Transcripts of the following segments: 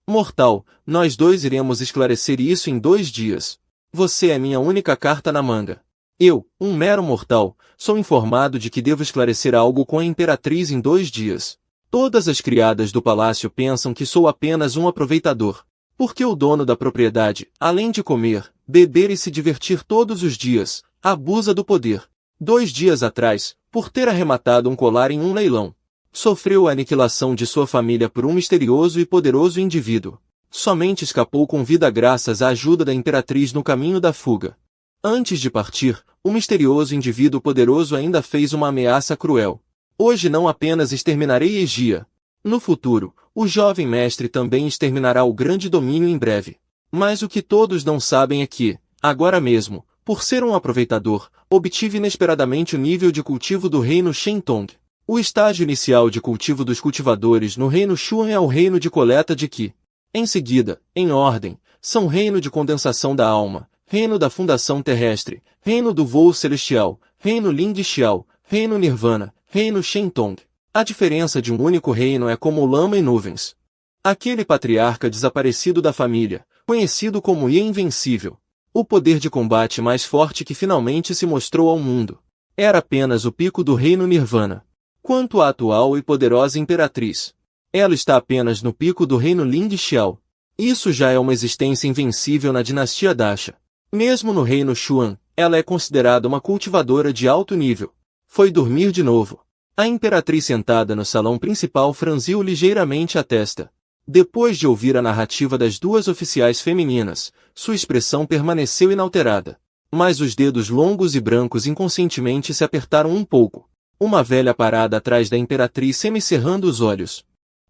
Mortal, nós dois iremos esclarecer isso em 2 dias. Você é minha única carta na manga. Eu, um mero mortal, sou informado de que devo esclarecer algo com a Imperatriz em 2 dias. Todas as criadas do palácio pensam que sou apenas um aproveitador. Porque o dono da propriedade, além de comer, beber e se divertir todos os dias, abusa do poder. 2 dias atrás, por ter arrematado um colar em um leilão, sofreu a aniquilação de sua família por um misterioso e poderoso indivíduo. Somente escapou com vida graças à ajuda da Imperatriz no caminho da fuga. Antes de partir, o misterioso indivíduo poderoso ainda fez uma ameaça cruel. Hoje não apenas exterminarei Egia. No futuro, o jovem mestre também exterminará o grande domínio em breve. Mas o que todos não sabem é que, agora mesmo, por ser um aproveitador, obtive inesperadamente o nível de cultivo do reino Shentung. O estágio inicial de cultivo dos cultivadores no reino Xuan é o reino de coleta de Qi. Em seguida, em ordem, são reino de condensação da alma, reino da fundação terrestre, reino do voo celestial, reino Lin de Xiao, reino Nirvana, reino Shentong. A diferença de um único reino é como lama e nuvens. Aquele patriarca desaparecido da família, conhecido como Yi Invencível, o poder de combate mais forte que finalmente se mostrou ao mundo, era apenas o pico do reino Nirvana. Quanto à atual e poderosa Imperatriz, ela está apenas no pico do reino Lin de Xiao. Isso já é uma existência invencível na dinastia Dasha. Mesmo no reino Xuan, ela é considerada uma cultivadora de alto nível. Foi dormir de novo. A Imperatriz sentada no salão principal franziu ligeiramente a testa. Depois de ouvir a narrativa das duas oficiais femininas, sua expressão permaneceu inalterada. Mas os dedos longos e brancos inconscientemente se apertaram um pouco. Uma velha parada atrás da Imperatriz semicerrando os olhos.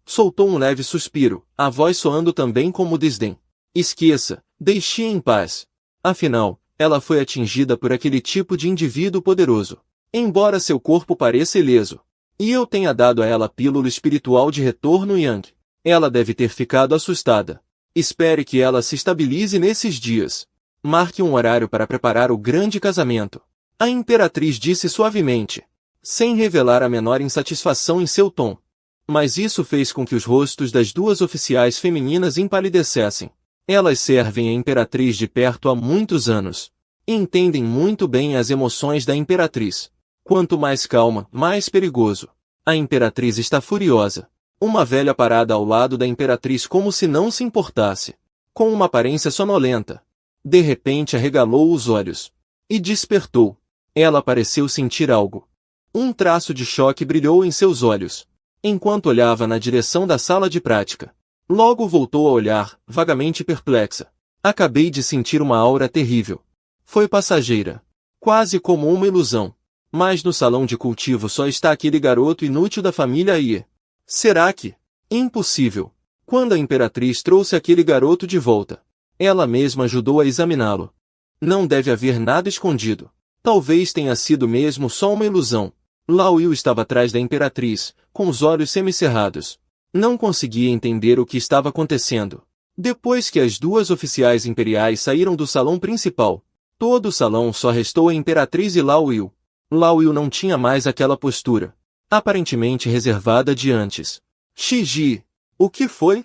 Soltou um leve suspiro, a voz soando também como desdém. Esqueça, deixe-a em paz. Afinal, ela foi atingida por aquele tipo de indivíduo poderoso. Embora seu corpo pareça ileso, e eu tenha dado a ela a pílula espiritual de retorno Yang, ela deve ter ficado assustada. Espere que ela se estabilize nesses dias. Marque um horário para preparar o grande casamento. A Imperatriz disse suavemente, sem revelar a menor insatisfação em seu tom. Mas isso fez com que os rostos das duas oficiais femininas empalidecessem. Elas servem a Imperatriz de perto há muitos anos. E entendem muito bem as emoções da Imperatriz. Quanto mais calma, mais perigoso. A Imperatriz está furiosa. Uma velha parada ao lado da Imperatriz como se não se importasse. Com uma aparência sonolenta. De repente arregalou os olhos. E despertou. Ela pareceu sentir algo. Um traço de choque brilhou em seus olhos, enquanto olhava na direção da sala de prática. Logo voltou a olhar, vagamente perplexa. Acabei de sentir uma aura terrível. Foi passageira. Quase como uma ilusão. Mas no salão de cultivo só está aquele garoto inútil da família Yi. Será que? Impossível. Quando a Imperatriz trouxe aquele garoto de volta, ela mesma ajudou a examiná-lo. Não deve haver nada escondido. Talvez tenha sido mesmo só uma ilusão. Lao Yu estava atrás da Imperatriz, com os olhos semicerrados. Não conseguia entender o que estava acontecendo. Depois que as duas oficiais imperiais saíram do salão principal, todo o salão só restou a Imperatriz e Lao Yu. Lao Yu não tinha mais aquela postura, aparentemente reservada de antes. Shiji, o que foi?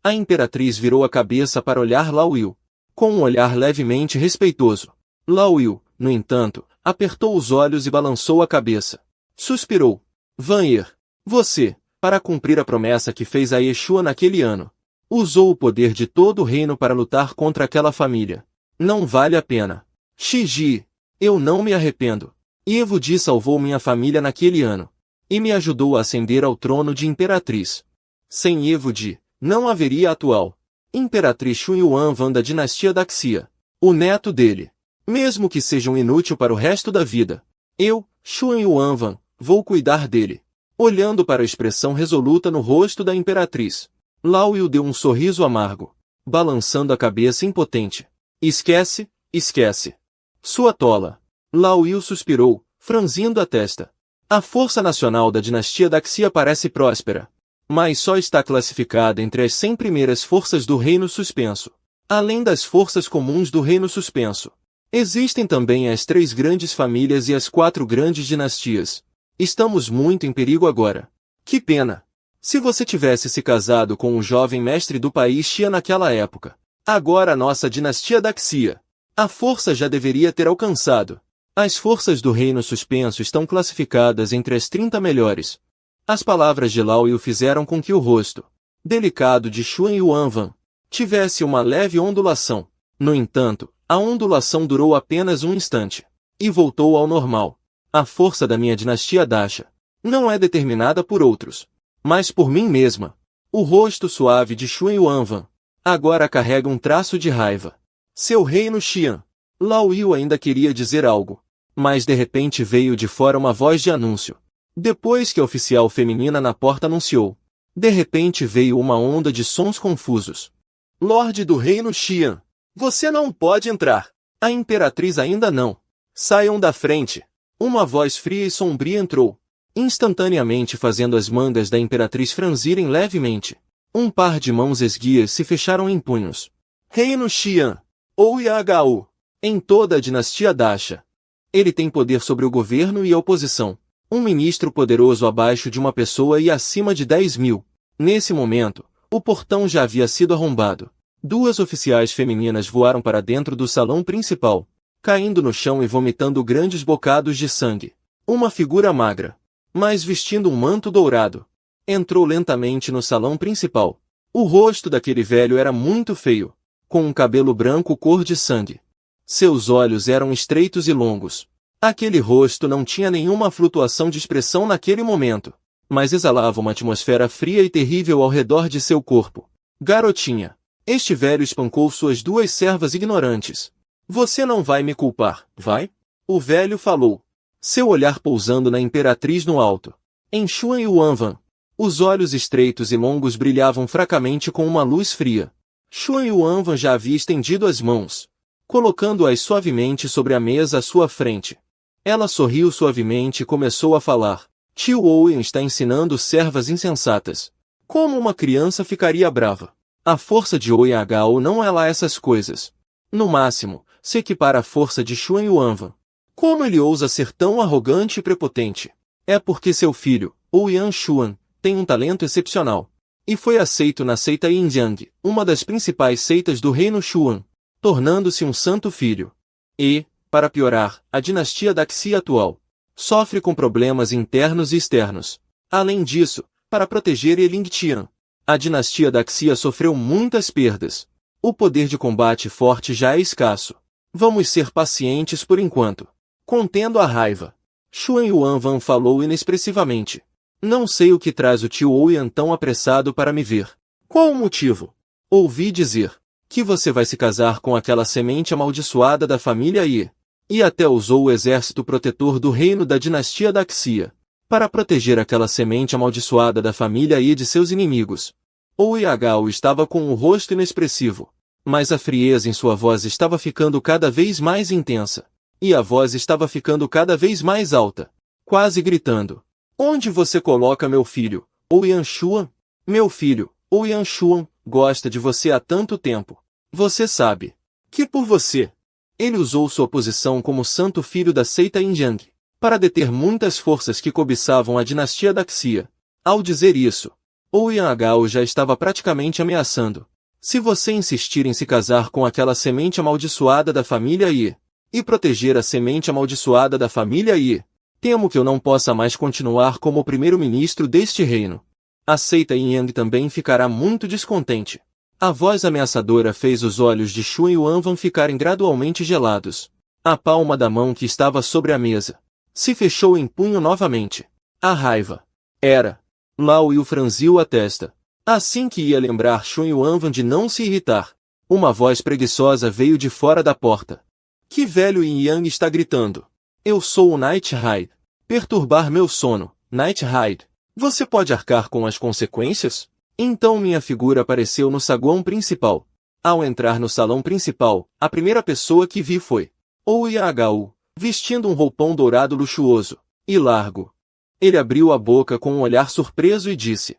A Imperatriz virou a cabeça para olhar Lao Yu, com um olhar levemente respeitoso. Lao Yu, no entanto, apertou os olhos e balançou a cabeça. Suspirou. Vanir, você, para cumprir a promessa que fez a Yeshua naquele ano, usou o poder de todo o reino para lutar contra aquela família. Não vale a pena. Shiji, eu não me arrependo. Evo-Di salvou minha família naquele ano, e me ajudou a ascender ao trono de Imperatriz. Sem Evo-Di, não haveria atual Imperatriz Xunyuan Van da dinastia Daxia, o neto dele. Mesmo que seja um inútil para o resto da vida, eu, Xunyuan Van, vou cuidar dele. Olhando para a expressão resoluta no rosto da Imperatriz, Lao Yu deu um sorriso amargo, balançando a cabeça impotente. Esquece, esquece. Sua tola. Lao Yu suspirou, franzindo a testa. A força nacional da dinastia Daxia parece próspera, mas só está classificada entre as 100 primeiras forças do Reino Suspenso. Além das forças comuns do Reino Suspenso, existem também as 3 grandes famílias e as 4 grandes dinastias. Estamos muito em perigo agora. Que pena! Se você tivesse se casado com um jovem mestre do país Xia naquela época, agora a nossa dinastia Daxia, a força já deveria ter alcançado. As forças do reino suspenso estão classificadas entre as 30 melhores. As palavras de Lao Yu fizeram com que o rosto delicado de Xuan Yuanwan tivesse uma leve ondulação. No entanto, a ondulação durou apenas um instante e voltou ao normal. A força da minha dinastia Dasha não é determinada por outros, mas por mim mesma. O rosto suave de Xuan Yuanwan agora carrega um traço de raiva. Seu reino Xian. Lao Yu ainda queria dizer algo, mas de repente veio de fora uma voz de anúncio. Depois que a oficial feminina na porta anunciou, de repente veio uma onda de sons confusos. Lorde do reino Xian, você não pode entrar. A imperatriz ainda não. Saiam da frente. Uma voz fria e sombria entrou, instantaneamente fazendo as mangas da imperatriz franzirem levemente. Um par de mãos esguias se fecharam em punhos. Reino Xian, ou Yagao, em toda a dinastia Dasha. Ele tem poder sobre o governo e a oposição. Um ministro poderoso abaixo de uma pessoa e acima de 10.000. Nesse momento, o portão já havia sido arrombado. Duas oficiais femininas voaram para dentro do salão principal, caindo no chão e vomitando grandes bocados de sangue. Uma figura magra, mas vestindo um manto dourado, entrou lentamente no salão principal. O rosto daquele velho era muito feio, com um cabelo branco cor de sangue. Seus olhos eram estreitos e longos. Aquele rosto não tinha nenhuma flutuação de expressão naquele momento, mas exalava uma atmosfera fria e terrível ao redor de seu corpo. Garotinha. Este velho espancou suas duas servas ignorantes. Você não vai me culpar, vai? O velho falou, seu olhar pousando na imperatriz no alto. Em Xuan Yuanwan, os olhos estreitos e longos brilhavam fracamente com uma luz fria. Xuan Yuanwan já havia estendido as mãos, colocando-as suavemente sobre a mesa à sua frente. Ela sorriu suavemente e começou a falar. Tio Owen está ensinando servas insensatas. Como uma criança ficaria brava? A força de Owen Agao não é lá essas coisas. No máximo, se equipara à força de Xuan Yuanwan. Como ele ousa ser tão arrogante e prepotente? É porque seu filho, Ouyang Xuan, tem um talento excepcional. E foi aceito na seita Yinjiang, uma das principais seitas do reino Xuan, tornando-se um santo filho. E, para piorar, a dinastia Daxia atual sofre com problemas internos e externos. Além disso, para proteger Yelingtian, a dinastia Daxia sofreu muitas perdas. O poder de combate forte já é escasso. Vamos ser pacientes por enquanto. Contendo a raiva, Xuan Yuanwan falou inexpressivamente. Não sei o que traz o tio Ouyang tão apressado para me ver. Qual o motivo? Ouvi dizer que você vai se casar com aquela semente amaldiçoada da família Yi. E até usou o exército protetor do reino da dinastia Daxia para proteger aquela semente amaldiçoada da família Yi de seus inimigos. Ouyagao estava com o rosto inexpressivo, mas a frieza em sua voz estava ficando cada vez mais intensa, e a voz estava ficando cada vez mais alta, quase gritando. Onde você coloca meu filho, Ouyang Xuan? Meu filho, Ouyang Xuan, gosta de você há tanto tempo. Você sabe que por você, ele usou sua posição como santo filho da seita Yinjiang para deter muitas forças que cobiçavam a dinastia Daxia. Ao dizer isso, Ouyang Agao já estava praticamente ameaçando. Se você insistir em se casar com aquela semente amaldiçoada da família Yi e proteger a semente amaldiçoada da família Yi, temo que eu não possa mais continuar como primeiro-ministro deste reino. A seita Yinjiang também ficará muito descontente. A voz ameaçadora fez os olhos de Xuan Yuanwan ficarem gradualmente gelados. A palma da mão que estava sobre a mesa se fechou em punho novamente. A raiva era. Lao Yu franziu a testa. Assim que ia lembrar Xuan Yuanwan de não se irritar, uma voz preguiçosa veio de fora da porta. Que velho Yin Yang está gritando? Eu sou o Night Ride. Perturbar meu sono, Night Ride. Você pode arcar com as consequências? Então minha figura apareceu no saguão principal. Ao entrar no salão principal, a primeira pessoa que vi foi Ouyagao, vestindo um roupão dourado luxuoso e largo. Ele abriu a boca com um olhar surpreso e disse,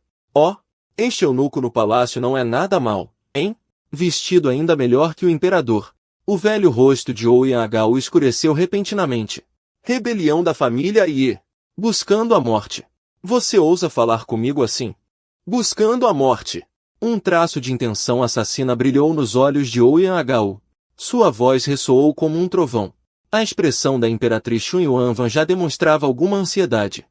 este eunuco no palácio não é nada mal, hein? Vestido ainda melhor que o imperador. O velho rosto de Ouyagao escureceu repentinamente. Rebelião da família Yi. Buscando a morte. Você ousa falar comigo assim? Buscando a morte. Um traço de intenção assassina brilhou nos olhos de Ouyang-Hu. Sua voz ressoou como um trovão. A expressão da Imperatriz Xun Yuanwan já demonstrava alguma ansiedade.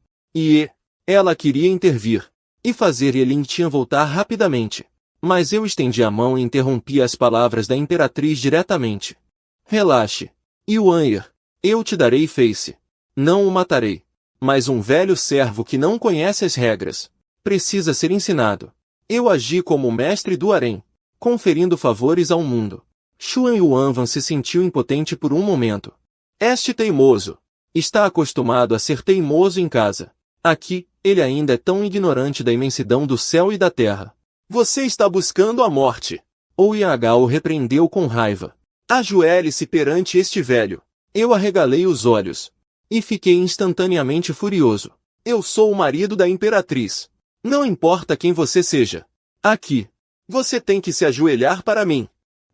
Ela queria intervir e fazer Yelintian voltar rapidamente. Mas eu estendi a mão e interrompi as palavras da Imperatriz diretamente. Relaxe. Yuan'er, eu te darei Face. Não o matarei. Mas um velho servo que não conhece as regras precisa ser ensinado. Eu agi como o mestre do harém, conferindo favores ao mundo. Xun Yuanwan se sentiu impotente por um momento. Este teimoso. Está acostumado a ser teimoso em casa. Aqui, ele ainda é tão ignorante da imensidão do céu e da terra. Você está buscando a morte. Ouyang-Hu repreendeu com raiva. Ajoelhe-se perante este velho. Eu arregalei os olhos. E fiquei instantaneamente furioso. Eu sou o marido da Imperatriz. Não importa quem você seja. Aqui. Você tem que se ajoelhar para mim.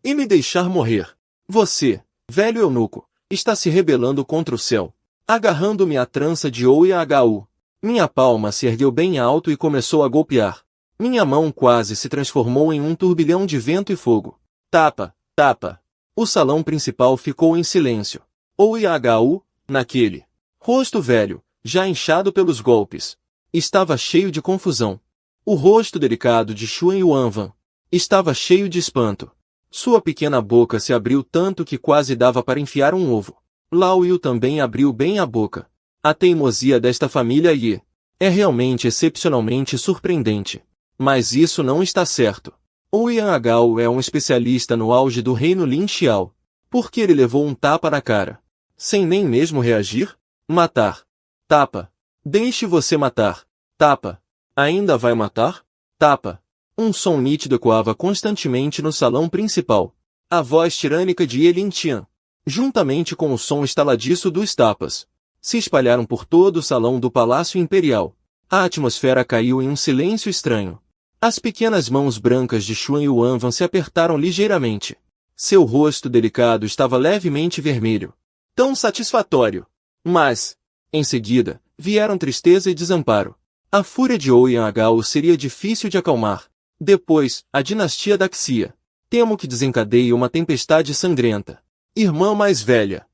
E me deixar morrer. Você, velho eunuco, está se rebelando contra o céu. Agarrando-me à trança de Ouyang-Hu. Minha palma se ergueu bem alto e começou a golpear. Minha mão quase se transformou em um turbilhão de vento e fogo. Tapa, tapa. O salão principal ficou em silêncio. Ouyang-Hu, naquele rosto velho, já inchado pelos golpes, estava cheio de confusão. O rosto delicado de Xun Yuanwan estava cheio de espanto. Sua pequena boca se abriu tanto que quase dava para enfiar um ovo. Lao Yu também abriu bem a boca. A teimosia desta família Ye é realmente excepcionalmente surpreendente. Mas isso não está certo. Ouyang-Hu é um especialista no auge do reino Lin Xiao. Por que ele levou um tapa na cara? Sem nem mesmo reagir? Matar. Tapa. Deixe você matar. Tapa. Ainda vai matar? Tapa. Um som nítido ecoava constantemente no salão principal. A voz tirânica de Yelintian, juntamente com o som estaladiço dos tapas, se espalharam por todo o salão do Palácio Imperial. A atmosfera caiu em um silêncio estranho. As pequenas mãos brancas de Xun Yuanwan se apertaram ligeiramente. Seu rosto delicado estava levemente vermelho. Tão satisfatório. Mas, em seguida, vieram tristeza e desamparo. A fúria de Ouyang-Hu seria difícil de acalmar. Depois, a dinastia da Xia. Temo que desencadeie uma tempestade sangrenta. Irmã mais velha.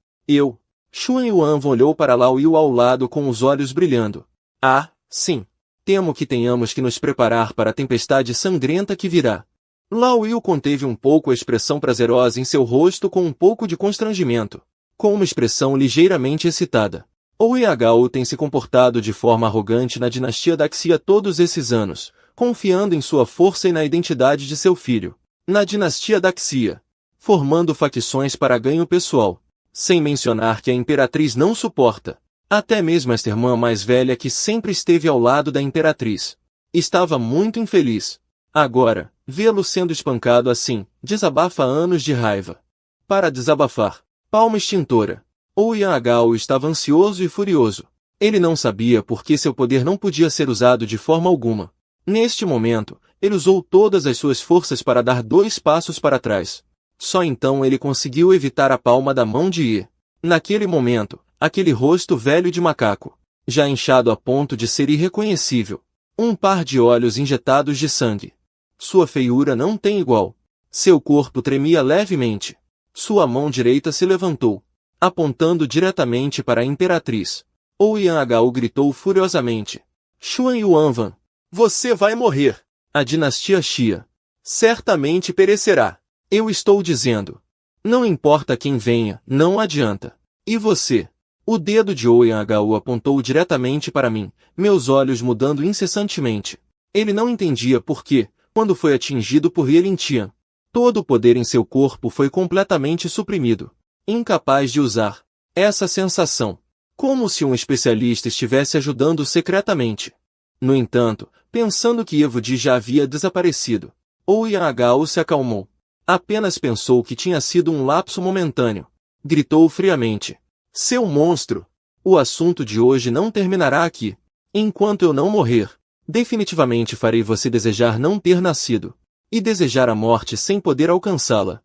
Xun Yuanwan olhou para Lao Yu ao lado com os olhos brilhando. Ah, sim. Temo que tenhamos que nos preparar para a tempestade sangrenta que virá. Lao Yu conteve um pouco a expressão prazerosa em seu rosto com um pouco de constrangimento, com uma expressão ligeiramente excitada. Ouyang-Hu tem se comportado de forma arrogante na dinastia da Xia todos esses anos, confiando em sua força e na identidade de seu filho. Na dinastia da Xia, formando facções para ganho pessoal, sem mencionar que a Imperatriz não suporta. Até mesmo esta irmã mais velha que sempre esteve ao lado da Imperatriz estava muito infeliz. Agora, vê-lo sendo espancado assim, desabafa anos de raiva. Para desabafar, palma extintora. Ouyang-Hu estava ansioso e furioso. Ele não sabia por que seu poder não podia ser usado de forma alguma. Neste momento, ele usou todas as suas forças para dar 2 passos para trás. Só então ele conseguiu evitar a palma da mão de Ye. Naquele momento, aquele rosto velho de macaco, já inchado a ponto de ser irreconhecível. Um par de olhos injetados de sangue. Sua feiura não tem igual. Seu corpo tremia levemente. Sua mão direita se levantou, apontando diretamente para a Imperatriz. Ouyang-Hu gritou furiosamente. Xun Yuanwan, você vai morrer. A dinastia Xia certamente perecerá. Eu estou dizendo. Não importa quem venha, não adianta. E você? O dedo de Ouyang-Hu apontou diretamente para mim, meus olhos mudando incessantemente. Ele não entendia por que, quando foi atingido por Yelintian, todo o poder em seu corpo foi completamente suprimido. Incapaz de usar essa sensação, como se um especialista estivesse ajudando secretamente. No entanto, pensando que Evodi já havia desaparecido, Ouyang-Hu se acalmou. Apenas pensou que tinha sido um lapso momentâneo. Gritou friamente. Seu monstro! O assunto de hoje não terminará aqui. Enquanto eu não morrer, definitivamente farei você desejar não ter nascido. E desejar a morte sem poder alcançá-la.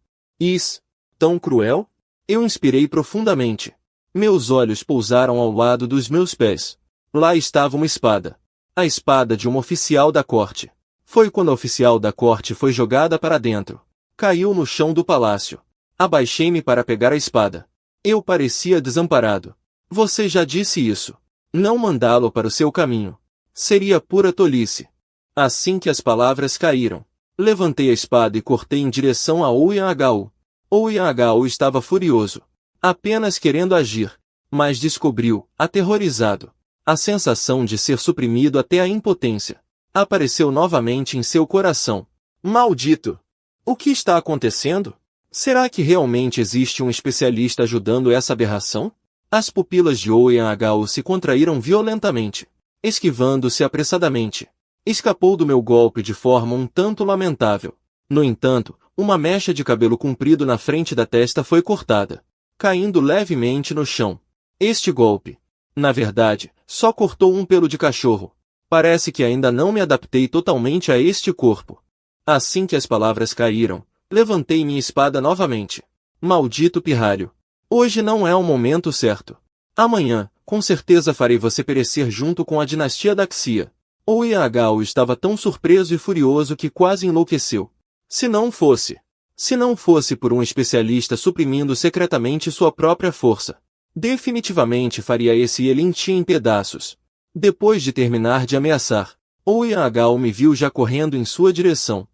Tão cruel? Eu inspirei profundamente. Meus olhos pousaram ao lado dos meus pés. Lá estava uma espada. A espada de um oficial da corte. Foi quando a oficial da corte foi jogada para dentro. Caiu no chão do palácio. Abaixei-me para pegar a espada. Eu parecia desamparado. Você já disse isso. Não mandá-lo para o seu caminho. Seria pura tolice. Assim que as palavras caíram, levantei a espada e cortei em direção a Ouian-Agaú. Ouian-Agaú estava furioso, apenas querendo agir, mas descobriu, aterrorizado, a sensação de ser suprimido até a impotência. Apareceu novamente em seu coração. Maldito! O que está acontecendo? Será que realmente existe um especialista ajudando essa aberração? As pupilas de Ouian-Agaú se contraíram violentamente, esquivando-se apressadamente. Escapou do meu golpe de forma um tanto lamentável. No entanto, uma mecha de cabelo comprido na frente da testa foi cortada, caindo levemente no chão. Este golpe, na verdade, só cortou um pelo de cachorro. Parece que ainda não me adaptei totalmente a este corpo. Assim que as palavras caíram, levantei minha espada novamente. Maldito pirralho! Hoje não é o momento certo. Amanhã, com certeza farei você perecer junto com a dinastia Daxia. Ouian-Agaú estava tão surpreso e furioso que quase enlouqueceu. Se não fosse por um especialista suprimindo secretamente sua própria força, definitivamente faria esse Elintia em pedaços. Depois de terminar de ameaçar, Ouian-Agaú me viu já correndo em sua direção.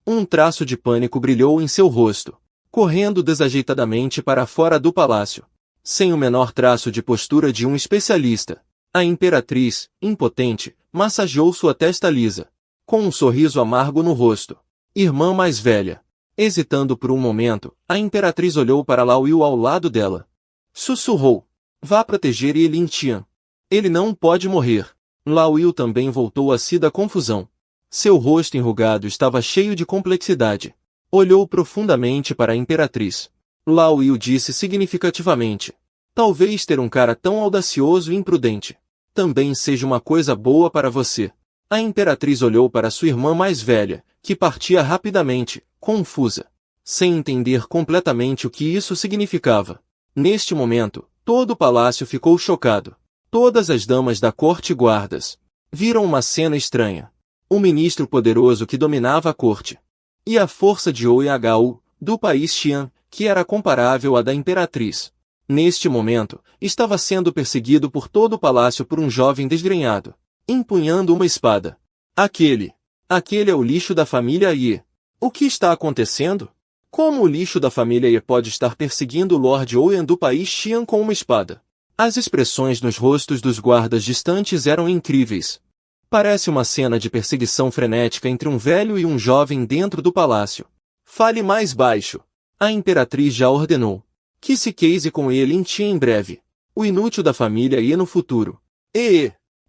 Um traço de pânico brilhou em seu rosto, correndo desajeitadamente para fora do palácio, sem o menor traço de postura de um especialista. A imperatriz, impotente, massageou sua testa lisa, com um sorriso amargo no rosto. Irmã mais velha. Hesitando por um momento, a imperatriz olhou para Lao Yu ao lado dela. Sussurrou. Vá proteger Elintian. Ele não pode morrer. Lao Yu também voltou a si da confusão. Seu rosto enrugado estava cheio de complexidade. Olhou profundamente para a imperatriz. Lao Yu disse significativamente. Talvez ter um cara tão audacioso e imprudente também seja uma coisa boa para você. A imperatriz olhou para sua irmã mais velha, que partia rapidamente, confusa, sem entender completamente o que isso significava. Neste momento, todo o palácio ficou chocado. Todas as damas da corte e guardas viram uma cena estranha. O ministro poderoso que dominava a corte e a força de Ouian-Agaú, do país Xian, que era comparável à da imperatriz. Neste momento, estava sendo perseguido por todo o palácio por um jovem desgrenhado, empunhando uma espada. Aquele é o lixo da família Ye. O que está acontecendo? Como o lixo da família Ye pode estar perseguindo o Lord Ouian do país Xian com uma espada? As expressões nos rostos dos guardas distantes eram incríveis. Parece uma cena de perseguição frenética entre um velho e um jovem dentro do palácio. Fale mais baixo. A imperatriz já ordenou. Que se case com Elintia em breve. O inútil da família Ye no futuro.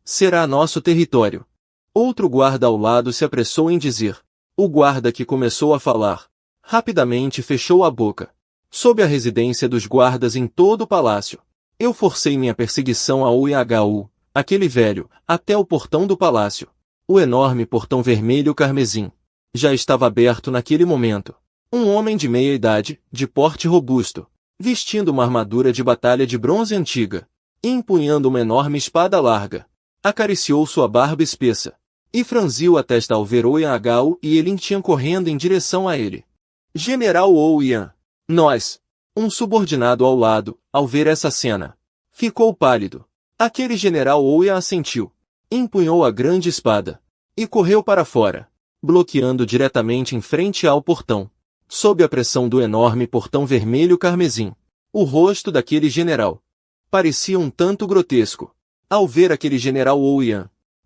Será nosso território. Outro guarda ao lado se apressou em dizer. O guarda que começou a falar rapidamente fechou a boca. Sob a residência dos guardas em todo o palácio, eu forcei minha perseguição a Ouian-Agaú, aquele velho, até o portão do palácio. O enorme portão vermelho carmesim já estava aberto naquele momento. Um homem de meia idade, de porte robusto, vestindo uma armadura de batalha de bronze antiga, e empunhando uma enorme espada larga, acariciou sua barba espessa, e franziu a testa ao ver Ouian-Agaú e Elintian correndo em direção a ele. General Ouian. Nós. Um subordinado ao lado, ao ver essa cena, ficou pálido. Aquele general Ouian assentiu, empunhou a grande espada, e correu para fora, bloqueando diretamente em frente ao portão. Sob a pressão do enorme portão vermelho carmesim, o rosto daquele general parecia um tanto grotesco. Ao ver aquele general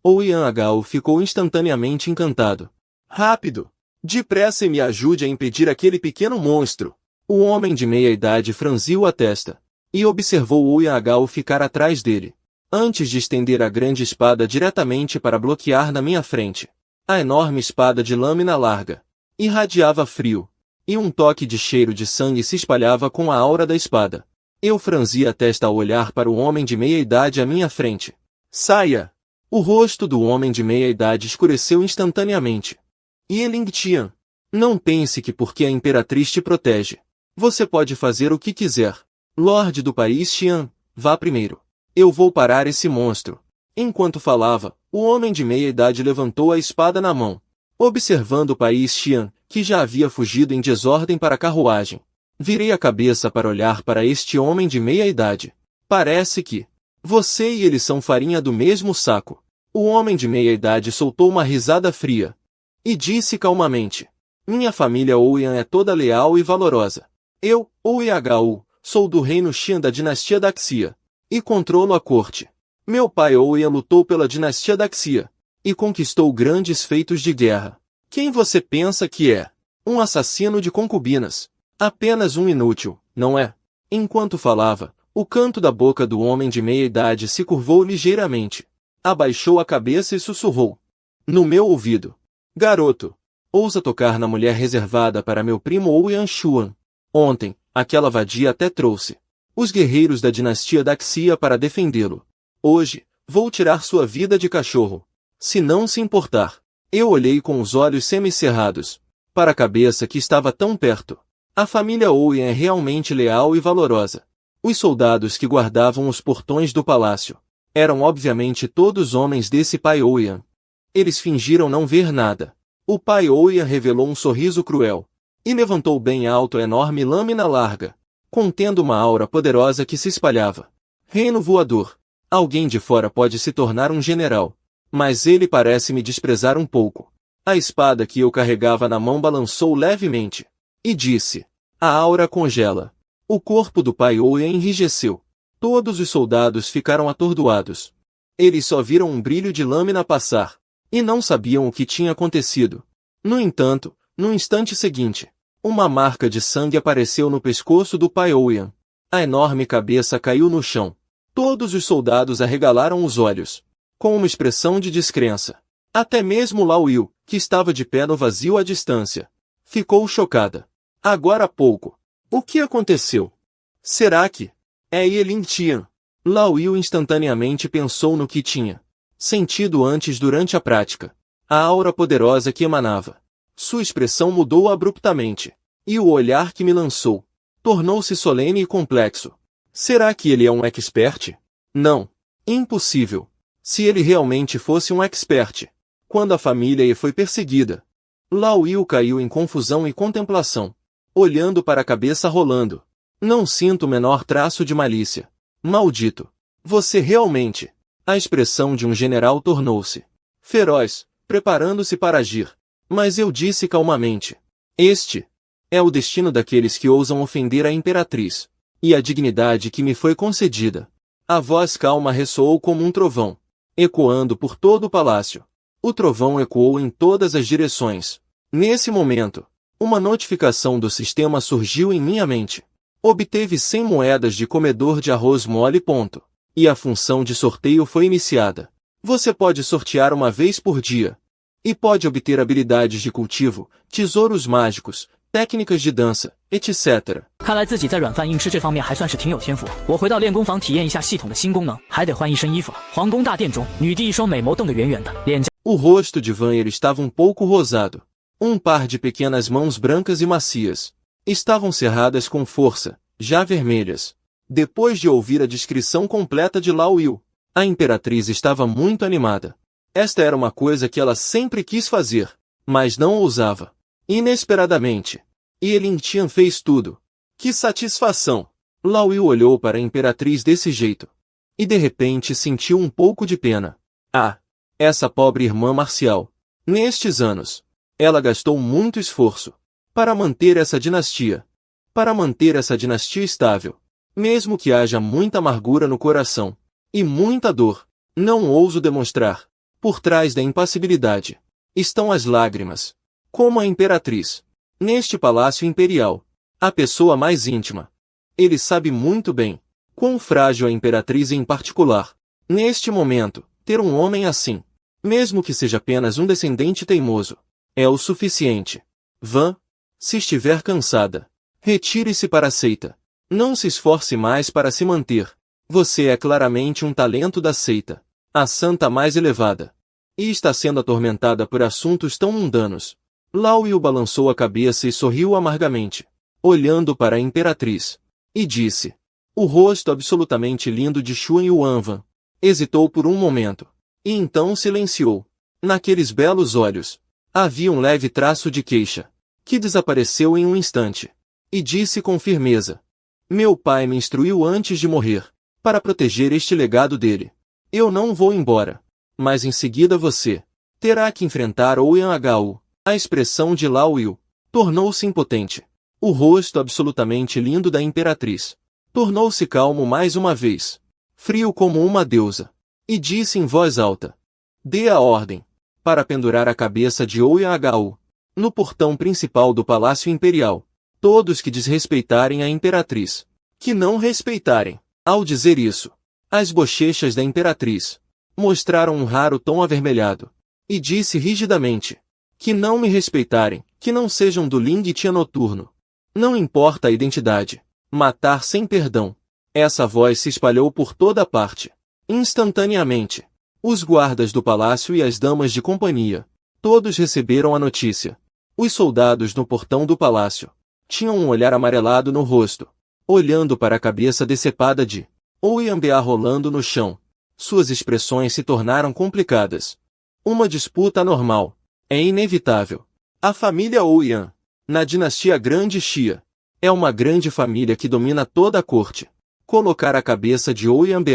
Ouian-Agaú ficou instantaneamente encantado. Rápido! Depressa e me ajude a impedir aquele pequeno monstro. O homem de meia idade franziu a testa e observou Ouian-Agaú ficar atrás dele, antes de estender a grande espada diretamente para bloquear na minha frente. A enorme espada de lâmina larga irradiava frio, e um toque de cheiro de sangue se espalhava com a aura da espada. Eu franzi a testa ao olhar para o homem de meia idade à minha frente. Saia! O rosto do homem de meia idade escureceu instantaneamente. Elintian, não pense que porque a imperatriz te protege, você pode fazer o que quiser. Lorde do país Xian, vá primeiro. Eu vou parar esse monstro. Enquanto falava, o homem de meia idade levantou a espada na mão. Observando o país Xian, que já havia fugido em desordem para a carruagem, virei a cabeça para olhar para este homem de meia idade. Parece que você e ele são farinha do mesmo saco. O homem de meia idade soltou uma risada fria e disse calmamente: minha família Ouyang é toda leal e valorosa. Eu, Ouyang, sou do reino Xian da dinastia Daxia e controlo a corte. Meu pai Ouyang lutou pela dinastia Daxia e conquistou grandes feitos de guerra. Quem você pensa que é? Um assassino de concubinas. Apenas um inútil, não é? Enquanto falava, o canto da boca do homem de meia idade se curvou ligeiramente. Abaixou a cabeça e sussurrou no meu ouvido: garoto, ousa tocar na mulher reservada para meu primo Ouyang Xuan. Ontem, aquela vadia até trouxe os guerreiros da dinastia Daxia para defendê-lo. Hoje, vou tirar sua vida de cachorro. Se não se importar. Eu olhei com os olhos semicerrados para a cabeça que estava tão perto. A família Ouyang é realmente leal e valorosa. Os soldados que guardavam os portões do palácio eram obviamente todos homens desse pai Ouyang. Eles fingiram não ver nada. O pai Ouyang revelou um sorriso cruel e levantou bem alto a enorme lâmina larga, contendo uma aura poderosa que se espalhava. Reino voador. Alguém de fora pode se tornar um general, mas ele parece me desprezar um pouco. A espada que eu carregava na mão balançou levemente e disse: a aura congela. O corpo do pai Ouyang enrijeceu. Todos os soldados ficaram atordoados. Eles só viram um brilho de lâmina passar e não sabiam o que tinha acontecido. No entanto, no instante seguinte, uma marca de sangue apareceu no pescoço do pai Ouyang. A enorme cabeça caiu no chão. Todos os soldados arregalaram os olhos, com uma expressão de descrença. Até mesmo Lao Yu, que estava de pé no vazio à distância, ficou chocada. Agora há pouco. O que aconteceu? Será que é Yelin Tian? Lao Yu instantaneamente pensou no que tinha sentido antes durante a prática. A aura poderosa que emanava. Sua expressão mudou abruptamente, e o olhar que me lançou tornou-se solene e complexo. Será que ele é um expert? Não. Impossível. Se ele realmente fosse um expert. Quando a família E foi perseguida. Lao Yu caiu em confusão e contemplação, olhando para a cabeça rolando. Não sinto o menor traço de malícia. Maldito. Você realmente. A expressão de um general tornou-se feroz, preparando-se para agir. Mas eu disse calmamente: este é o destino daqueles que ousam ofender a imperatriz e a dignidade que me foi concedida. A voz calma ressoou como um trovão, ecoando por todo o palácio. O trovão ecoou em todas as direções. Nesse momento, uma notificação do sistema surgiu em minha mente. Obteve 100 moedas de comedor de arroz mole. E a função de sorteio foi iniciada. Você pode sortear uma vez por dia. E pode obter habilidades de cultivo, tesouros mágicos, técnicas de dança, etc. 看来自己在软饭硬吃这方面还算是挺有天赋。我回到练功房体验一下系统的新功能，还得换一身衣服了。皇宫大殿中，女帝一双美眸瞪得圆圆的，脸颊。O rosto de Vanir estava um pouco rosado. Um par de pequenas mãos brancas e macias estavam cerradas com força, já vermelhas. Depois de ouvir a descrição completa de Lao Yu, a imperatriz estava muito animada. Esta era uma coisa que ela sempre quis fazer, mas não ousava. Inesperadamente, Yelin Tian fez tudo. Que satisfação! Lao Yu olhou para a imperatriz desse jeito. E de repente sentiu um pouco de pena. Ah! Essa pobre irmã marcial. Nestes anos, ela gastou muito esforço para manter essa dinastia. Para manter essa dinastia estável. Mesmo que haja muita amargura no coração e muita dor, não ouso demonstrar. Por trás da impassibilidade estão as lágrimas. Como a imperatriz. Neste palácio imperial, a pessoa mais íntima. Ele sabe muito bem quão frágil a imperatriz em particular. Neste momento, ter um homem assim, mesmo que seja apenas um descendente teimoso, é o suficiente. Van, se estiver cansada, retire-se para a seita. Não se esforce mais para se manter. Você é claramente um talento da seita, a santa mais elevada. E está sendo atormentada por assuntos tão mundanos. Lao Yu balançou a cabeça e sorriu amargamente, olhando para a imperatriz. E disse: o rosto absolutamente lindo de Xuan Yuanvan hesitou por um momento. E então silenciou. Naqueles belos olhos, Havia um leve traço de queixa, que desapareceu em um instante. E disse com firmeza: meu pai me instruiu antes de morrer, para proteger este legado dele. Eu não vou embora. Mas em seguida você terá que enfrentar Ouyang Hu. A expressão de Lao Yu tornou-se impotente. O rosto absolutamente lindo da imperatriz tornou-se calmo mais uma vez, frio como uma deusa, e disse em voz alta: dê a ordem para pendurar a cabeça de Ouyang Hu no portão principal do Palácio Imperial. Todos que desrespeitarem a imperatriz, que não respeitarem. Ao dizer isso, as bochechas da imperatriz mostraram um raro tom avermelhado, e disse rigidamente: que não me respeitarem, que não sejam do Ling Tian noturno. Não importa a identidade. Matar sem perdão. Essa voz se espalhou por toda parte. Instantaneamente, os guardas do palácio e as damas de companhia, todos receberam a notícia. Os soldados no portão do palácio tinham um olhar amarelado no rosto, olhando para a cabeça decepada de Ouyang rolando no chão. Suas expressões se tornaram complicadas. Uma disputa anormal. É inevitável. A família Ouyang, na dinastia Grande Xia, é uma grande família que domina toda a corte. Colocar a cabeça de Ouyang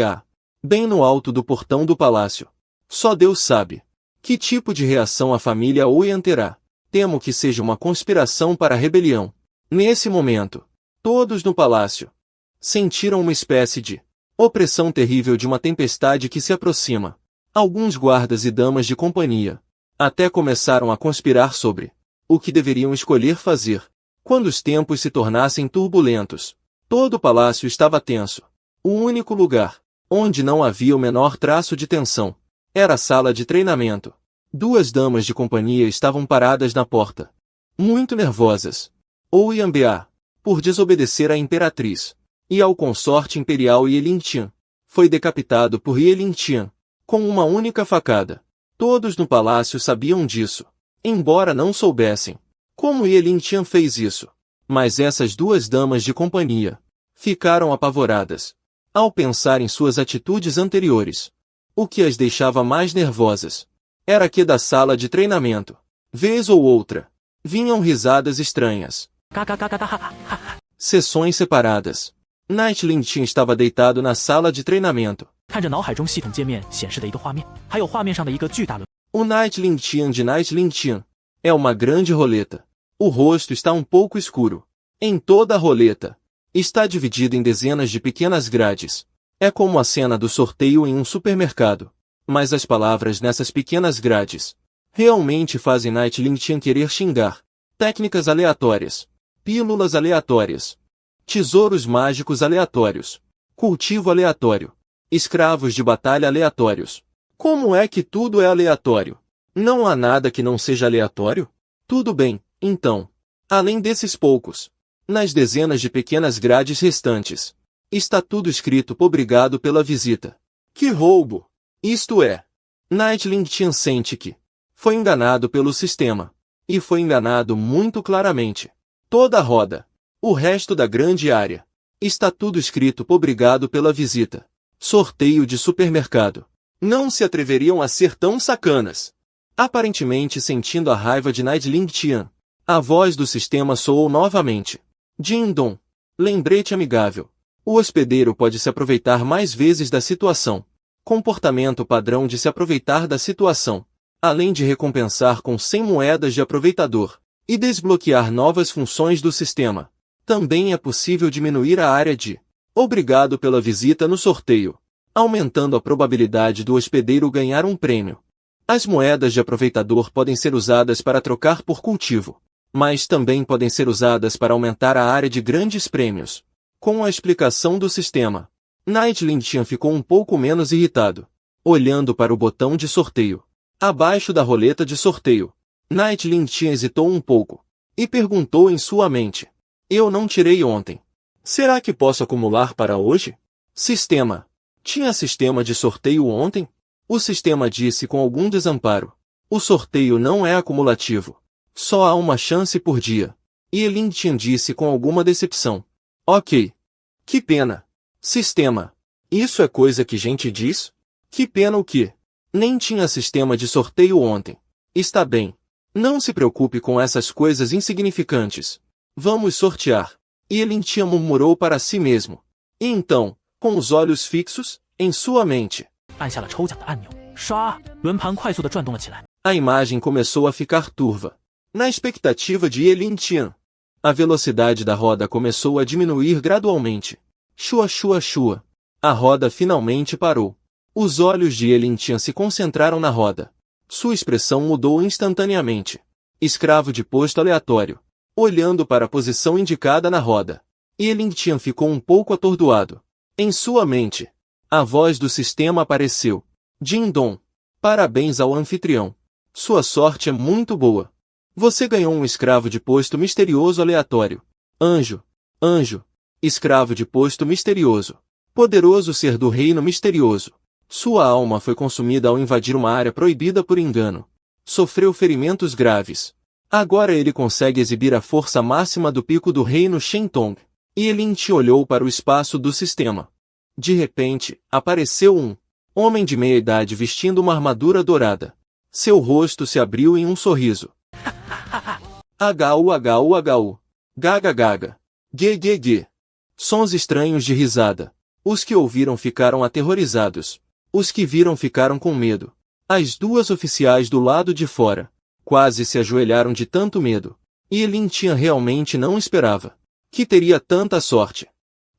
bem no alto do portão do palácio. Só Deus sabe que tipo de reação a família Ouyang terá. Temo que seja uma conspiração para a rebelião. Nesse momento, todos no palácio sentiram uma espécie de opressão terrível de uma tempestade que se aproxima. Alguns guardas e damas de companhia até começaram a conspirar sobre o que deveriam escolher fazer quando os tempos se tornassem turbulentos. Todo o palácio estava tenso. O único lugar onde não havia o menor traço de tensão era a sala de treinamento. Duas damas de companhia estavam paradas na porta, muito nervosas. Ouyang, por desobedecer à imperatriz e ao consorte imperial Ye Lingtian, foi decapitado por Ye Lingtian com uma única facada. Todos no palácio sabiam disso, embora não soubessem como Ye Lingtian fez isso. Mas essas duas damas de companhia ficaram apavoradas ao pensar em suas atitudes anteriores. O que as deixava mais nervosas era que da sala de treinamento, vez ou outra, vinham risadas estranhas. Sessões separadas. Night Lingtian estava deitado na sala de treinamento. O Night Lingtian de Night Lingtian é uma grande roleta. O rosto está um pouco escuro. Em toda a roleta está dividido em dezenas de pequenas grades. É como a cena do sorteio em um supermercado. Mas as palavras nessas pequenas grades realmente fazem Night Lingtian querer xingar. Técnicas aleatórias. Pílulas aleatórias. Tesouros mágicos aleatórios. Cultivo aleatório. Escravos de batalha aleatórios. Como é que tudo é aleatório? Não há nada que não seja aleatório? Tudo bem, então. Além desses poucos, nas dezenas de pequenas grades restantes, está tudo escrito obrigado pela visita. Que roubo! Isto é, Night Lingtian sente que foi enganado pelo sistema. E foi enganado muito claramente. Toda a roda, o resto da grande área, está tudo escrito obrigado pela visita. Sorteio de supermercado. Não se atreveriam a ser tão sacanas. Aparentemente sentindo a raiva de Night Lingtian, a voz do sistema soou novamente. Jin-dong. Lembrete amigável. O hospedeiro pode se aproveitar mais vezes da situação. Comportamento padrão de se aproveitar da situação. Além de recompensar com 100 moedas de aproveitador e desbloquear novas funções do sistema. Também é possível diminuir a área de obrigado pela visita no sorteio, aumentando a probabilidade do hospedeiro ganhar um prêmio. As moedas de aproveitador podem ser usadas para trocar por cultivo, mas também podem ser usadas para aumentar a área de grandes prêmios. Com a explicação do sistema, Night Lingtian ficou um pouco menos irritado, olhando para o botão de sorteio. Abaixo da roleta de sorteio, Night Lingtian hesitou um pouco e perguntou em sua mente: eu não tirei ontem. Será que posso acumular para hoje? Sistema. Tinha sistema de sorteio ontem? O sistema disse com algum desamparo. O sorteio não é acumulativo. Só há uma chance por dia. E Lingtian disse com alguma decepção. Ok. Que pena. Sistema. Isso é coisa que gente diz? Que pena o quê? Nem tinha sistema de sorteio ontem. Está bem. Não se preocupe com essas coisas insignificantes. Vamos sortear. E Elintian murmurou para si mesmo. E então, com os olhos fixos, em sua mente, 按下了抽奖的按钮，刷，轮盘快速地转动了起来。 a imagem começou a ficar turva. Na expectativa de Elintian, a velocidade da roda começou a diminuir gradualmente. Chua, chua, chua. A roda finalmente parou. Os olhos de Elintian se concentraram na roda. Sua expressão mudou instantaneamente. Escravo de posto aleatório. Olhando para a posição indicada na roda. Elintian ficou um pouco atordoado. Em sua mente, a voz do sistema apareceu. Ding-dong. Parabéns ao anfitrião. Sua sorte é muito boa. Você ganhou um escravo de posto misterioso aleatório. Anjo. Anjo. Escravo de posto misterioso. Poderoso ser do reino misterioso. Sua alma foi consumida ao invadir uma área proibida por engano. Sofreu ferimentos graves. Agora ele consegue exibir a força máxima do pico do reino Shenton. E Elintian olhou para o espaço do sistema. De repente, apareceu um homem de meia idade vestindo uma armadura dourada. Seu rosto se abriu em um sorriso. Hu. Gaga gaga. Ge. Sons estranhos de risada. Os que ouviram ficaram aterrorizados. Os que viram ficaram com medo. As duas oficiais do lado de fora quase se ajoelharam de tanto medo. E Elintian realmente não esperava que teria tanta sorte.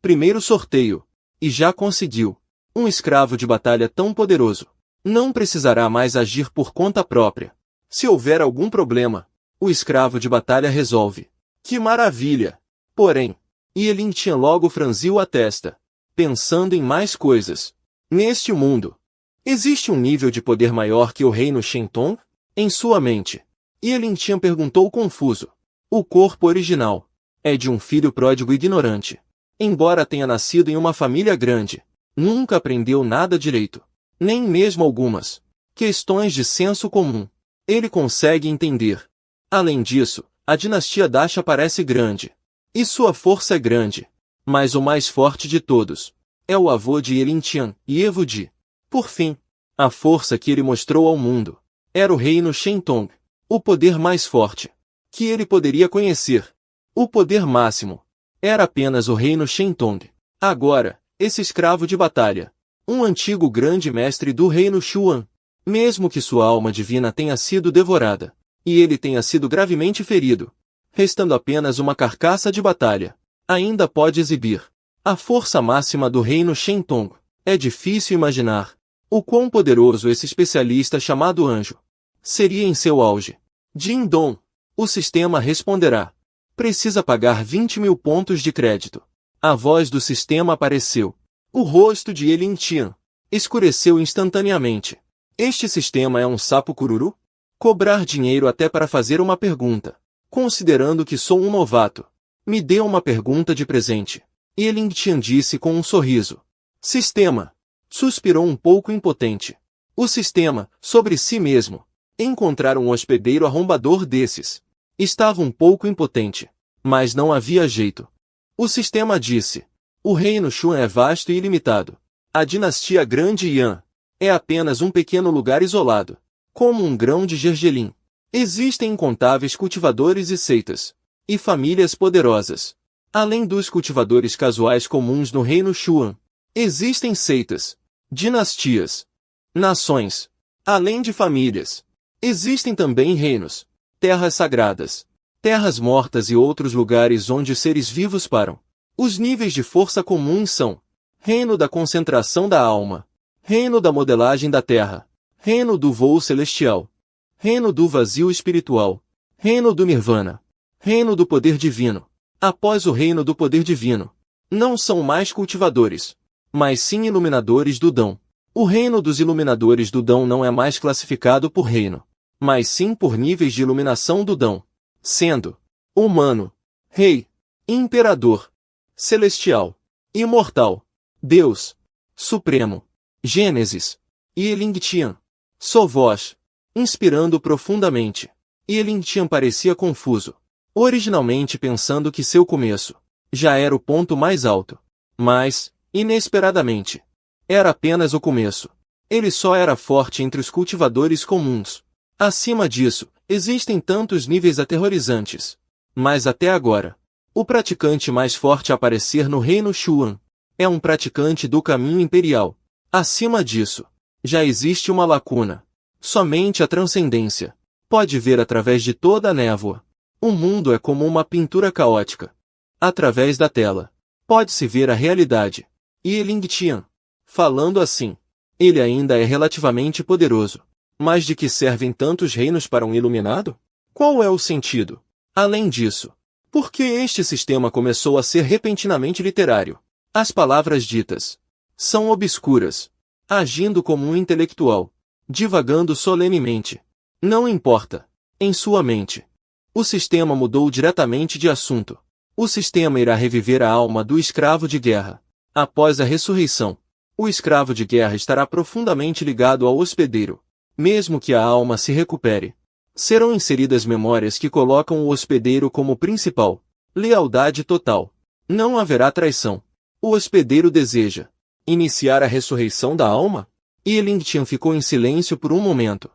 Primeiro sorteio. E já conseguiu. Um escravo de batalha tão poderoso. Não precisará mais agir por conta própria. Se houver algum problema, o escravo de batalha resolve. Que maravilha! Porém, Elintian logo franziu a testa, pensando em mais coisas. Neste mundo, existe um nível de poder maior que o reino Shenton? Em sua mente, Elintian perguntou confuso. O corpo original é de um filho pródigo ignorante. Embora tenha nascido em uma família grande, nunca aprendeu nada direito. Nem mesmo algumas questões de senso comum ele consegue entender. Além disso, a dinastia Dasha parece grande. E sua força é grande. Mas o mais forte de todos é o avô de Elintian, Yevudi. Por fim, a força que ele mostrou ao mundo era o reino Shenton, o poder mais forte que ele poderia conhecer. O poder máximo era apenas o reino Shenton. Agora, esse escravo de batalha, um antigo grande mestre do reino Xuan, mesmo que sua alma divina tenha sido devorada, e ele tenha sido gravemente ferido, restando apenas uma carcaça de batalha, ainda pode exibir a força máxima do reino Shenton. É difícil imaginar o quão poderoso esse especialista chamado anjo seria em seu auge. Ding-dong. O sistema responderá. Precisa pagar 20.000 pontos de crédito. A voz do sistema apareceu. O rosto de Elintian escureceu instantaneamente. Este sistema é um sapo cururu? Cobrar dinheiro até para fazer uma pergunta. Considerando que sou um novato, me dê uma pergunta de presente. Elintian disse com um sorriso. Sistema. Suspirou um pouco impotente. O sistema, sobre si mesmo. Encontrar um hospedeiro arrombador desses. Estava um pouco impotente. Mas não havia jeito. O sistema disse. O reino Xuan é vasto e ilimitado. A dinastia Grande Yan é apenas um pequeno lugar isolado. Como um grão de gergelim. Existem incontáveis cultivadores e seitas. E famílias poderosas. Além dos cultivadores casuais comuns no reino Xuan, existem seitas, dinastias, nações. Além de famílias, existem também reinos, terras sagradas, terras mortas e outros lugares onde os seres vivos param. Os níveis de força comuns são: reino da concentração da alma, reino da modelagem da terra, reino do voo celestial, reino do vazio espiritual, reino do nirvana, reino do poder divino. Após o reino do poder divino, não são mais cultivadores, mas sim iluminadores do Dão. O reino dos iluminadores do Dão não é mais classificado por reino, mas sim por níveis de iluminação do Dão, sendo humano, rei, imperador, celestial, imortal, Deus, supremo, Gênesis, e Elintian. Sou voz, inspirando profundamente. E Elintian parecia confuso, originalmente pensando que seu começo já era o ponto mais alto. Mas, inesperadamente, era apenas o começo. Ele só era forte entre os cultivadores comuns. Acima disso, Existem tantos níveis aterrorizantes. Mas até agora, o praticante mais forte a aparecer no reino Xuan é um praticante do caminho imperial. Acima disso, já existe uma lacuna. Somente a transcendência pode ver através de toda a névoa. O mundo é como uma pintura caótica. Através da tela, pode-se ver a realidade. E Ling Tian, falando assim, ele ainda é relativamente poderoso. Mas de que servem tantos reinos para um iluminado? Qual é o sentido? Além disso, por que este sistema começou a ser repentinamente literário? As palavras ditas são obscuras, agindo como um intelectual, divagando solenemente. Não importa, em sua mente. O sistema mudou diretamente de assunto. O sistema irá reviver a alma do escravo de guerra. Após a ressurreição, o escravo de guerra estará profundamente ligado ao hospedeiro. Mesmo que a alma se recupere, serão inseridas memórias que colocam o hospedeiro como principal. Lealdade total. Não haverá traição. O hospedeiro deseja iniciar a ressurreição da alma? E Ling Tian ficou em silêncio por um momento.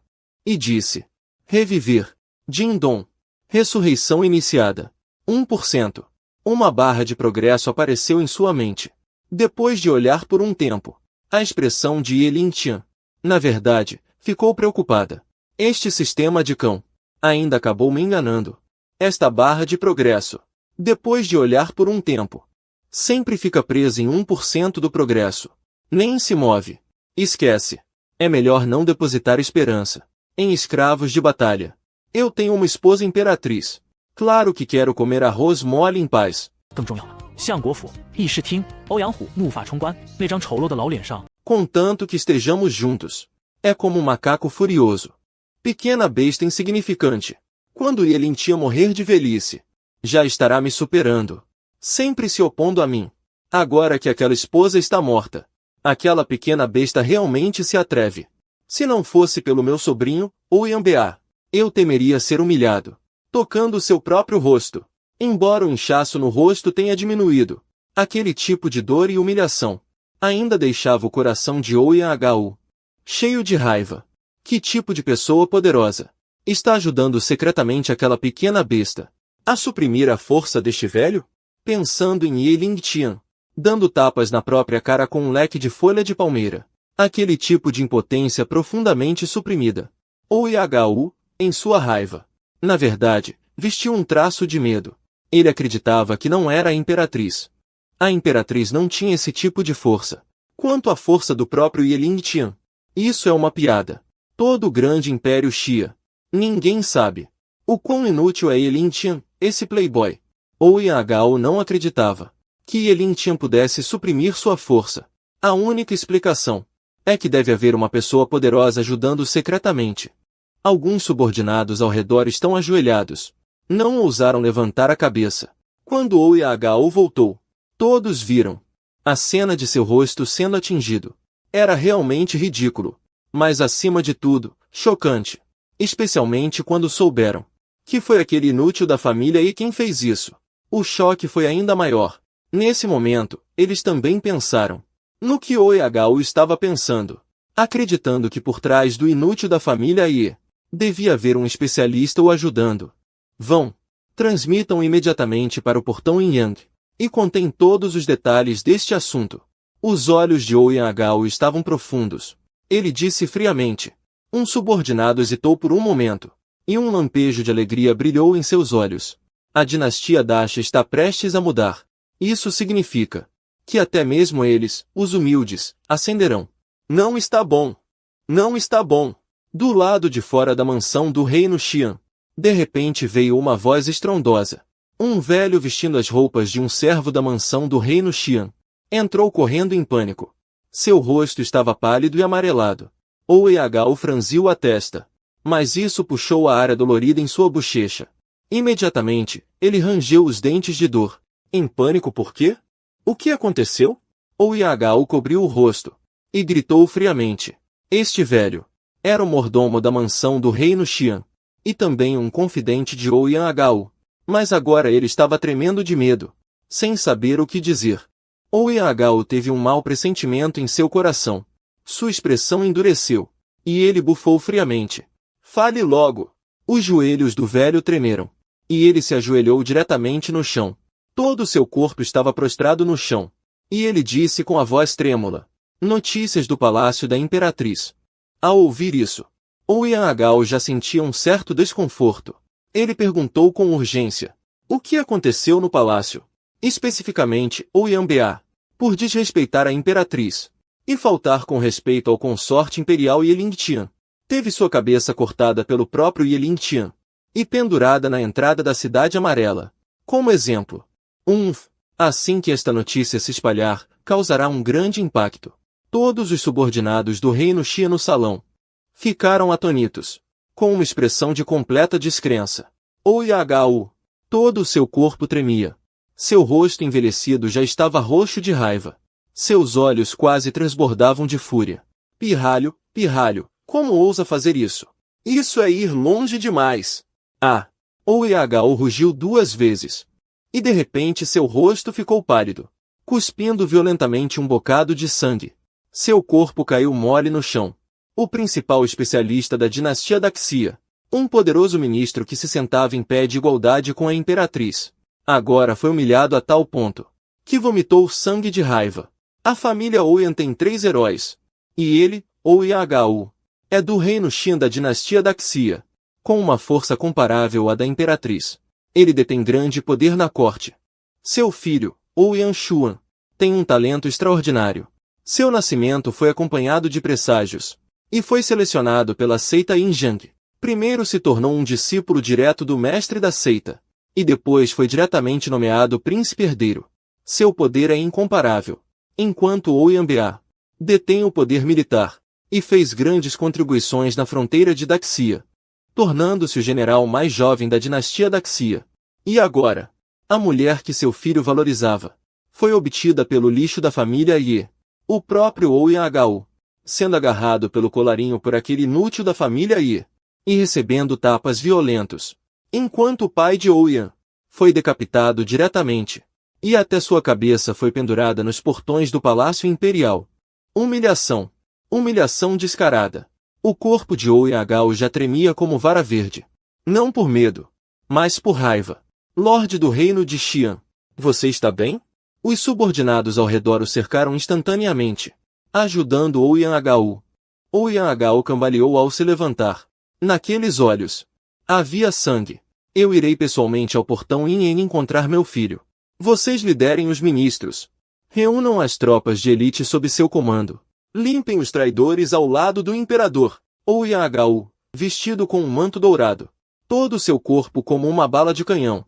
E disse: reviver. Jin-Dong. Ressurreição iniciada. 1%. Uma barra de progresso apareceu em sua mente. Depois de olhar por um tempo, a expressão de Ling Tian, na verdade, ficou preocupada. Este sistema de cão ainda acabou me enganando. Esta barra de progresso, depois de olhar por um tempo, sempre fica presa em 1% do progresso. Nem se move. Esquece. É melhor não depositar esperança em escravos de batalha. Eu tenho uma esposa imperatriz. Claro que quero comer arroz mole em paz. 更重要了，相国府、议事厅，欧阳虎怒发冲冠，那张丑陋的老脸上。 Contanto que estejamos juntos. É como um macaco furioso. Pequena besta insignificante. Quando Ling Tian morrer de velhice, já estará me superando. Sempre se opondo a mim. Agora que aquela esposa está morta, aquela pequena besta realmente se atreve. Se não fosse pelo meu sobrinho, ou Yambea, eu temeria ser humilhado, tocando seu próprio rosto. Embora o inchaço no rosto tenha diminuído, aquele tipo de dor e humilhação ainda deixava o coração de Ouyang cheio de raiva. Que tipo de pessoa poderosa está ajudando secretamente aquela pequena besta a suprimir a força deste velho? Pensando em Ling Tian, dando tapas na própria cara com um leque de folha de palmeira. Aquele tipo de impotência profundamente suprimida. Ouyang, em sua raiva, na verdade, vestiu um traço de medo. Ele acreditava que não era a imperatriz. A imperatriz não tinha esse tipo de força. Quanto à força do próprio Ling Tian, isso é uma piada. Todo o grande império Xia. Ninguém sabe o quão inútil é Ling Tian, esse playboy. Ouyang não acreditava que Ling Tian pudesse suprimir sua força. A única explicação é que deve haver uma pessoa poderosa ajudando secretamente. Alguns subordinados ao redor estão ajoelhados. Não ousaram levantar a cabeça. Quando Ouyang voltou, todos viram a cena de seu rosto sendo atingido. Era realmente ridículo, mas acima de tudo, chocante. Especialmente quando souberam que foi aquele inútil da família e quem fez isso. O choque foi ainda maior. Nesse momento, eles também pensaram no que Ouyang estava pensando, acreditando que por trás do inútil da família devia haver um especialista o ajudando. Vão, transmitam imediatamente para o portão Yang, e contém todos os detalhes deste assunto. Os olhos de Ouyang estavam profundos. Ele disse friamente. Um subordinado hesitou por um momento, e um lampejo de alegria brilhou em seus olhos. A dinastia Dasha está prestes a mudar. Isso significa que até mesmo eles, os humildes, ascenderão. Não está bom. Não está bom. Do lado de fora da mansão do reino Xian, de repente veio uma voz estrondosa. Um velho vestindo as roupas de um servo da mansão do reino Xian entrou correndo em pânico. Seu rosto estava pálido e amarelado. Ouyang franziu a testa, mas isso puxou a área dolorida em sua bochecha. Imediatamente, ele rangeu os dentes de dor. Em pânico por quê? O que aconteceu? Ouyang cobriu o rosto e gritou friamente. Este velho era o mordomo da mansão do reino Xian e também um confidente de Ouyang. Mas agora ele estava tremendo de medo, sem saber o que dizer. Ouyang teve um mau pressentimento em seu coração. Sua expressão endureceu, e ele bufou friamente. Fale logo. Os joelhos do velho tremeram. E ele se ajoelhou diretamente no chão. Todo o seu corpo estava prostrado no chão. E ele disse com a voz trêmula: notícias do palácio da imperatriz. Ao ouvir isso, Ouyang Agao já sentia um certo desconforto. Ele perguntou com urgência: o que aconteceu no palácio? Especificamente, Ouyang-Bea, por desrespeitar a imperatriz e faltar com respeito ao consorte imperial Yelingtian, teve sua cabeça cortada pelo próprio Yelingtian e pendurada na entrada da Cidade Amarela. Como exemplo, assim que esta notícia se espalhar, causará um grande impacto. Todos os subordinados do reino Xia no salão ficaram atônitos, com uma expressão de completa descrença. Ouyang-Agao, todo o seu corpo tremia. Seu rosto envelhecido já estava roxo de raiva. Seus olhos quase transbordavam de fúria. Pirralho, pirralho, como ousa fazer isso? Isso é ir longe demais. Ah! Ouyang-Agao rugiu 2 vezes. E de repente seu rosto ficou pálido, cuspindo violentamente um bocado de sangue. Seu corpo caiu mole no chão. O principal especialista da dinastia Daxia, um poderoso ministro que se sentava em pé de igualdade com a imperatriz, agora foi humilhado a tal ponto que vomitou sangue de raiva. A família Ouyang tem 3 heróis. E ele, Ouyang-Agao, é do reino Xin da dinastia Daxia, com uma força comparável à da imperatriz. Ele detém grande poder na corte. Seu filho, Ouyang Xuan, tem um talento extraordinário. Seu nascimento foi acompanhado de presságios, e foi selecionado pela seita Yinjiang. Primeiro se tornou um discípulo direto do mestre da seita, e depois foi diretamente nomeado príncipe herdeiro. Seu poder é incomparável, enquanto Ouyang-Bea detém o poder militar, e fez grandes contribuições na fronteira de Daxia, tornando-se o general mais jovem da dinastia Daxia. E agora, a mulher que seu filho valorizava, foi obtida pelo lixo da família Ye, o próprio Ouyang-Agao, sendo agarrado pelo colarinho por aquele inútil da família Ye, e recebendo tapas violentos, enquanto o pai de Ouyang foi decapitado diretamente, e até sua cabeça foi pendurada nos portões do Palácio Imperial. Humilhação. Humilhação descarada. O corpo de Ouyang-Agao já tremia como vara verde. Não por medo, mas por raiva. Lorde do reino de Xian, você está bem? Os subordinados ao redor o cercaram instantaneamente, ajudando Ouyang-Agao. Ouyang-Agao cambaleou ao se levantar. Naqueles olhos havia sangue. Eu irei pessoalmente ao portão Yin encontrar meu filho. Vocês liderem os ministros. Reúnam as tropas de elite sob seu comando. Limpem os traidores ao lado do imperador. Ouyang-Agao, vestido com um manto dourado, todo o seu corpo como uma bala de canhão,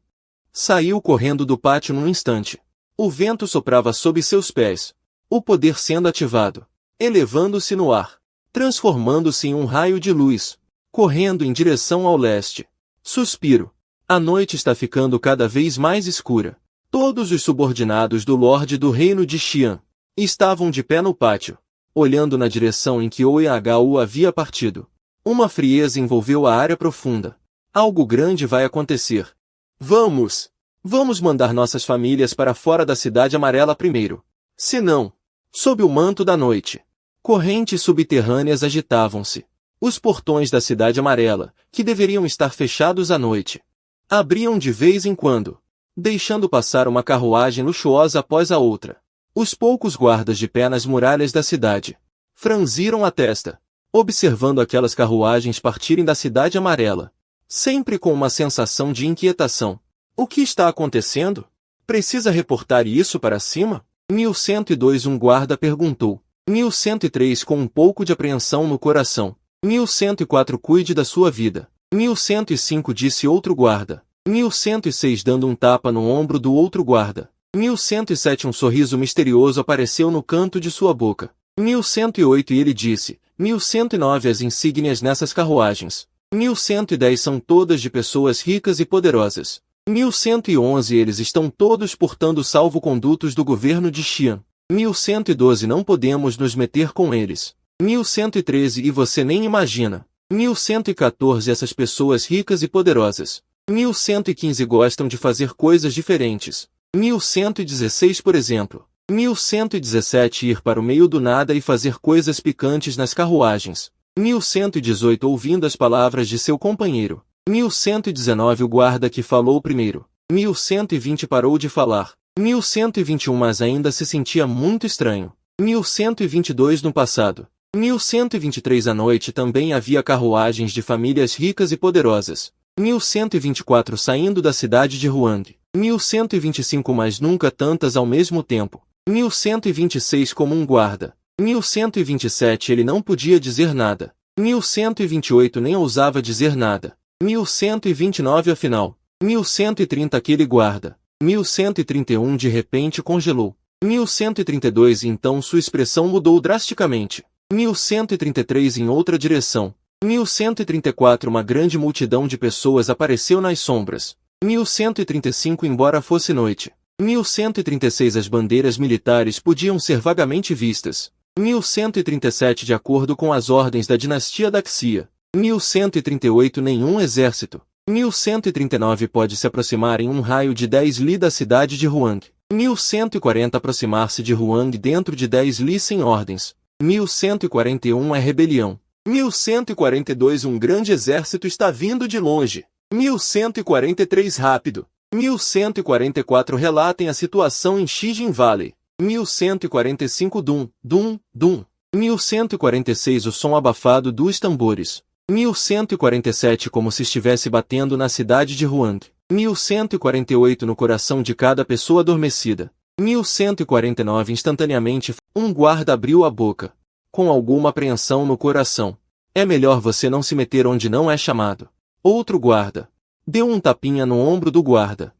saiu correndo do pátio num instante. O vento soprava sob seus pés, o poder sendo ativado, elevando-se no ar, transformando-se em um raio de luz, correndo em direção ao leste. Suspiro. A noite está ficando cada vez mais escura. Todos os subordinados do Lorde do Reino de Xian estavam de pé no pátio, olhando na direção em que Ouyang-Agao havia partido. Uma frieza envolveu a área profunda. Algo grande vai acontecer. Vamos! Vamos mandar nossas famílias para fora da Cidade Amarela primeiro. Senão, sob o manto da noite, correntes subterrâneas agitavam-se. Os portões da Cidade Amarela, que deveriam estar fechados à noite, abriam de vez em quando, deixando passar uma carruagem luxuosa após a outra. Os poucos guardas de pé nas muralhas da cidade franziram a testa, observando aquelas carruagens partirem da Cidade Amarela, sempre com uma sensação de inquietação. O que está acontecendo? Precisa reportar isso para cima? 1102 um guarda perguntou. 1103 com um pouco de apreensão no coração. 1104 cuide da sua vida. 1105 disse outro guarda. 1106 dando um tapa no ombro do outro guarda. 1107 um sorriso misterioso apareceu no canto de sua boca. 1108 e ele disse. 1109 as insígnias nessas carruagens. 1110 são todas de pessoas ricas e poderosas. 1111 eles estão todos portando salvo-condutos do governo de Xian. 1112 não podemos nos meter com eles. 1113 e você nem imagina. 1114 essas pessoas ricas e poderosas. 1115 gostam de fazer coisas diferentes. 1116 por exemplo. 1117 ir para o meio do nada e fazer coisas picantes nas carruagens. 1118 ouvindo as palavras de seu companheiro. 1119 O guarda que falou primeiro. 1120 parou de falar. 1121 mas ainda se sentia muito estranho. 1122 no passado. 1123 à noite também havia carruagens de famílias ricas e poderosas. 1124 saindo da cidade de Huang. 1125 mas nunca tantas ao mesmo tempo. 1126 como um guarda. 1127 ele não podia dizer nada. 1128 nem ousava dizer nada. 1129 afinal. 1130 aquele guarda. 1131 de repente congelou. 1132 então sua expressão mudou drasticamente. 1133 em outra direção. 1134 uma grande multidão de pessoas apareceu nas sombras. 1135 embora fosse noite. 1136 as bandeiras militares podiam ser vagamente vistas. 1137 de acordo com as ordens da dinastia da Xia. 1138 nenhum exército. 1139 pode se aproximar em um raio de 10 li da cidade de Huang. 1140 aproximar-se de Huang dentro de 10 li sem ordens. 1141 é rebelião. 1142 um grande exército está vindo de longe. 1143 rápido. 1144 relatem a situação em Xijin Valley. 1145 Dum, Dum, Dum. 1146 o som abafado dos tambores. 1147 como se estivesse batendo na cidade de Huang. 1148 no coração de cada pessoa adormecida. 1149 instantaneamente, um guarda abriu a boca. Com alguma apreensão no coração. É melhor você não se meter onde não é chamado. Outro guarda. Deu um tapinha no ombro do guarda.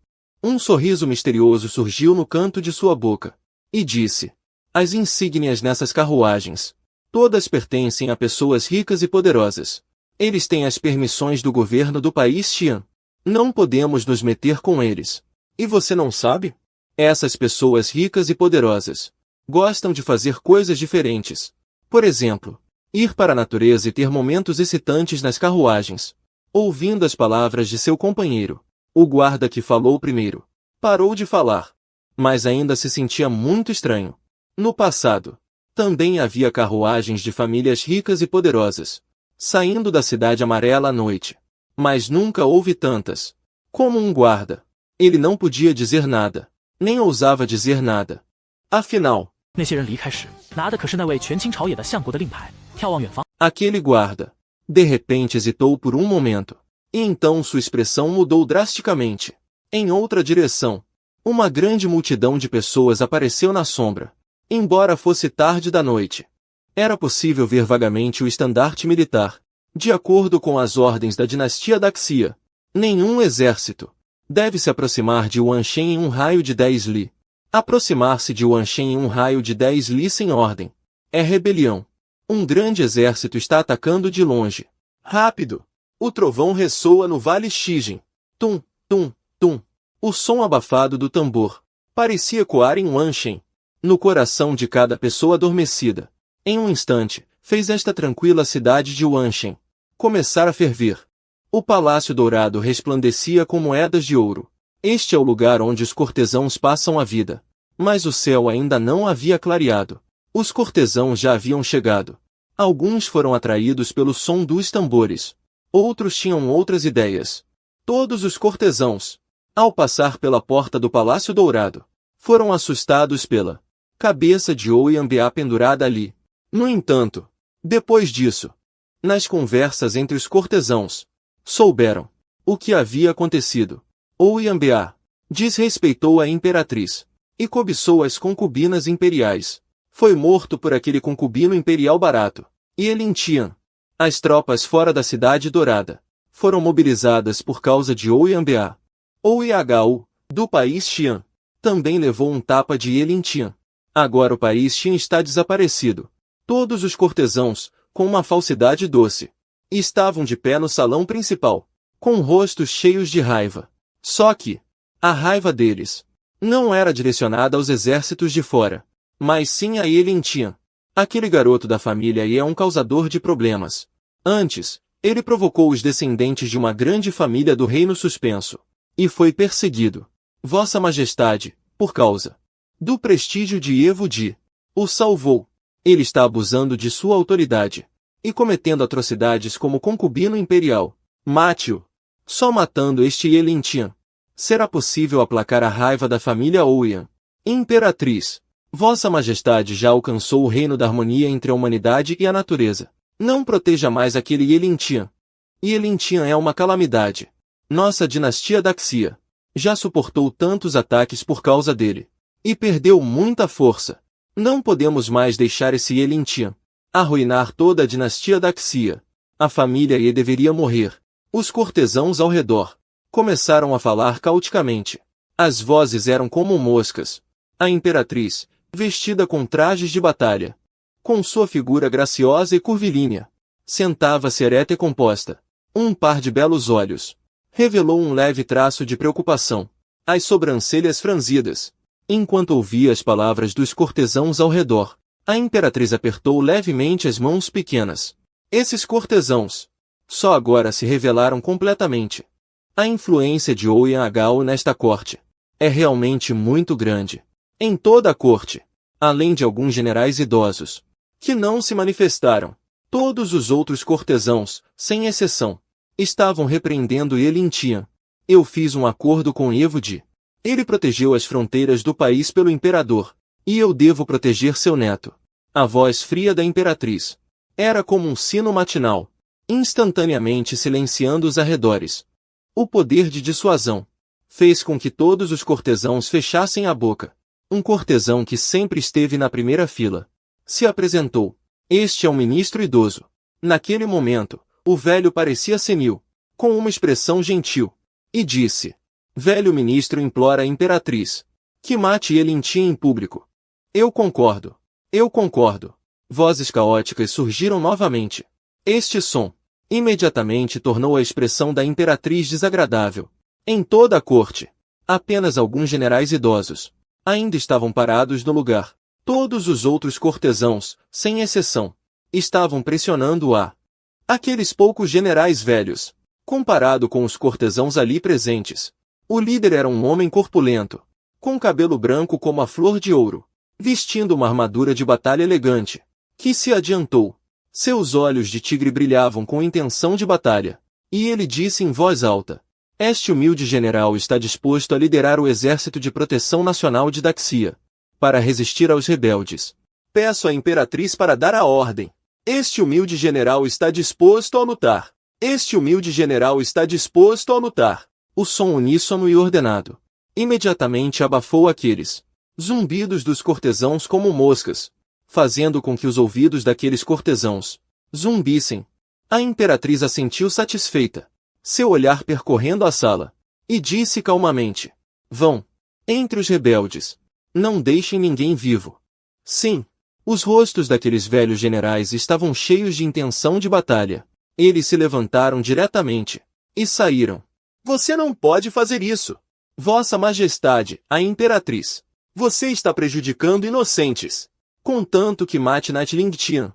Um sorriso misterioso surgiu no canto de sua boca. E disse. As insígnias nessas carruagens. Todas pertencem a pessoas ricas e poderosas. Eles têm as permissões do governo do país Xi'an. Não podemos nos meter com eles. E você não sabe? Essas pessoas ricas e poderosas gostam de fazer coisas diferentes. Por exemplo, ir para a natureza e ter momentos excitantes nas carruagens. Ouvindo as palavras de seu companheiro, o guarda que falou primeiro parou de falar. Mas ainda se sentia muito estranho. No passado, também havia carruagens de famílias ricas e poderosas, saindo da cidade amarela à noite. Mas nunca houve tantas. Como um guarda. Ele não podia dizer nada. Nem ousava dizer nada. Afinal, 那些人离开时，拿的可是那位权倾朝野的相国的令牌。眺望远方， aquele guarda, de repente hesitou por um momento. E então sua expressão mudou drasticamente. Em outra direção, uma grande multidão de pessoas apareceu na sombra. Embora fosse tarde da noite, era possível ver vagamente o estandarte militar. De acordo com as ordens da dinastia da Xia, nenhum exército deve se aproximar de Wanshen em um raio de 10 li. Aproximar-se de Wanshen em um raio de 10 li sem ordem é rebelião. Um grande exército está atacando de longe. Rápido! O trovão ressoa no vale Xijin. Tum, tum, tum. O som abafado do tambor parecia ecoar em Wanshen, no coração de cada pessoa adormecida. Em um instante, fez esta tranquila cidade de Wanshen começar a ferver. O palácio dourado resplandecia com moedas de ouro. Este é o lugar onde os cortesãos passam a vida. Mas o céu ainda não havia clareado. Os cortesãos já haviam chegado. Alguns foram atraídos pelo som dos tambores. Outros tinham outras ideias. Todos os cortesãos, ao passar pela porta do Palácio Dourado, foram assustados pela cabeça de Ouyambia pendurada ali. No entanto, depois disso, nas conversas entre os cortesãos, souberam o que havia acontecido. Ouyambia desrespeitou a imperatriz e cobiçou as concubinas imperiais. Foi morto por aquele concubino imperial barato. E Elintian. As tropas fora da cidade dourada foram mobilizadas por causa de Ouyambia. Ouyagaú, do país Xi'an, também levou um tapa de Elintian. Agora o país Xi'an está desaparecido. Todos os cortesãos, com uma falsidade doce, estavam de pé no salão principal, com rostos cheios de raiva. Só que a raiva deles não era direcionada aos exércitos de fora, mas sim a Elintian. Aquele garoto da família e é um causador de problemas. Antes, ele provocou os descendentes de uma grande família do reino suspenso, e foi perseguido. Vossa Majestade, por causa do prestígio de Evo Di, o salvou. Ele está abusando de sua autoridade e cometendo atrocidades como concubino imperial. Mate-o. Só matando este Yelintian será possível aplacar a raiva da família Ouyang. Imperatriz, Vossa Majestade já alcançou o reino da harmonia entre a humanidade e a natureza. Não proteja mais aquele Yelintian. Yelintian é uma calamidade. Nossa dinastia Daxia já suportou tantos ataques por causa dele. E perdeu muita força. Não podemos mais deixar esse Yelintian arruinar toda a dinastia Daxia. A família Ye deveria morrer. Os cortesãos ao redor começaram a falar caoticamente. As vozes eram como moscas. A imperatriz, vestida com trajes de batalha, com sua figura graciosa e curvilínea, sentava-se ereta e composta. Um par de belos olhos revelou um leve traço de preocupação. As sobrancelhas franzidas. Enquanto ouvia as palavras dos cortesãos ao redor, a imperatriz apertou levemente as mãos pequenas. Esses cortesãos só agora se revelaram completamente. A influência de Ouyang nesta corte é realmente muito grande. Em toda a corte, além de alguns generais idosos, que não se manifestaram, todos os outros cortesãos, sem exceção, estavam repreendendo Yelintian. Eu fiz um acordo com Evodi. Ele protegeu as fronteiras do país pelo imperador, e eu devo proteger seu neto. A voz fria da imperatriz era como um sino matinal, instantaneamente silenciando os arredores. O poder de dissuasão fez com que todos os cortesãos fechassem a boca. Um cortesão que sempre esteve na primeira fila se apresentou. Este é um ministro idoso. Naquele momento, o velho parecia senil, com uma expressão gentil, e disse: Velho ministro implora a imperatriz que mate Yelintian em público. Eu concordo. Eu concordo. Vozes caóticas surgiram novamente. Este som imediatamente tornou a expressão da imperatriz desagradável. Em toda a corte, apenas alguns generais idosos ainda estavam parados no lugar. Todos os outros cortesãos, sem exceção, estavam pressionando aqueles poucos generais velhos. Comparado com os cortesãos ali presentes, o líder era um homem corpulento, com cabelo branco como a flor de ouro, vestindo uma armadura de batalha elegante, que se adiantou. Seus olhos de tigre brilhavam com intenção de batalha, e ele disse em voz alta: Este humilde general está disposto a liderar o Exército de Proteção Nacional de Daxia, para resistir aos rebeldes. Peço à imperatriz para dar a ordem. Este humilde general está disposto a lutar. Este humilde general está disposto a lutar. O som uníssono e ordenado imediatamente abafou aqueles zumbidos dos cortesãos como moscas, fazendo com que os ouvidos daqueles cortesãos zumbissem. A imperatriz assentiu satisfeita, seu olhar percorrendo a sala, e disse calmamente: Vão entre os rebeldes. Não deixem ninguém vivo. Sim, os rostos daqueles velhos generais estavam cheios de intenção de batalha. Eles se levantaram diretamente e saíram. Você não pode fazer isso. Vossa Majestade, a imperatriz. Você está prejudicando inocentes. Contanto que mate Natlingtian.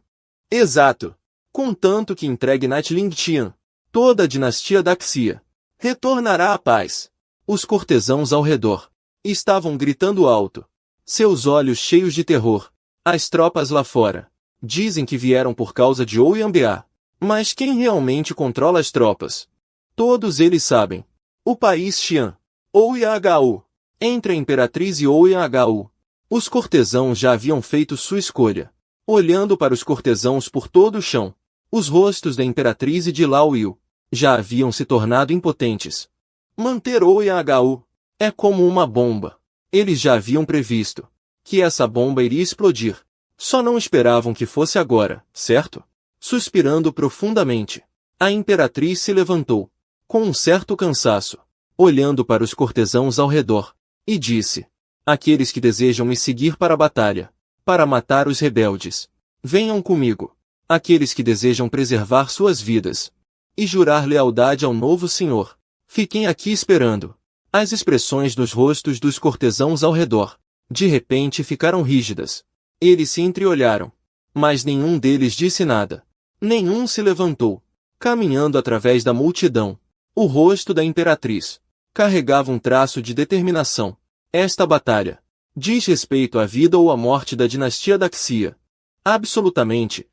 Exato. Contanto que entregue Natlingtian. Toda a dinastia Daxia retornará à paz. Os cortesãos ao redor estavam gritando alto, seus olhos cheios de terror. As tropas lá fora dizem que vieram por causa de Ouyang. Mas quem realmente controla as tropas? Todos eles sabem. O país Xian. Ouyang. Entre a imperatriz e Ouyang. Os cortesãos já haviam feito sua escolha. Olhando para os cortesãos por todo o chão, os rostos da imperatriz e de Lao Yu já haviam se tornado impotentes. Manter Ouyang é como uma bomba. Eles já haviam previsto que essa bomba iria explodir. Só não esperavam que fosse agora, certo? Suspirando profundamente, a imperatriz se levantou, com um certo cansaço, olhando para os cortesãos ao redor, e disse: Aqueles que desejam me seguir para a batalha, para matar os rebeldes, venham comigo. Aqueles que desejam preservar suas vidas e jurar lealdade ao novo senhor, fiquem aqui esperando. As expressões dos rostos dos cortesãos ao redor, de repente ficaram rígidas. Eles se entreolharam, mas nenhum deles disse nada. Nenhum se levantou. Caminhando através da multidão, o rosto da imperatriz carregava um traço de determinação. Esta batalha diz respeito à vida ou à morte da dinastia Daxia. Absolutamente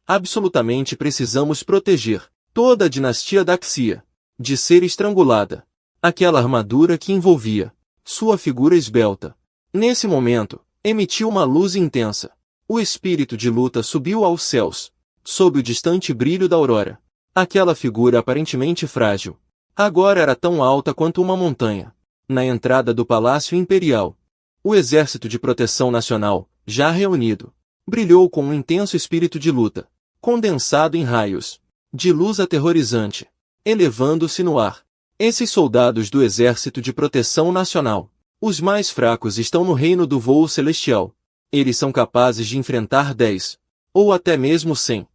precisamos proteger toda a dinastia Daxia. de ser estrangulada. Aquela armadura que envolvia sua figura esbelta. Nesse momento, emitiu uma luz intensa. O espírito de luta subiu aos céus, sob o distante brilho da aurora. Aquela figura aparentemente frágil, agora era tão alta quanto uma montanha. Na entrada do Palácio Imperial, o Exército de Proteção Nacional, já reunido, brilhou com um intenso espírito de luta, condensado em raios de luz aterrorizante, elevando-se no ar. Esses soldados do Exército de Proteção Nacional, os mais fracos, estão no reino do voo celestial. Eles são capazes de enfrentar 10, ou até mesmo 100.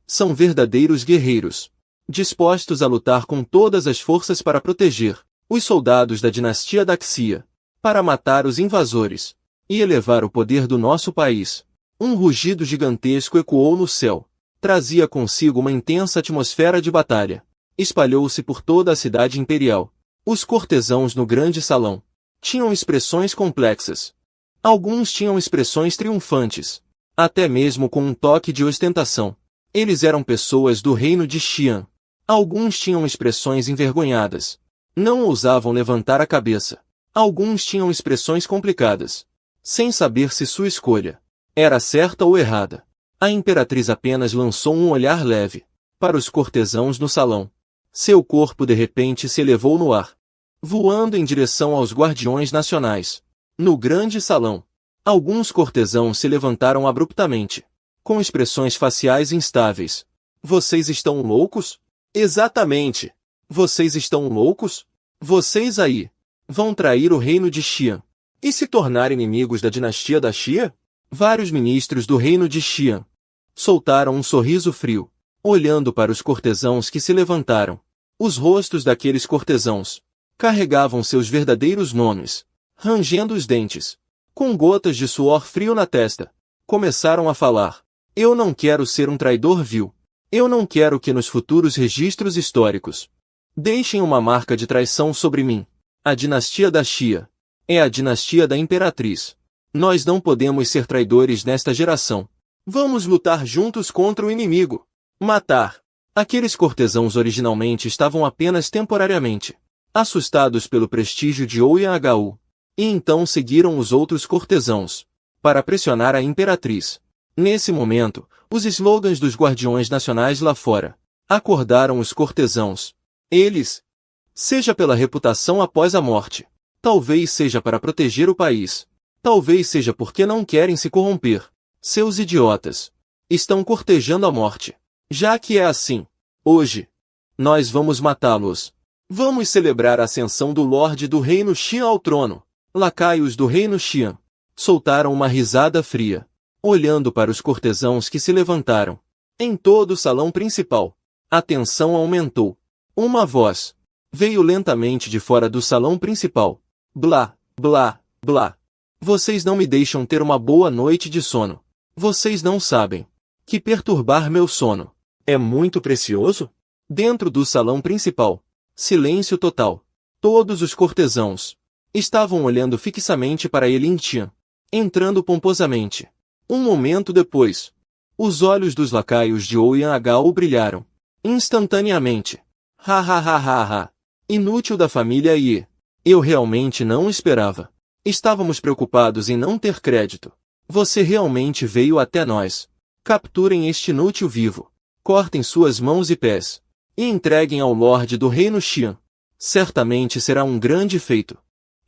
São verdadeiros guerreiros, dispostos a lutar com todas as forças para proteger os soldados da dinastia Daxia, para matar os invasores e elevar o poder do nosso país. Um rugido gigantesco ecoou no céu. Trazia consigo uma intensa atmosfera de batalha. Espalhou-se por toda a cidade imperial. Os cortesãos no grande salão tinham expressões complexas. Alguns tinham expressões triunfantes, até mesmo com um toque de ostentação. Eles eram pessoas do reino de Xi'an. Alguns tinham expressões envergonhadas. Não ousavam levantar a cabeça. Alguns tinham expressões complicadas, sem saber se sua escolha era certa ou errada. A imperatriz apenas lançou um olhar leve para os cortesãos no salão. Seu corpo de repente se elevou no ar, voando em direção aos guardiões nacionais. No grande salão, alguns cortesãos se levantaram abruptamente, com expressões faciais instáveis. Vocês estão loucos? Exatamente. Vocês estão loucos? Vocês aí vão trair o reino de Xi'an e se tornar inimigos da dinastia da Xia? Vários ministros do reino de Xi'an soltaram um sorriso frio, olhando para os cortesãos que se levantaram. Os rostos daqueles cortesãos carregavam seus verdadeiros nomes, rangendo os dentes, com gotas de suor frio na testa. Começaram a falar. Eu não quero ser um traidor vil. Eu não quero que nos futuros registros históricos deixem uma marca de traição sobre mim. A dinastia da Xia é a dinastia da Imperatriz. Nós não podemos ser traidores nesta geração. Vamos lutar juntos contra o inimigo. Matar. Aqueles cortesãos originalmente estavam apenas temporariamente assustados pelo prestígio de Ouyang-Hu, e então seguiram os outros cortesãos para pressionar a Imperatriz. Nesse momento, os slogans dos guardiões nacionais lá fora acordaram os cortesãos. Eles, seja pela reputação após a morte, talvez seja para proteger o país, talvez seja porque não querem se corromper. Seus idiotas estão cortejando a morte. Já que é assim, hoje, nós vamos matá-los. Vamos celebrar a ascensão do Lorde do Reino Xi'an ao trono. Lacaios do Reino Xi'an soltaram uma risada fria, olhando para os cortesãos que se levantaram. Em todo o salão principal, a tensão aumentou. Uma voz veio lentamente de fora do salão principal. Blá, blá, blá. Vocês não me deixam ter uma boa noite de sono. Vocês não sabem que perturbar meu sono é muito precioso? Dentro do salão principal, silêncio total. Todos os cortesãos estavam olhando fixamente para Elin Tian, entrando pomposamente. Um momento depois, os olhos dos lacaios de Ouyang-Hu brilharam instantaneamente. Ha ha ha ha ha. Inútil da família Yi. Eu realmente não esperava. Estávamos preocupados em não ter crédito. Você realmente veio até nós. Capturem este inútil vivo. Cortem suas mãos e pés e entreguem ao Lorde do Reino Xi'an. Certamente será um grande feito.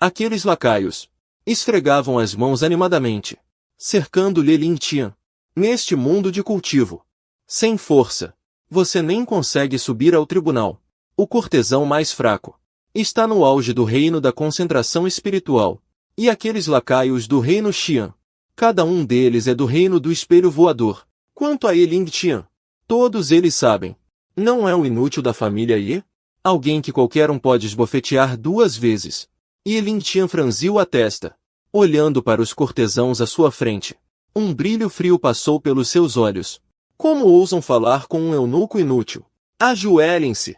Aqueles lacaios esfregavam as mãos animadamente, cercando-lhe Lin Tian. Neste mundo de cultivo, sem força, você nem consegue subir ao tribunal. O cortesão mais fraco está no auge do reino da concentração espiritual. E aqueles lacaios do Reino Xi'an, cada um deles é do reino do espelho voador. Quanto a Elin Tian, todos eles sabem. Não é um inútil da família Yi? Alguém que qualquer um pode esbofetear 2 vezes. E Elin Tian franziu a testa, olhando para os cortesãos à sua frente. Um brilho frio passou pelos seus olhos. Como ousam falar com um eunuco inútil? Ajoelhem-se!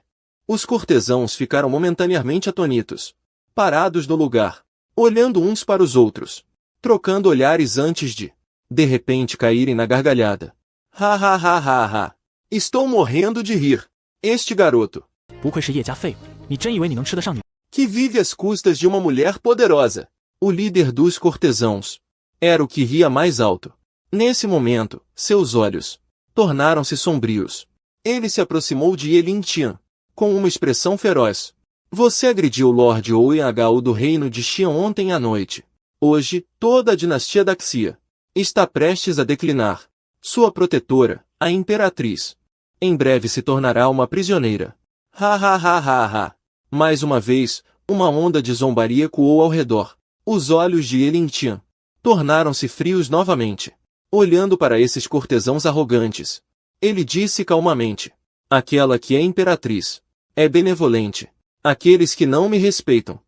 Os cortesãos ficaram momentaneamente atônitos, parados no lugar, olhando uns para os outros, trocando olhares antes de repente caírem na gargalhada. Ha ha ha ha ha! Estou morrendo de rir. Este garoto 不愧是叶家废物，你真以为你能吃得上女？ Que vive às custas de uma mulher poderosa. O líder dos cortesãos. Era o que ria mais alto. Nesse momento, seus olhos tornaram-se sombrios. Ele se aproximou de Yelintian, com uma expressão feroz. Você agrediu o Lord Ouyang do reino de Xian ontem à noite. Hoje, toda a dinastia da Xia está prestes a declinar. Sua protetora, a Imperatriz, em breve se tornará uma prisioneira. Ha ha ha ha ha. Mais uma vez, uma onda de zombaria ecoou ao redor. Os olhos de Yelintian tornaram-se frios novamente. Olhando para esses cortesãos arrogantes, ele disse calmamente: aquela que é imperatriz é benevolente. Aqueles que não me respeitam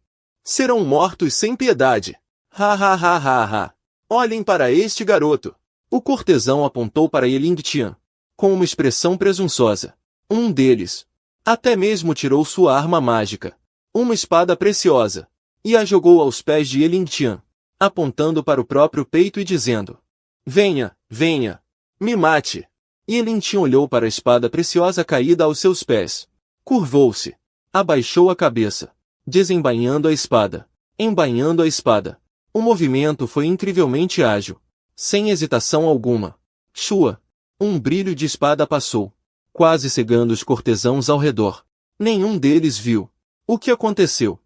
serão mortos sem piedade. Ha ha ha ha ha. Olhem para este garoto. O cortesão apontou para Yelintian com uma expressão presunçosa. Um deles até mesmo tirou sua arma mágica, uma espada preciosa, e a jogou aos pés de Yelintian, apontando para o próprio peito e dizendo: venha, venha, me mate. Yelintian olhou para a espada preciosa caída aos seus pés. Curvou-se, abaixou a cabeça, desembainhando a espada, embainhando a espada. O movimento foi incrivelmente ágil, sem hesitação alguma. Shua, um brilho de espada passou, quase cegando os cortesãos ao redor. Nenhum deles viu o que aconteceu.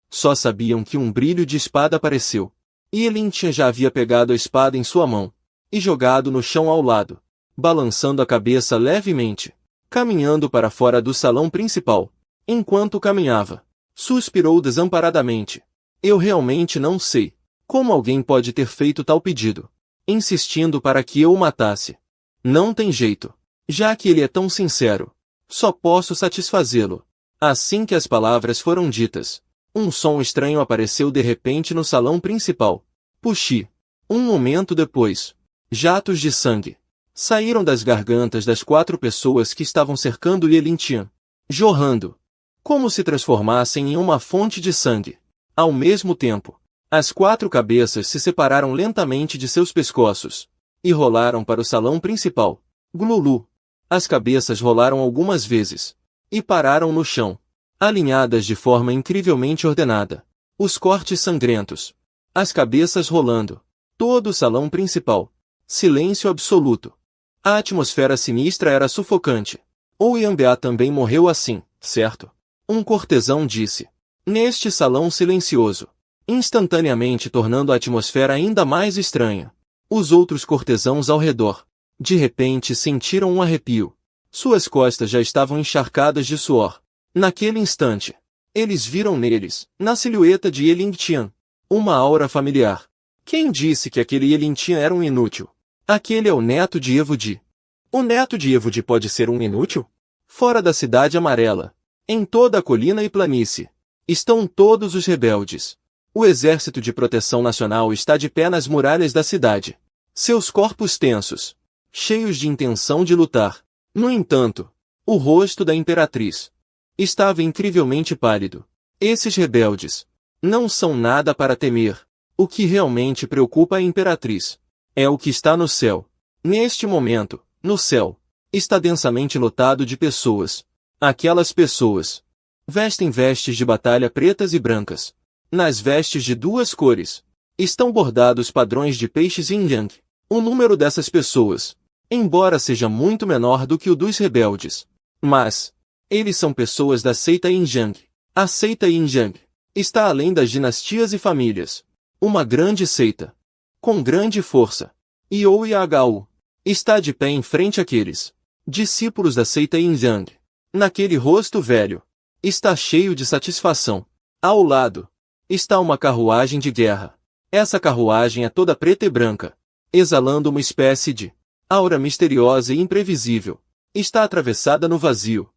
Só sabiam que um brilho de espada apareceu. E Yelintian já havia pegado a espada em sua mão e jogado no chão ao lado, balançando a cabeça levemente, caminhando para fora do salão principal. Enquanto caminhava, suspirou desamparadamente. Eu realmente não sei como alguém pode ter feito tal pedido, insistindo para que eu o matasse. Não tem jeito. Já que ele é tão sincero, só posso satisfazê-lo. Assim que as palavras foram ditas, um som estranho apareceu de repente no salão principal. Puxi. Um momento depois, jatos de sangue saíram das gargantas das 4 pessoas que estavam cercando Yelintian, jorrando, como se transformassem em uma fonte de sangue. Ao mesmo tempo, as 4 cabeças se separaram lentamente de seus pescoços e rolaram para o salão principal. Glulu. As cabeças rolaram algumas vezes e pararam no chão, alinhadas de forma incrivelmente ordenada. Os cortes sangrentos. As cabeças rolando. Todo o salão principal. Silêncio absoluto. A atmosfera sinistra era sufocante. Ouyang também morreu assim, certo? Um cortesão disse. Neste salão silencioso, instantaneamente tornando a atmosfera ainda mais estranha. Os outros cortesãos ao redor, de repente sentiram um arrepio. Suas costas já estavam encharcadas de suor. Naquele instante, eles viram neles, na silhueta de Yelintian, uma aura familiar. Quem disse que aquele Yelintian era um inútil? Aquele é o neto de Evudi. O neto de Evudi pode ser um inútil? Fora da cidade amarela, em toda a colina e planície, estão todos os rebeldes. O exército de proteção nacional está de pé nas muralhas da cidade. Seus corpos tensos, cheios de intenção de lutar. No entanto, o rosto da imperatriz estava incrivelmente pálido. Esses rebeldes não são nada para temer. O que realmente preocupa a imperatriz é o que está no céu. Neste momento, no céu, está densamente lotado de pessoas. Aquelas pessoas vestem vestes de batalha pretas e brancas. Nas vestes de 2 cores, estão bordados padrões de peixes yin-yang. O número dessas pessoas, embora seja muito menor do que o dos rebeldes, mas eles são pessoas da seita Yin-yang. A seita Yin-yang está além das dinastias e famílias. Uma grande seita, com grande força. E Ouyang está de pé em frente àqueles discípulos da seita Yin-yang. Naquele rosto velho, está cheio de satisfação. Ao lado, está uma carruagem de guerra. Essa carruagem é toda preta e branca, exalando uma espécie de aura misteriosa e imprevisível. Está atravessada no vazio.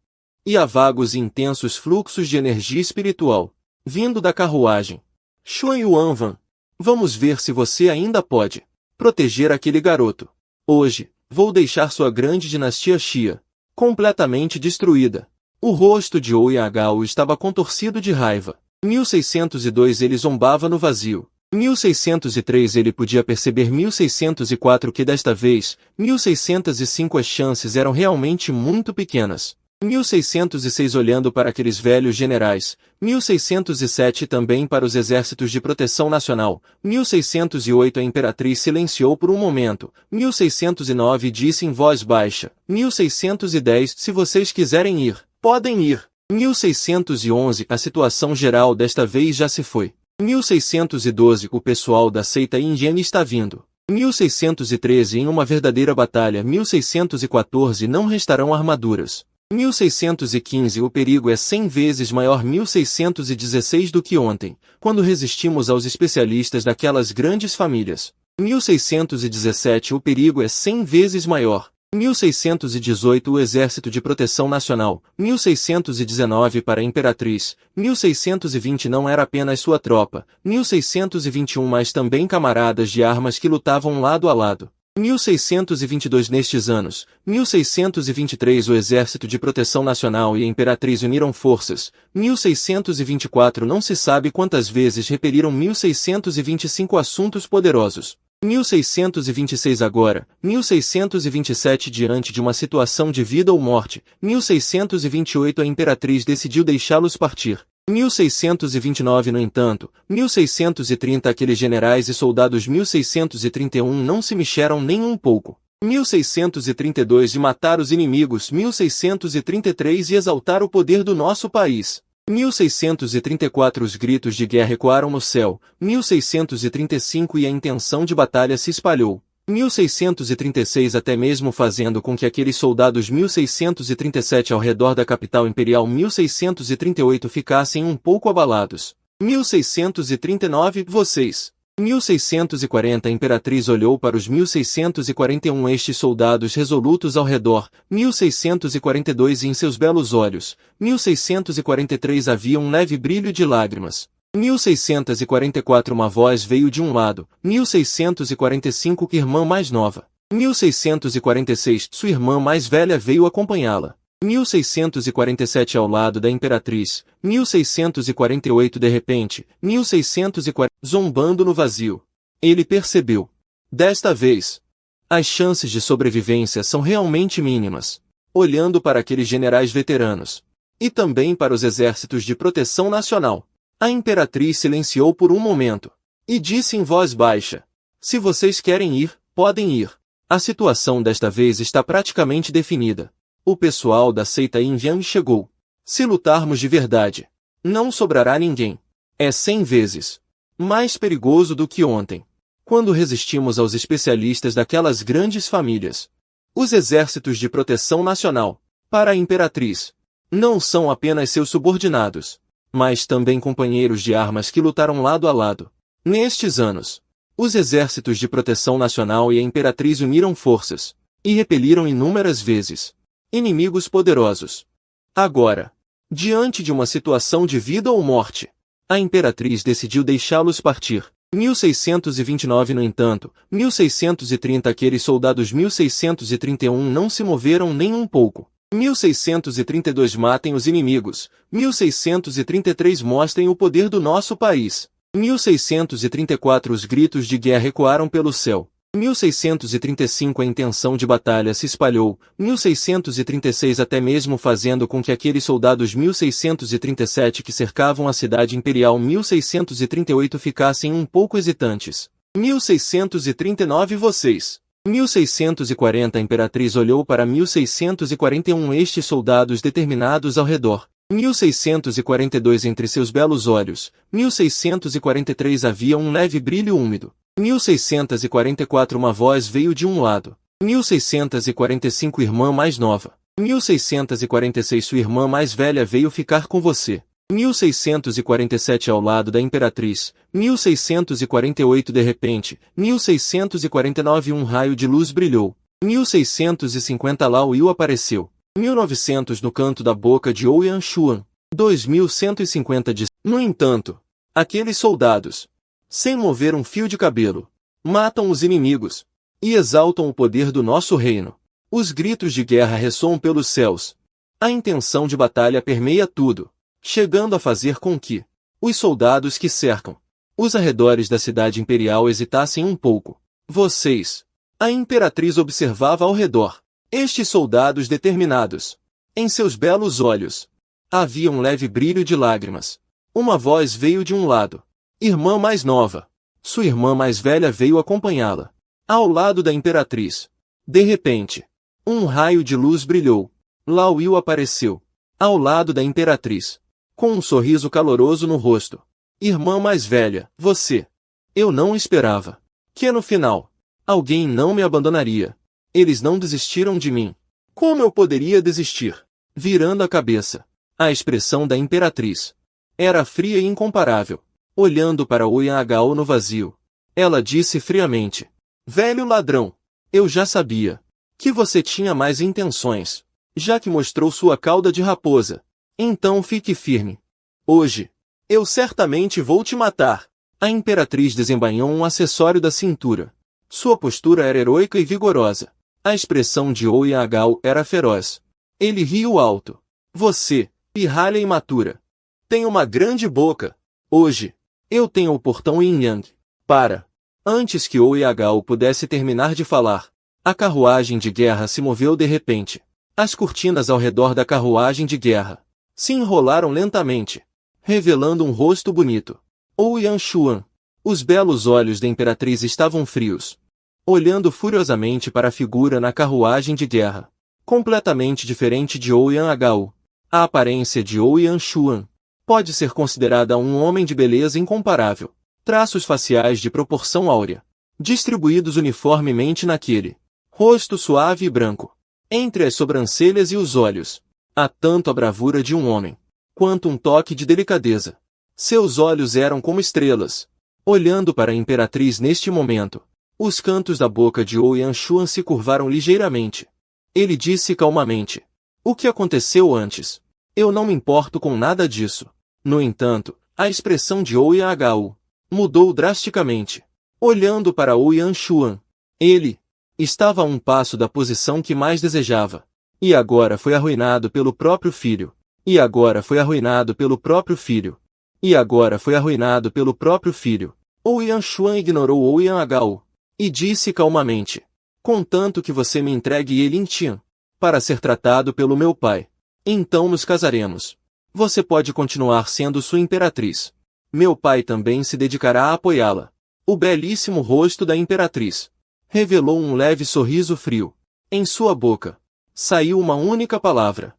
E há vagos e intensos fluxos de energia espiritual, vindo da carruagem. Xuan Yuanvan, vamos ver se você ainda pode proteger aquele garoto. Hoje, vou deixar sua grande dinastia Xia completamente destruída. O rosto de Ouyang estava contorcido de raiva. 1602 ele zombava no vazio. 1603 ele podia perceber 1604 que desta vez, 1605 as chances eram realmente muito pequenas. 1606 olhando para aqueles velhos generais, 1607 também para os exércitos de proteção nacional, 1608 a imperatriz silenciou por um momento, 1609 disse em voz baixa, 1610 se vocês quiserem ir, podem ir, 1611 a situação geral desta vez já se foi, 1612 o pessoal da seita indiana está vindo. 1613 em uma verdadeira batalha, 1614 não restarão armaduras. 1615 o perigo é 100 vezes maior, 1616 do que ontem, quando resistimos aos especialistas daquelas grandes famílias. 1617 o perigo é 100 vezes maior. 1618 o Exército de Proteção Nacional, 1619 para a Imperatriz, 1620 não era apenas sua tropa, 1621 mas também camaradas de armas que lutavam lado a lado. 1622 nestes anos, 1623 o Exército de Proteção Nacional e a Imperatriz uniram forças, 1624 não se sabe quantas vezes repeliram 1625 assuntos poderosos. 1626 agora, 1627 diante de uma situação de vida ou morte, 1628 a Imperatriz decidiu deixá-los partir. 1629 no entanto, 1630 aqueles generais e soldados 1631 não se mexeram nem um pouco. 1632 de matar os inimigos, 1633 e exaltar o poder do nosso país. 1634 os gritos de guerra ecoaram no céu, 1635 e a intenção de batalha se espalhou. 1636 até mesmo fazendo com que aqueles soldados 1637 ao redor da capital imperial 1638 ficassem um pouco abalados. 1639 vocês. 1640 a Imperatriz olhou para os 1641 estes soldados resolutos ao redor, 1642 e em seus belos olhos, 1643 havia um leve brilho de lágrimas. 1644 uma voz veio de um lado, 1645 irmã mais nova. 1646 sua irmã mais velha veio acompanhá-la. 1647 ao lado da Imperatriz, 1648 de repente, 1640 zombando no vazio. Ele percebeu. Desta vez, as chances de sobrevivência são realmente mínimas. Olhando para aqueles generais veteranos. E também para os exércitos de proteção nacional. A Imperatriz silenciou por um momento. E disse em voz baixa. Se vocês querem ir, podem ir. A situação desta vez está praticamente definida. O pessoal da seita Yin chegou. Se lutarmos de verdade, não sobrará ninguém. É 100 vezes mais perigoso do que ontem, quando resistimos aos especialistas daquelas grandes famílias. Os exércitos de proteção nacional, para a Imperatriz, não são apenas seus subordinados, mas também companheiros de armas que lutaram lado a lado. Nestes anos, os exércitos de proteção nacional e a Imperatriz uniram forças, e repeliram inúmeras vezes inimigos poderosos. Agora, diante de uma situação de vida ou morte, a Imperatriz decidiu deixá-los partir. 1629 no entanto, 1630 aqueles soldados 1631 não se moveram nem um pouco. 1632 matem os inimigos, 1633 mostrem o poder do nosso país. 1634 os gritos de guerra ecoaram pelo céu. 1635 a intenção de batalha se espalhou, 1636 até mesmo fazendo com que aqueles soldados 1637 que cercavam a cidade imperial 1638 ficassem um pouco hesitantes. 1639 vocês. 1640 a Imperatriz olhou para 1641 estes soldados determinados ao redor. 1642 entre seus belos olhos, 1643 havia um leve brilho úmido. 1644 uma voz veio de um lado. 1645 irmã mais nova. 1646 sua irmã mais velha veio ficar com você. 1647 ao lado da Imperatriz. 1648 de repente. 1649 um raio de luz brilhou. 1650 Lao Yu apareceu. 1900 no canto da boca de Ouyang Xuan. 2150 de... No entanto, aqueles soldados, sem mover um fio de cabelo, matam os inimigos e exaltam o poder do nosso reino. Os gritos de guerra ressoam pelos céus. A intenção de batalha permeia tudo, chegando a fazer com que os soldados que cercam os arredores da cidade imperial hesitassem um pouco. Vocês, a Imperatriz observava ao redor. Estes soldados determinados Em seus belos olhos havia um leve brilho de lágrimas. Uma voz veio de um lado. Irmã mais nova. Sua irmã mais velha veio acompanhá-la. Ao lado da imperatriz. De repente, um raio de luz brilhou. Lao Yu apareceu. Ao lado da imperatriz. Com um sorriso caloroso no rosto. Irmã mais velha, você. Eu não esperava. Que no final, alguém não me abandonaria. Eles não desistiram de mim. Como eu poderia desistir? Virando a cabeça. A expressão da imperatriz era fria e incomparável. Olhando para Ouyang no vazio, ela disse friamente: velho ladrão, eu já sabia que você tinha mais intenções, já que mostrou sua cauda de raposa. Então fique firme. Hoje, eu certamente vou te matar. A imperatriz desembainhou um acessório da cintura. Sua postura era heroica e vigorosa. A expressão de Ouyang era feroz. Ele riu alto. Você, pirralha imatura, tem uma grande boca. Hoje, eu tenho o portão Yin Yang. Para. Antes que Ouyang pudesse terminar de falar, a carruagem de guerra se moveu de repente. As cortinas ao redor da carruagem de guerra se enrolaram lentamente, revelando um rosto bonito. Ouyang Xuan. Os belos olhos da imperatriz estavam frios, olhando furiosamente para a figura na carruagem de guerra. Completamente diferente de Ouyang. A aparência de Ouyang Xuan pode ser considerada um homem de beleza incomparável. Traços faciais de proporção áurea, distribuídos uniformemente naquele rosto suave e branco. Entre as sobrancelhas e os olhos, há tanto a bravura de um homem, quanto um toque de delicadeza. Seus olhos eram como estrelas. Olhando para a imperatriz neste momento, os cantos da boca de Ouyang Xuan se curvaram ligeiramente. Ele disse calmamente: o que aconteceu antes? Eu não me importo com nada disso. No entanto, a expressão de Ouyang mudou drasticamente. Olhando para Ouyang Xuan, ele estava a um passo da posição que mais desejava. E agora foi arruinado pelo próprio filho. E agora foi arruinado pelo próprio filho. E agora foi arruinado pelo próprio filho. Ouyang Xuan ignorou Ouyang e disse calmamente: contanto que você me entregue ele em Tian, para ser tratado pelo meu pai, então nos casaremos. Você pode continuar sendo sua imperatriz. Meu pai também se dedicará a apoiá-la. O belíssimo rosto da imperatriz revelou um leve sorriso frio. Em sua boca saiu uma única palavra: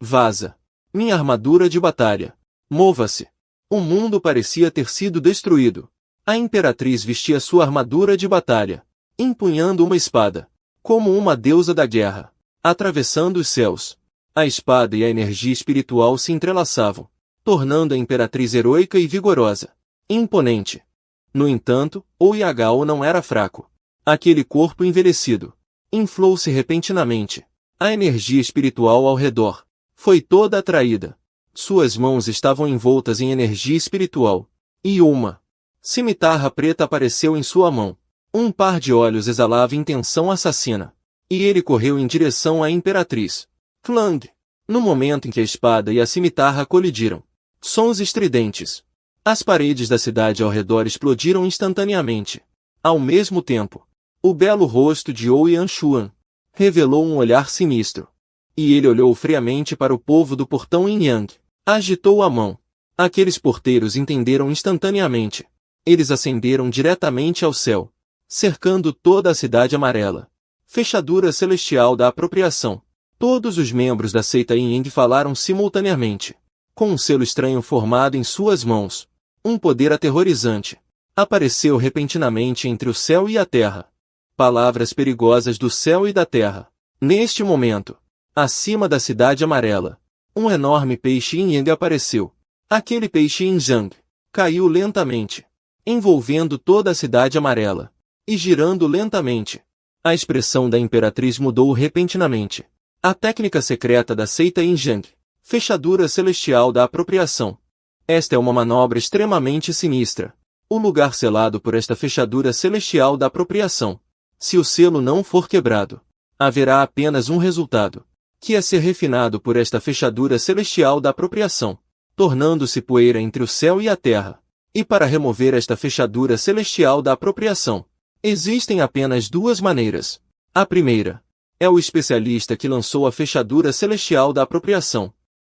vaza. Minha armadura de batalha. Mova-se. O mundo parecia ter sido destruído. A imperatriz vestia sua armadura de batalha, empunhando uma espada, como uma deusa da guerra, atravessando os céus. A espada e a energia espiritual se entrelaçavam, tornando a imperatriz heroica e vigorosa, imponente. No entanto, Ouyang não era fraco. Aquele corpo envelhecido inflou-se repentinamente. A energia espiritual ao redor foi toda atraída. Suas mãos estavam envoltas em energia espiritual. E uma cimitarra preta apareceu em sua mão. Um par de olhos exalava intenção assassina. E ele correu em direção à imperatriz. Clang! No momento em que a espada e a cimitarra colidiram, sons estridentes. As paredes da cidade ao redor explodiram instantaneamente. Ao mesmo tempo, o belo rosto de Ouyang Xuan revelou um olhar sinistro. E ele olhou friamente para o povo do portão Yin Yang. Agitou a mão. Aqueles porteiros entenderam instantaneamente. Eles ascenderam diretamente ao céu, cercando toda a cidade amarela. Fechadura celestial da apropriação. Todos os membros da seita Yin Yang falaram simultaneamente. Com um selo estranho formado em suas mãos, um poder aterrorizante apareceu repentinamente entre o céu e a terra. Palavras perigosas do céu e da terra. Neste momento, acima da cidade amarela, um enorme peixe Yin Yang apareceu. Aquele peixe Yin Yang caiu lentamente, envolvendo toda a cidade amarela, e girando lentamente. A expressão da imperatriz mudou repentinamente. A técnica secreta da seita Yin Yang. Fechadura celestial da apropriação. Esta é uma manobra extremamente sinistra. O lugar selado por esta fechadura celestial da apropriação. Se o selo não for quebrado, haverá apenas um resultado, que é ser refinado por esta fechadura celestial da apropriação, tornando-se poeira entre o céu e a terra. E para remover esta fechadura celestial da apropriação, existem apenas duas maneiras. A primeira É o especialista que lançou a fechadura celestial da apropriação.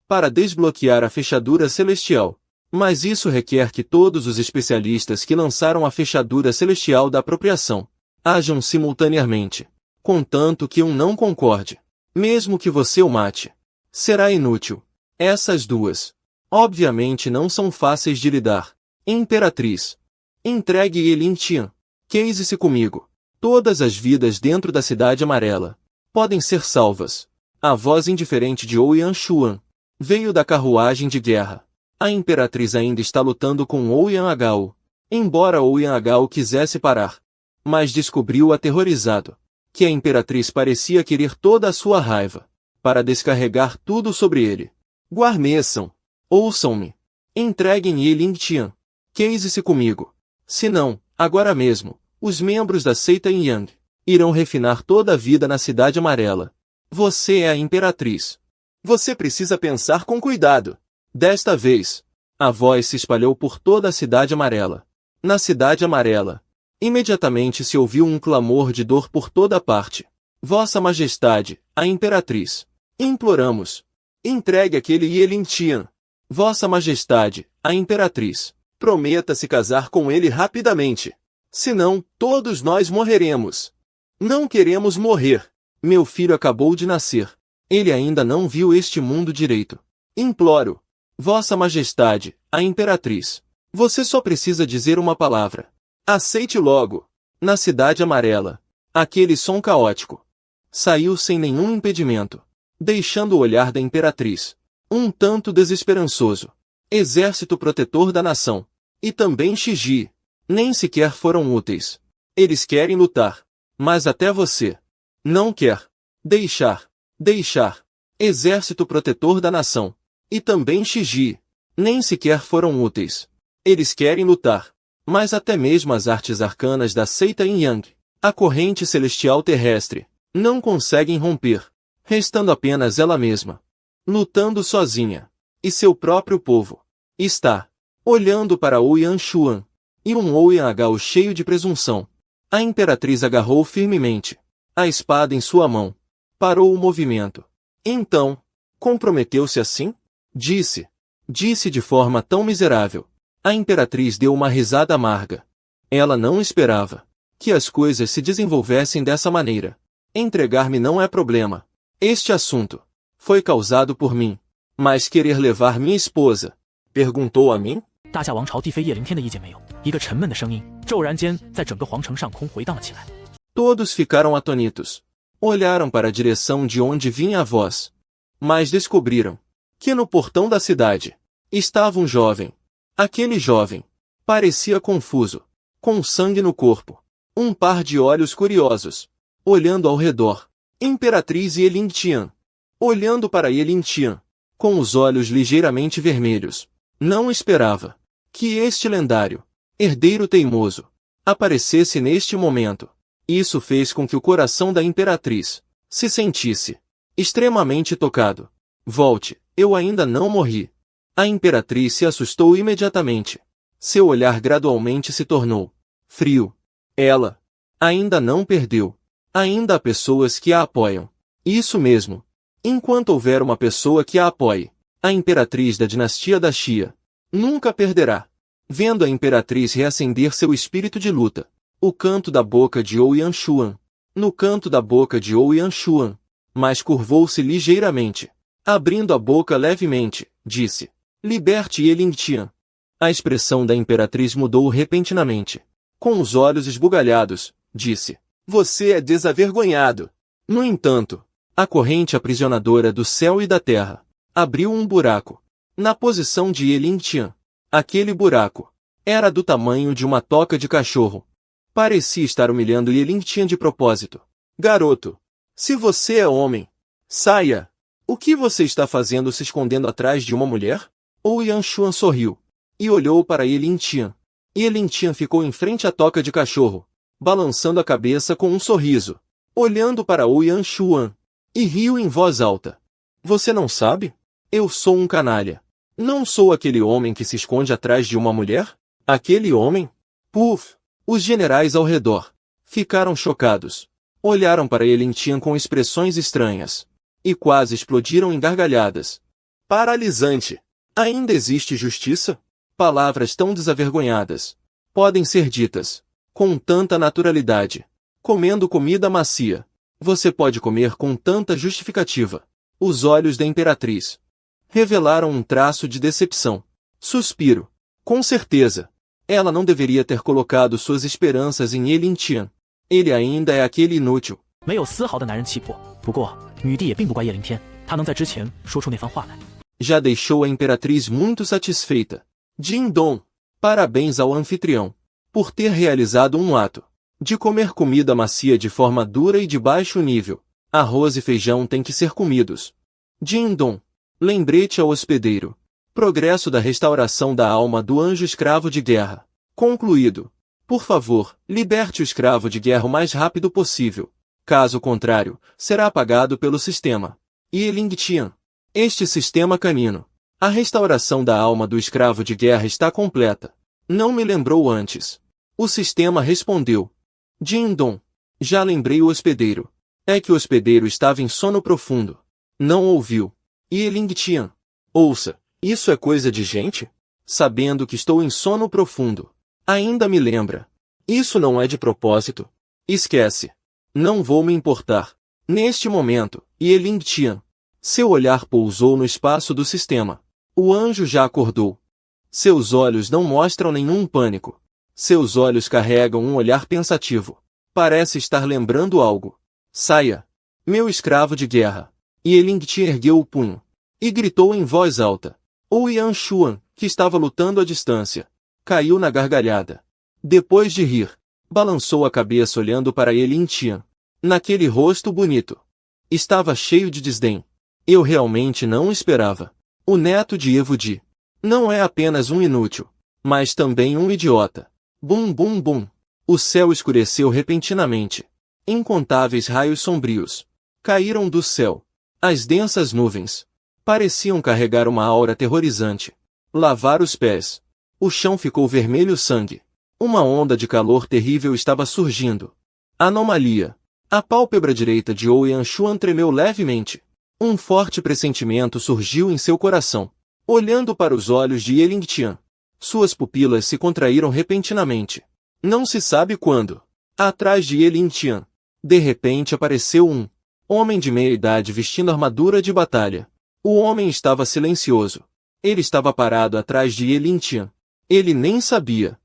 Para desbloquear a fechadura celestial. Mas isso requer que todos os especialistas que lançaram a fechadura celestial da apropriação ajam simultaneamente. Contanto que um não concorde. Mesmo que você o mate. Será inútil. Essas duas, obviamente não são fáceis de lidar. Imperatriz. Entregue ele em Tian. Case-se comigo. Todas as vidas dentro da Cidade Amarela podem ser salvas. A voz indiferente de Ouyang Xuan veio da carruagem de guerra. A Imperatriz ainda está lutando com Ouyang Agao. Embora Ouyang Agao quisesse parar, mas descobriu aterrorizado que a Imperatriz parecia querer toda a sua raiva para descarregar tudo sobre ele. Guarneçam. Ouçam-me. Entreguem ele em Tian. Case-se comigo. Se não, agora mesmo, os membros da seita Yin Yang irão refinar toda a vida na Cidade Amarela. Você é a Imperatriz. Você precisa pensar com cuidado. Desta vez, a voz se espalhou por toda a Cidade Amarela. Na Cidade Amarela, imediatamente se ouviu um clamor de dor por toda parte. Vossa Majestade, a Imperatriz. Imploramos. Entregue aquele Yelin Tian. Vossa Majestade, a Imperatriz. Prometa se casar com ele rapidamente. Senão, todos nós morreremos. Não queremos morrer. Meu filho acabou de nascer. Ele ainda não viu este mundo direito. Imploro. Vossa Majestade, a Imperatriz. Você só precisa dizer uma palavra. Aceite logo. Na Cidade Amarela, aquele som caótico saiu sem nenhum impedimento, deixando o olhar da Imperatriz um tanto desesperançoso. Exército protetor da nação. E também Shiji. Nem sequer foram úteis. Eles querem lutar. Mas até você não quer. Deixar. Exército protetor da nação. E também Shiji. Nem sequer foram úteis. Eles querem lutar. Mas até mesmo as artes arcanas da seita Yin Yang, a corrente celestial terrestre, não conseguem romper, restando apenas ela mesma, lutando sozinha. E seu próprio povo está olhando para Ouyang Xuan e um Ouyang Agao cheio de presunção. A Imperatriz agarrou firmemente a espada em sua mão. Parou o movimento. Então, comprometeu-se assim? Disse de forma tão miserável. A Imperatriz deu uma risada amarga. Ela não esperava que as coisas se desenvolvessem dessa maneira. Entregar-me não é problema. Este assunto foi causado por mim. Mas querer levar minha esposa? Perguntou a mim? 大夏王朝帝妃叶灵天的意见没有，一个沉闷的声音骤然间在整个皇城上空回荡了起来。 Todos ficaram atônitos. Olharam para a direção de onde vinha a voz. Mas descobriram que no portão da cidade estava um jovem. Aquele jovem parecia confuso, com sangue no corpo, um par de olhos curiosos, olhando ao redor. Imperatriz Yelin Tian, olhando para Yelin Tian, com os olhos ligeiramente vermelhos. Não esperava que este lendário herdeiro teimoso aparecesse neste momento. Isso fez com que o coração da Imperatriz se sentisse extremamente tocado. Volte, eu ainda não morri. A Imperatriz se assustou imediatamente. Seu olhar gradualmente se tornou frio. Ela ainda não perdeu. Ainda há pessoas que a apoiam. Isso mesmo. Enquanto houver uma pessoa que a apoie, a Imperatriz da dinastia da Xia nunca perderá. Vendo a Imperatriz reacender seu espírito de luta, o canto da boca de Ouyang Xuan, no canto da boca de Ouyang Xuan, mas curvou-se ligeiramente, abrindo a boca levemente, disse: liberte Yelin Tian. A expressão da Imperatriz mudou repentinamente. Com os olhos esbugalhados, disse: você é desavergonhado. No entanto, a corrente aprisionadora do céu e da terra abriu um buraco na posição de Yelin Tian. Aquele buraco era do tamanho de uma toca de cachorro. Parecia estar humilhando Yelin Tian de propósito. Garoto, se você é homem, saia. O que você está fazendo se escondendo atrás de uma mulher? Ouyang Xuan sorriu e olhou para Yelin Tian. Yelin Tian ficou em frente à toca de cachorro, balançando a cabeça com um sorriso, olhando para Ouyang Xuan, e riu em voz alta. Você não sabe? Eu sou um canalha. Não sou aquele homem que se esconde atrás de uma mulher? Aquele homem? Puf! Os generais ao redor ficaram chocados. Olharam para Elintian com expressões estranhas. E quase explodiram em gargalhadas. Paralisante! Ainda existe justiça? Palavras tão desavergonhadas. Podem ser ditas. Com tanta naturalidade. Comendo comida macia. Você pode comer com tanta justificativa. Os olhos da imperatriz revelaram um traço de decepção. Suspiro. Com certeza. Ela não deveria ter colocado suas esperanças em Elintian. Ele ainda é aquele inútil. 没有丝毫的男人气魄。不过，女帝也并不怪叶灵天，她能在之前说出那番话来。Já deixou a imperatriz muito satisfeita. Ding-dong. Parabéns ao anfitrião. Por ter realizado um ato de comer comida macia de forma dura e de baixo nível. Arroz e feijão têm que ser comidos. Ding-dong. Lembrete ao hospedeiro. Progresso da restauração da alma do anjo escravo de guerra. Concluído. Por favor, liberte o escravo de guerra o mais rápido possível. Caso contrário, será apagado pelo sistema. Elintian. Este sistema canino. A restauração da alma do escravo de guerra está completa. Não me lembrou antes. O sistema respondeu. Ding-dong. Já lembrei o hospedeiro. É que o hospedeiro estava em sono profundo. Não ouviu. Elintian. Ouça, isso é coisa de gente? Sabendo que estou em sono profundo. Ainda me lembra. Isso não é de propósito. Esquece. Não vou me importar. Neste momento, Elintian. Seu olhar pousou no espaço do sistema. O anjo já acordou. Seus olhos não mostram nenhum pânico. Seus olhos carregam um olhar pensativo. Parece estar lembrando algo. Saia. Meu escravo de guerra. Elintian ergueu o punho. E gritou em voz alta. O Yanshuan, que estava lutando à distância, caiu na gargalhada. Depois de rir, balançou a cabeça olhando para Elintian. Naquele rosto bonito. Estava cheio de desdém. Eu realmente não esperava. O neto de Evudi não é apenas um inútil, mas também um idiota. Bum bum bum. O céu escureceu repentinamente. Incontáveis raios sombrios caíram do céu. As densas nuvens pareciam carregar uma aura aterrorizante. Lavar os pés. O chão ficou vermelho sangue. Uma onda de calor terrível estava surgindo. Anomalia. A pálpebra direita de Yanshuan tremeu levemente. Um forte pressentimento surgiu em seu coração. Olhando para os olhos de Elintian, suas pupilas se contraíram repentinamente. Não se sabe quando. Atrás de Elintian, de repente apareceu um homem de meia idade vestindo armadura de batalha. O homem estava silencioso. Ele estava parado atrás de Elintian. Ele nem sabia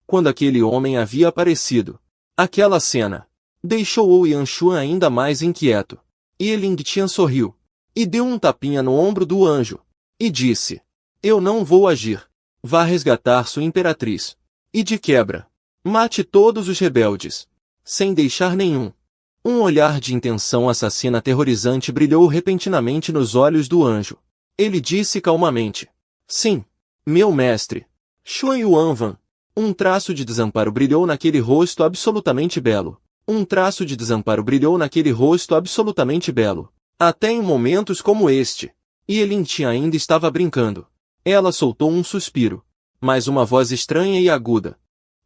quando aquele homem havia aparecido. Aquela cena deixou Yanshuan ainda mais inquieto. Elintian sorriu e deu um tapinha no ombro do anjo e disse: eu não vou agir. Vá resgatar sua imperatriz. E de quebra, mate todos os rebeldes, sem deixar nenhum. Um olhar de intenção assassina aterrorizante brilhou repentinamente nos olhos do anjo. Ele disse calmamente: sim, meu mestre. Xuan Yuanvan. Um traço de desamparo brilhou naquele rosto absolutamente belo. Um traço de desamparo brilhou naquele rosto absolutamente belo. Até em momentos como este. E Elintian ainda estava brincando. Ela soltou um suspiro. Mas uma voz estranha e aguda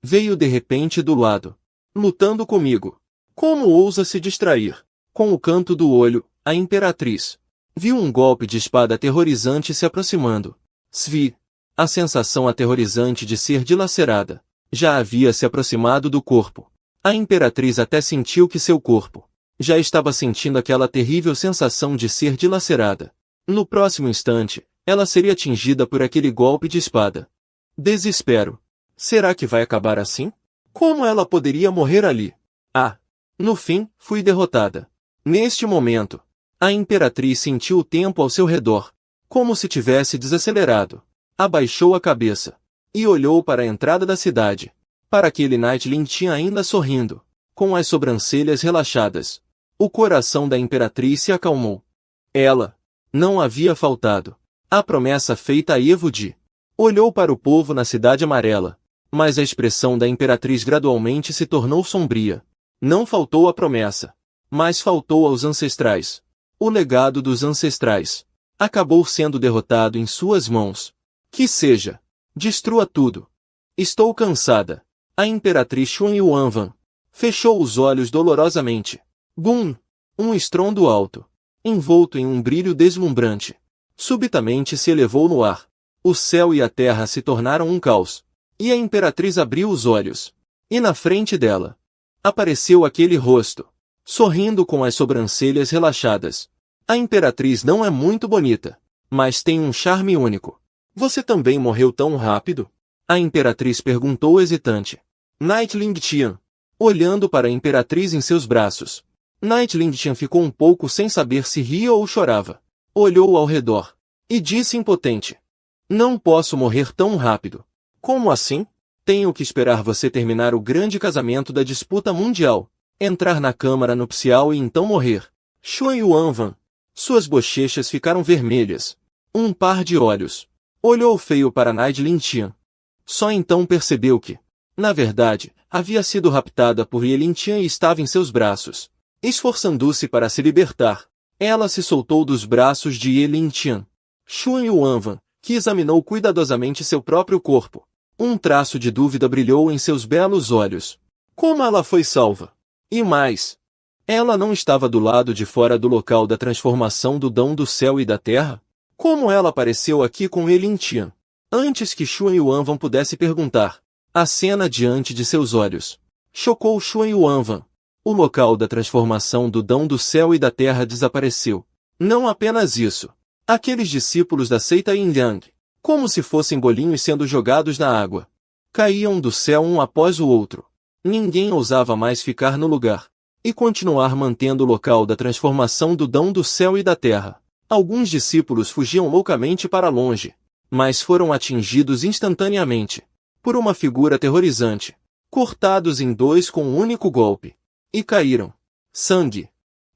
veio de repente do lado. Lutando comigo. Como ousa se distrair? Com o canto do olho, a imperatriz viu um golpe de espada aterrorizante se aproximando. Svi. A sensação aterrorizante de ser dilacerada já havia se aproximado do corpo. A imperatriz até sentiu que seu corpo já estava sentindo aquela terrível sensação de ser dilacerada. No próximo instante, ela seria atingida por aquele golpe de espada. Desespero. Será que vai acabar assim? Como ela poderia morrer ali? Ah! No fim, fui derrotada. Neste momento, a imperatriz sentiu o tempo ao seu redor, como se tivesse desacelerado. Abaixou a cabeça e olhou para a entrada da cidade. Para aquele Nightlin tinha ainda sorrindo, com as sobrancelhas relaxadas. O coração da imperatriz se acalmou. Ela não havia faltado a promessa feita a Evudi. Olhou para o povo na cidade amarela, mas a expressão da imperatriz gradualmente se tornou sombria. Não faltou a promessa, mas faltou aos ancestrais. O legado dos ancestrais acabou sendo derrotado em suas mãos. Que seja. Destrua tudo. Estou cansada. A imperatriz Xuan Yuanvan fechou os olhos dolorosamente. Bum! Um estrondo alto, envolto em um brilho deslumbrante, subitamente se elevou no ar. O céu e a terra se tornaram um caos. E a imperatriz abriu os olhos. E na frente dela apareceu aquele rosto, sorrindo com as sobrancelhas relaxadas. A imperatriz não é muito bonita, mas tem um charme único. Você também morreu tão rápido? A imperatriz perguntou hesitante. Naitling Tian, olhando para a imperatriz em seus braços. Naitling Tian ficou um pouco sem saber se ria ou chorava. Olhou ao redor e disse impotente: não posso morrer tão rápido. Como assim? Tenho que esperar você terminar o grande casamento da disputa mundial, entrar na câmara nupcial e então morrer. Xuan Yuanvan. Suas bochechas ficaram vermelhas. Um par de olhos. Olhou feio para Naitling Tian. Só então percebeu que, na verdade, havia sido raptada por Yelin Tian e estava em seus braços. Esforçando-se para se libertar, ela se soltou dos braços de Yelin Tian. Xuan Yuanvan, que examinou cuidadosamente seu próprio corpo. Um traço de dúvida brilhou em seus belos olhos. Como ela foi salva? E mais, ela não estava do lado de fora do local da transformação do dão do céu e da terra? Como ela apareceu aqui com Yelin Tian? Antes que Xuan Yuanvan pudesse perguntar, a cena diante de seus olhos chocou Xuan Yuanvan. O local da transformação do dão do céu e da terra desapareceu. Não apenas isso. Aqueles discípulos da seita Yin Yang, como se fossem bolinhos sendo jogados na água, caíam do céu um após o outro. Ninguém ousava mais ficar no lugar e continuar mantendo o local da transformação do dão do céu e da terra. Alguns discípulos fugiam loucamente para longe, mas foram atingidos instantaneamente por uma figura aterrorizante, cortados em dois com um único golpe, e caíram. Sangue,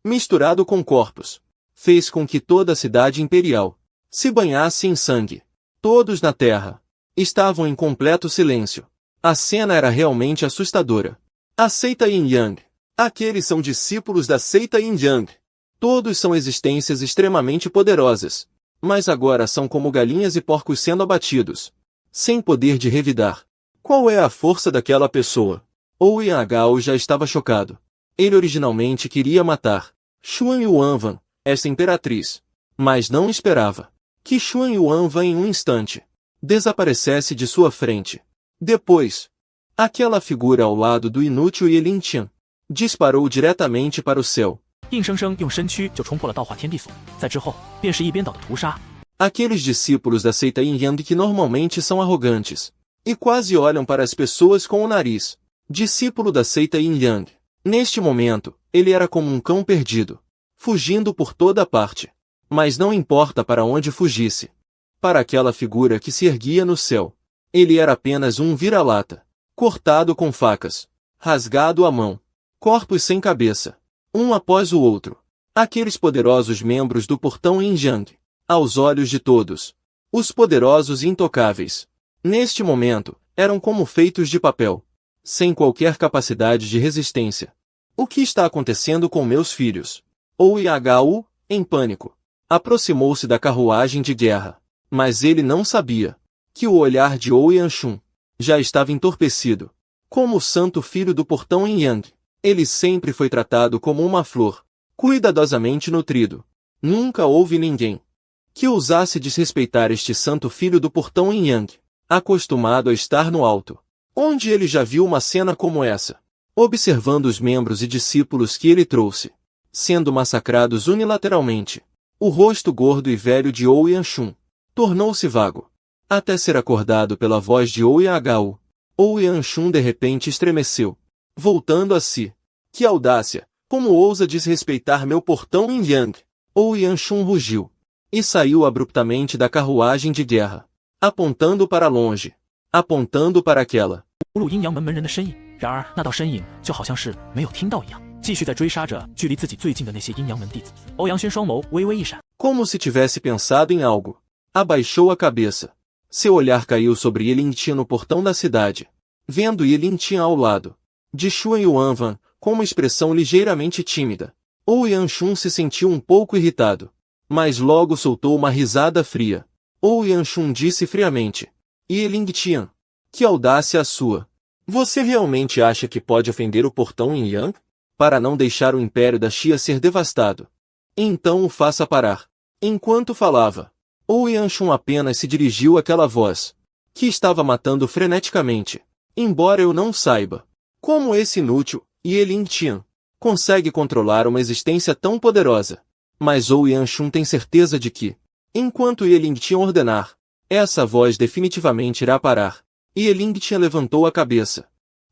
misturado com corpos, fez com que toda a cidade imperial se banhasse em sangue. Todos na terra estavam em completo silêncio. A cena era realmente assustadora. A seita Yin Yang. Aqueles são discípulos da seita Yin Yang. Todos são existências extremamente poderosas, mas agora são como galinhas e porcos sendo abatidos, sem poder de revidar. Qual é a força daquela pessoa? Ouyang Agao já estava chocado. Ele originalmente queria matar Xuan Yuanvan, essa imperatriz, mas não esperava que Xuan Yuanvan em um instante desaparecesse de sua frente. Depois, aquela figura ao lado do inútil Yelin Tian disparou diretamente para o céu. 硬生生用身躯就冲破了道化天地锁，在之后便是一边倒的屠杀。 Aqueles discípulos da seita Yin Yang que normalmente são arrogantes e quase olham para as pessoas com o nariz. Discípulo da seita Yin Yang. Neste momento, ele era como um cão perdido, fugindo por toda parte. Mas não importa para onde fugisse. Para aquela figura que se erguia no céu, ele era apenas um vira-lata, cortado com facas, rasgado à mão, corpos sem cabeça, um após o outro. Aqueles poderosos membros do portão Yin Yang, aos olhos de todos, os poderosos intocáveis, neste momento, eram como feitos de papel, sem qualquer capacidade de resistência. O que está acontecendo com meus filhos? Ouyang Agao, em pânico, aproximou-se da carruagem de guerra, mas ele não sabia que o olhar de Ouyang Shun já estava entorpecido. Como o santo filho do portão Yin Yang, ele sempre foi tratado como uma flor, cuidadosamente nutrido. Nunca houve ninguém que ousasse desrespeitar este santo filho do portão Yin Yang, acostumado a estar no alto. Onde ele já viu uma cena como essa? Observando os membros e discípulos que ele trouxe sendo massacrados unilateralmente, o rosto gordo e velho de Ouyang Shun tornou-se vago, até ser acordado pela voz de Ouyang Agao. Ouyang Shun de repente estremeceu, voltando a si. Que audácia! Como ousa desrespeitar meu portão Yin Yang? Ouyang Shun rugiu e saiu abruptamente da carruagem de guerra, apontando para longe, apontando para aquela 侮辱阴阳门门人的身影，然而那道身影就好像是没有听到一样，继续在追杀着距离自己最近的那些阴阳门弟子。欧阳轩双眸微微一闪， como se tivesse pensado em algo. Abaixou a cabeça. Seu olhar caiu sobre Yelin Tian no portão da cidade, vendo Yelin Tian ao lado de Xuan Yuanvan, com uma expressão ligeiramente tímida. Ouyang Shun se sentiu um pouco irritado, mas logo soltou uma risada fria. Ouyang Shun disse friamente: Yelin Tian, que audácia a sua! Você realmente acha que pode ofender o portão Yin Yang? para não deixar o império da Xia ser devastado. Então o faça parar. Enquanto falava, Ou Yanshun apenas se dirigiu àquela voz, que estava matando freneticamente. Embora eu não saiba como esse inútil, Ye Lingtian, consegue controlar uma existência tão poderosa. Mas Ou Yanshun tem certeza de que, enquanto Ye Lingtian ordenar, essa voz definitivamente irá parar. Ye Lingtian levantou a cabeça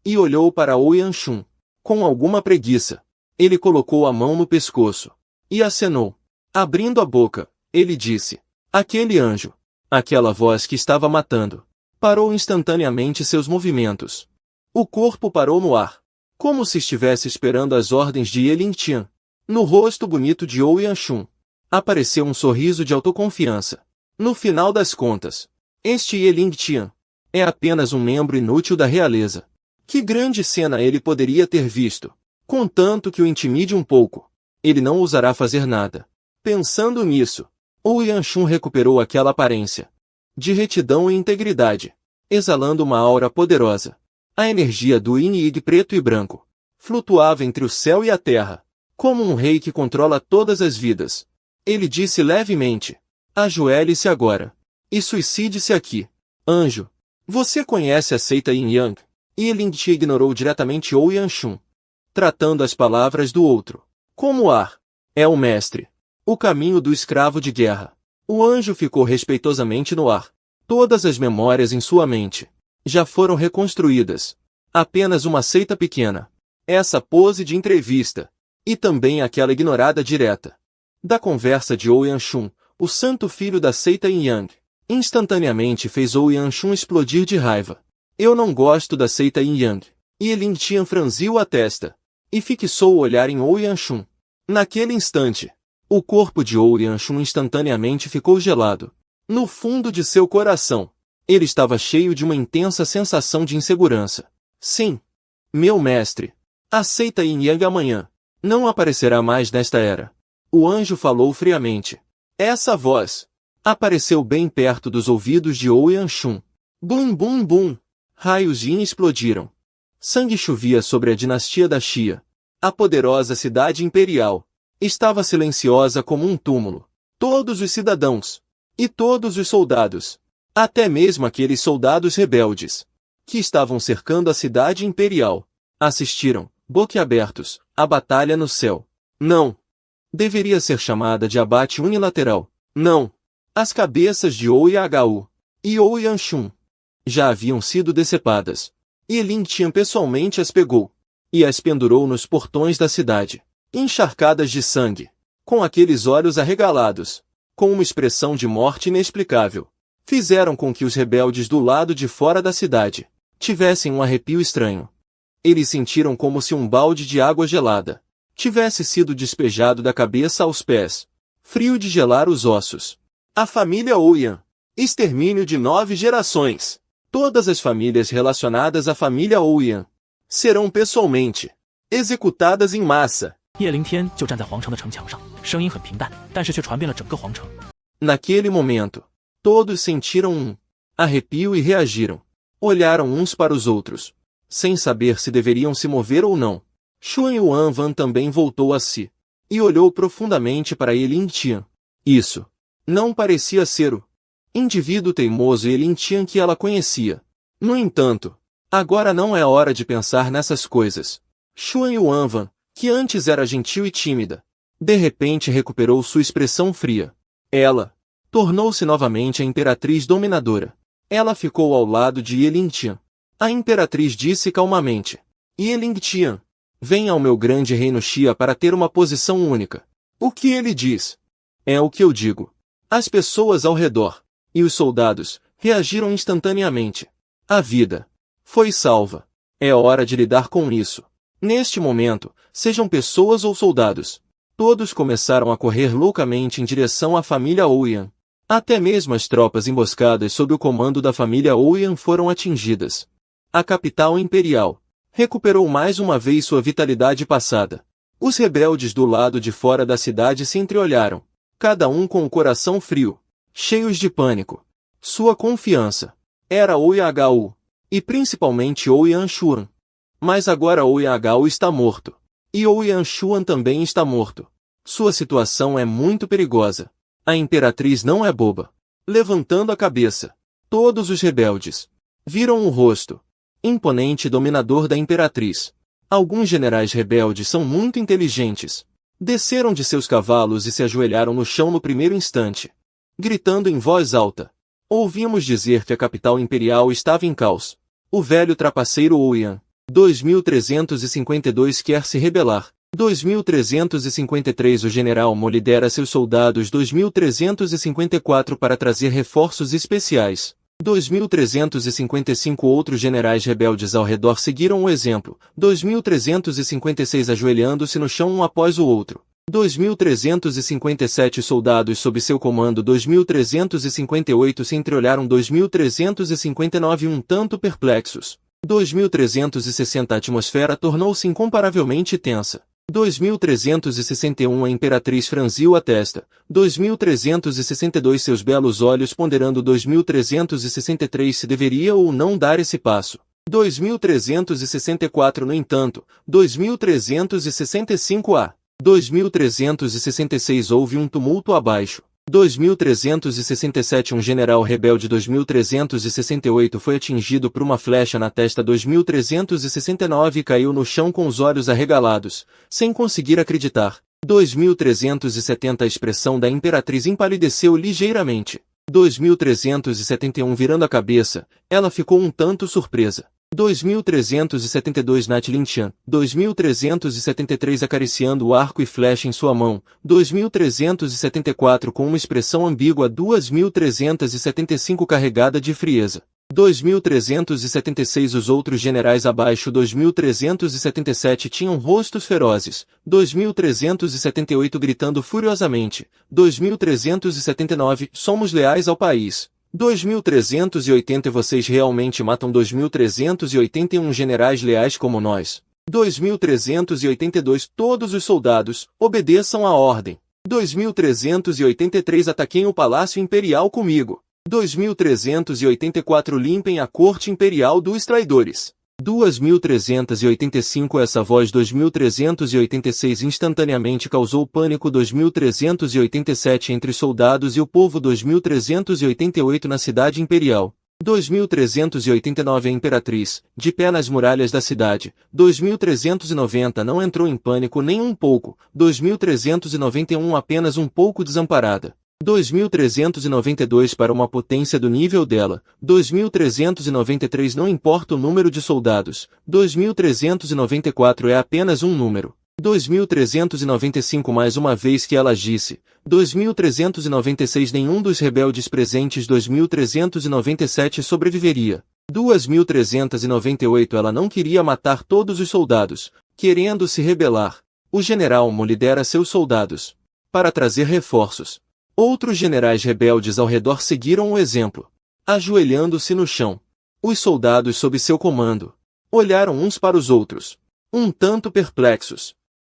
e olhou para Ou Yanshun. Com alguma preguiça, ele colocou a mão no pescoço e acenou. Abrindo a boca, ele disse: aquele anjo, aquela voz que estava matando, parou instantaneamente seus movimentos. O corpo parou no ar, como se estivesse esperando as ordens de Ye Lingtian. No rosto bonito de Ou Yanshun, apareceu um sorriso de autoconfiança. No final das contas, este Ye Lingtian é apenas um membro inútil da realeza. Que grande cena ele poderia ter visto! Contanto que o intimide um pouco, ele não ousará fazer nada. Pensando nisso, Ou Yanshun recuperou aquela aparência de retidão e integridade, exalando uma aura poderosa. A energia do Yin-Yang preto e branco flutuava entre o céu e a terra, como um rei que controla todas as vidas. Ele disse levemente: ajoelhe-se agora e suicide-se aqui. Anjo, você conhece a seita Yin-Yang? Ye Lingtian ignorou diretamente Ou Yanshun, tratando as palavras do outro como ar. É o mestre. O caminho do escravo de guerra. O anjo ficou respeitosamente no ar. Todas as memórias em sua mente já foram reconstruídas. Apenas uma seita pequena. Essa pose de entrevista. E também aquela ignorada direta da conversa de Ou Yanshun, o santo filho da seita Yin-Yang, instantaneamente fez Ou Yanshun explodir de raiva. Eu não gosto da seita Yin-Yang. Ye Lingtian franziu a testa e fixou o olhar em Ou Yanshun. Naquele instante, o corpo de Ou Yanshun instantaneamente ficou gelado. No fundo de seu coração, ele estava cheio de uma intensa sensação de insegurança. Sim, meu mestre, a seita Yin-Yang amanhã não aparecerá mais nesta era. O anjo falou friamente. Essa voz apareceu bem perto dos ouvidos de Ou Yanshun. Bum bum bum! Raios Yin explodiram. Sangue chovia sobre a dinastia da Xia. A poderosa cidade imperial estava silenciosa como um túmulo. Todos os cidadãos e todos os soldados, até mesmo aqueles soldados rebeldes que estavam cercando a cidade imperial, assistiram, boquiabertos, à batalha no céu. Não! Deveria ser chamada de abate unilateral. Não! As cabeças de Ou Yagao e Ou Yanshun já haviam sido decepadas. Ye Lingtian pessoalmente as pegou e as pendurou nos portões da cidade, encharcadas de sangue, com aqueles olhos arregalados, com uma expressão de morte inexplicável. Fizeram com que os rebeldes do lado de fora da cidade tivessem um arrepio estranho. Eles sentiram como se um balde de água gelada tivesse sido despejado da cabeça aos pés, frio de gelar os ossos. A família Ouyang, extermínio de 9 gerações. Todas as famílias relacionadas à família Ouyang serão pessoalmente executadas em massa. 叶灵天就站在皇城的城墙上，声音很平淡，但是却传遍了整个皇城。 Naquele momento, todos sentiram um arrepio e reagiram. Olharam uns para os outros, sem saber se deveriam se mover ou não. Xuan Yuanvan também voltou a si e olhou profundamente para Ye Lingtian. Isso não parecia ser o indivíduo teimoso Ye Lingtian que ela conhecia. No entanto, agora não é hora de pensar nessas coisas. Xuan Yuanvan, que antes era gentil e tímida, de repente recuperou sua expressão fria. Ela tornou-se novamente a imperatriz dominadora. Ela ficou ao lado de Ye Lingtian. A imperatriz disse calmamente: Ye Lingtian, venha ao meu grande reino Xia para ter uma posição única. O que ele diz? É o que eu digo. As pessoas ao redor e os soldados reagiram instantaneamente. A vida foi salva. É hora de lidar com isso. Neste momento, sejam pessoas ou soldados, todos começaram a correr loucamente em direção à família Ouyang. Até mesmo as tropas emboscadas sob o comando da família Ouyang foram atingidas. A capital imperial recuperou mais uma vez sua vitalidade passada. Os rebeldes do lado de fora da cidade se entreolharam, cada um com o coração frio, cheios de pânico. Sua confiança era Ouyagao, e principalmente Ou Yanshun. Mas agora Ouyagao está morto. E Ouyang Xuan também está morto. Sua situação é muito perigosa. A imperatriz não é boba. Levantando a cabeça, todos os rebeldes viram o rosto imponente e dominador da imperatriz. Alguns generais rebeldes são muito inteligentes. Desceram de seus cavalos e se ajoelharam no chão no primeiro instante, gritando em voz alta. Ouvimos dizer que a capital imperial estava em caos. O velho trapaceiro Ouyang, 2352 quer se rebelar. 2353 O general Mo lidera seus soldados. 2354 para trazer reforços especiais. 2355 Outros generais rebeldes ao redor seguiram o exemplo. 2356 ajoelhando-se no chão um após o outro. 2357 soldados sob seu comando. 2358 se entreolharam. 2359 um tanto perplexos. 2360 A atmosfera tornou-se incomparavelmente tensa. 2361 A imperatriz franziu a testa. 2362 Seus belos olhos ponderando. 2363 Se deveria ou não dar esse passo. 2364 No entanto, 2365 A. 2366 Houve um tumulto abaixo. 2367 Um general rebelde. 2368 Foi atingido por uma flecha na testa. 2369 Caiu no chão com os olhos arregalados, sem conseguir acreditar. 2370 A expressão da imperatriz empalideceu ligeiramente. 2371 Virando a cabeça, ela ficou um tanto surpresa. 2372 Nat Linchan, 2373 acariciando o arco e flecha em sua mão, 2374 com uma expressão ambígua, 2375 carregada de frieza, 2376 Os outros generais abaixo. 2377 tinham rostos ferozes, 2378 gritando furiosamente, 2379 Somos leais ao país. 2380 Vocês realmente matam. 2381 Generais leais como nós. 2382 Todos os soldados, obedeçam a ordem. 2383 Ataquem o Palácio Imperial comigo. 2384 Limpem a Corte Imperial dos traidores. 2385 Essa voz. 2386 Instantaneamente causou pânico. 2387 Entre soldados e o povo. 2388 Na cidade imperial. 2389 A imperatriz, de pé nas muralhas da cidade. 2390 Não entrou em pânico nem um pouco. 2391 Apenas um pouco desamparada. 2392 Para uma potência do nível dela. 2393 Não importa o número de soldados. 2394 É apenas um número. 2395 Mais uma vez que ela agisse. 2396 Nenhum dos rebeldes presentes. 2397 Sobreviveria. 2398 Ela não queria matar todos os soldados, querendo se rebelar. O general Mo lidera seus soldados para trazer reforços. Outros generais rebeldes ao redor seguiram o exemplo, ajoelhando-se no chão. Os soldados sob seu comando olharam uns para os outros, um tanto perplexos.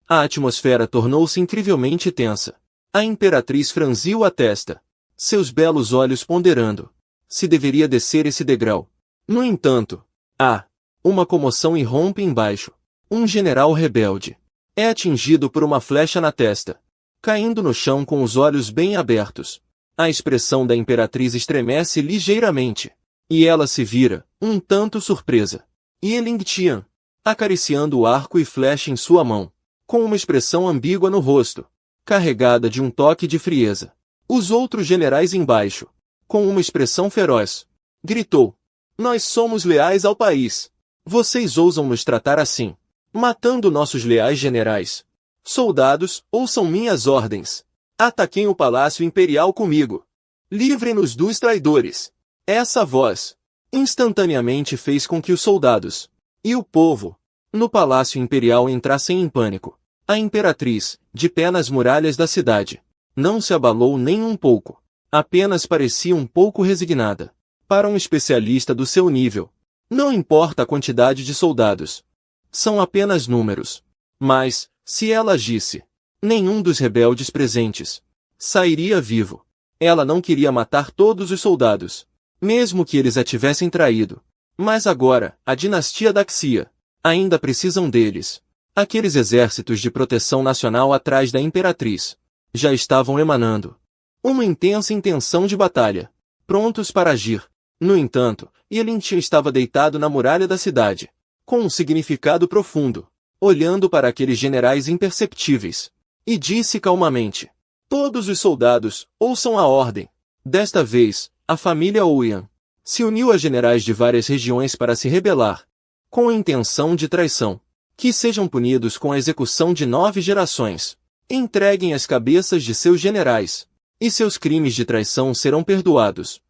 A atmosfera tornou-se incrivelmente tensa. A imperatriz franziu a testa, seus belos olhos ponderando se deveria descer esse degrau. No entanto, há uma comoção irrompe embaixo. Um general rebelde é atingido por uma flecha na testa, caindo no chão com os olhos bem abertos. A expressão da imperatriz estremece ligeiramente, e ela se vira, um tanto surpresa. E Ling Tian, acariciando o arco e flecha em sua mão, com uma expressão ambígua no rosto, carregada de um toque de frieza. Os outros generais embaixo, com uma expressão feroz, gritou: Nós somos leais ao país. Vocês ousam nos tratar assim, matando nossos leais generais. Soldados, ouçam minhas ordens. Ataquem o Palácio Imperial comigo. Livrem-nos dos traidores. Essa voz instantaneamente fez com que os soldados e o povo no Palácio Imperial entrassem em pânico. A imperatriz, de pé nas muralhas da cidade, não se abalou nem um pouco. Apenas parecia um pouco resignada. Para um especialista do seu nível, não importa a quantidade de soldados. São apenas números. Mas, se ela agisse, nenhum dos rebeldes presentes sairia vivo. Ela não queria matar todos os soldados, mesmo que eles a tivessem traído. Mas agora, a dinastia da Xia ainda precisam deles. Aqueles exércitos de proteção nacional atrás da imperatriz já estavam emanando uma intensa intenção de batalha, prontos para agir. No entanto, Yelintia estava deitado na muralha da cidade, com um significado profundo, olhando para aqueles generais imperceptíveis, e disse calmamente: todos os soldados, ouçam a ordem. Desta vez, a família Ouyang se uniu a generais de várias regiões para se rebelar, com a intenção de traição. Que sejam punidos com a execução de 9 gerações. Entreguem as cabeças de seus generais, e seus crimes de traição serão perdoados.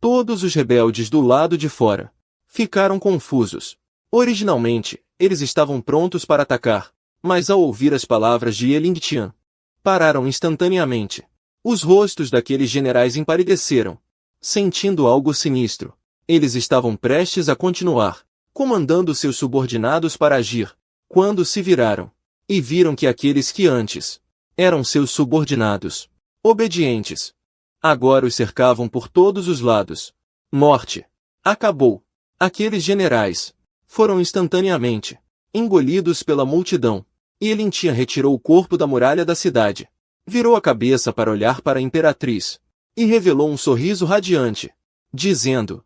Todos os rebeldes do lado de fora ficaram confusos. Originalmente, eles estavam prontos para atacar, mas ao ouvir as palavras de Yelingtian, pararam instantaneamente. Os rostos daqueles generais empalideceram, sentindo algo sinistro. Eles estavam prestes a continuar, comandando seus subordinados para agir, quando se viraram, e viram que aqueles que antes eram seus subordinados, obedientes, agora os cercavam por todos os lados. Morte. Acabou. Aqueles generais foram instantaneamente engolidos pela multidão, e Yelintia retirou o corpo da muralha da cidade, virou a cabeça para olhar para a imperatriz, e revelou um sorriso radiante, dizendo: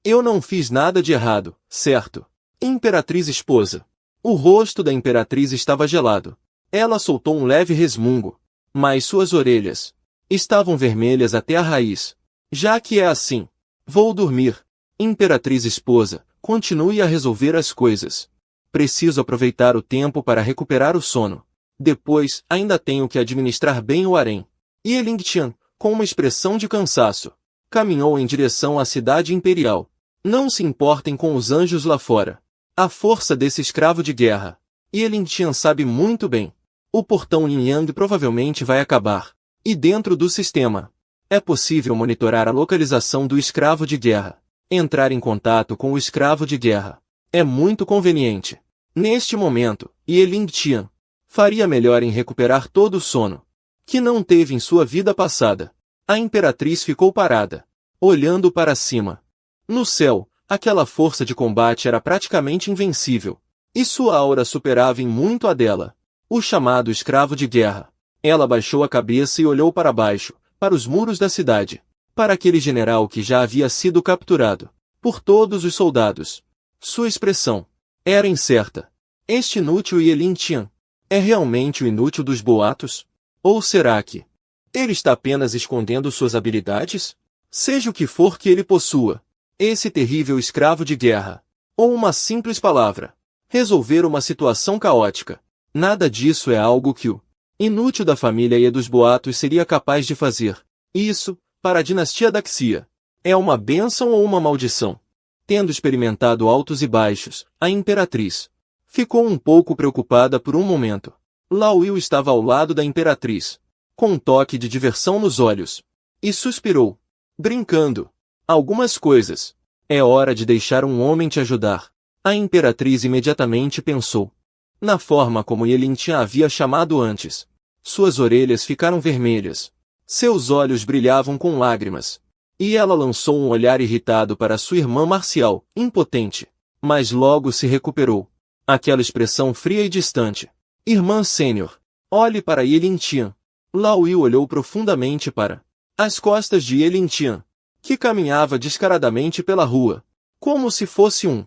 eu não fiz nada de errado, certo? Imperatriz esposa. O rosto da imperatriz estava gelado. Ela soltou um leve resmungo, mas suas orelhas estavam vermelhas até a raiz. Já que é assim, vou dormir. Imperatriz esposa, continue a resolver as coisas. Preciso aproveitar o tempo para recuperar o sono. Depois, ainda tenho que administrar bem o harém. Yelingtian, com uma expressão de cansaço, caminhou em direção à cidade imperial. Não se importem com os anjos lá fora. A força desse escravo de guerra. Yelingtian sabe muito bem. O portão Yin Yang provavelmente vai acabar. E dentro do sistema, é possível monitorar a localização do escravo de guerra. Entrar em contato com o escravo de guerra é muito conveniente. Neste momento, Yelingtian faria melhor em recuperar todo o sono que não teve em sua vida passada. A imperatriz ficou parada, olhando para cima. No céu, aquela força de combate era praticamente invencível, e sua aura superava em muito a dela. O chamado escravo de guerra. Ela baixou a cabeça e olhou para baixo, para os muros da cidade, para aquele general que já havia sido capturado por todos os soldados. Sua expressão era incerta. Este inútil Yelingtian é realmente o inútil dos boatos? Ou será que ele está apenas escondendo suas habilidades? Seja o que for que ele possua, esse terrível escravo de guerra, ou uma simples palavra, resolver uma situação caótica. Nada disso é algo que o inútil da família e dos boatos seria capaz de fazer. Isso, para a dinastia da Xia, é uma bênção ou uma maldição? Tendo experimentado altos e baixos, a imperatriz ficou um pouco preocupada por um momento. Lao Yu estava ao lado da imperatriz, com um toque de diversão nos olhos, e suspirou, brincando. Algumas coisas. É hora de deixar um homem te ajudar. A imperatriz imediatamente pensou na forma como Yelingtian havia chamado antes. Suas orelhas ficaram vermelhas. Seus olhos brilhavam com lágrimas. E ela lançou um olhar irritado para sua irmã marcial, impotente. Mas logo se recuperou. Aquela expressão fria e distante. Irmã sênior, olhe para Yelingtian. Lao Yu olhou profundamente para as costas de Yelingtian, que caminhava descaradamente pela rua, como se fosse um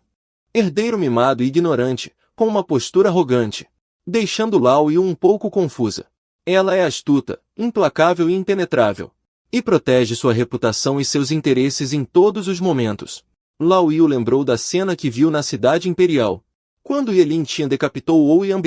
herdeiro mimado e ignorante, com uma postura arrogante, deixando Lao Yu um pouco confusa. Ela é astuta, implacável e impenetrável, e protege sua reputação e seus interesses em todos os momentos. Lao Yu lembrou da cena que viu na cidade imperial, quando Yelingtian decapitou Ouyang,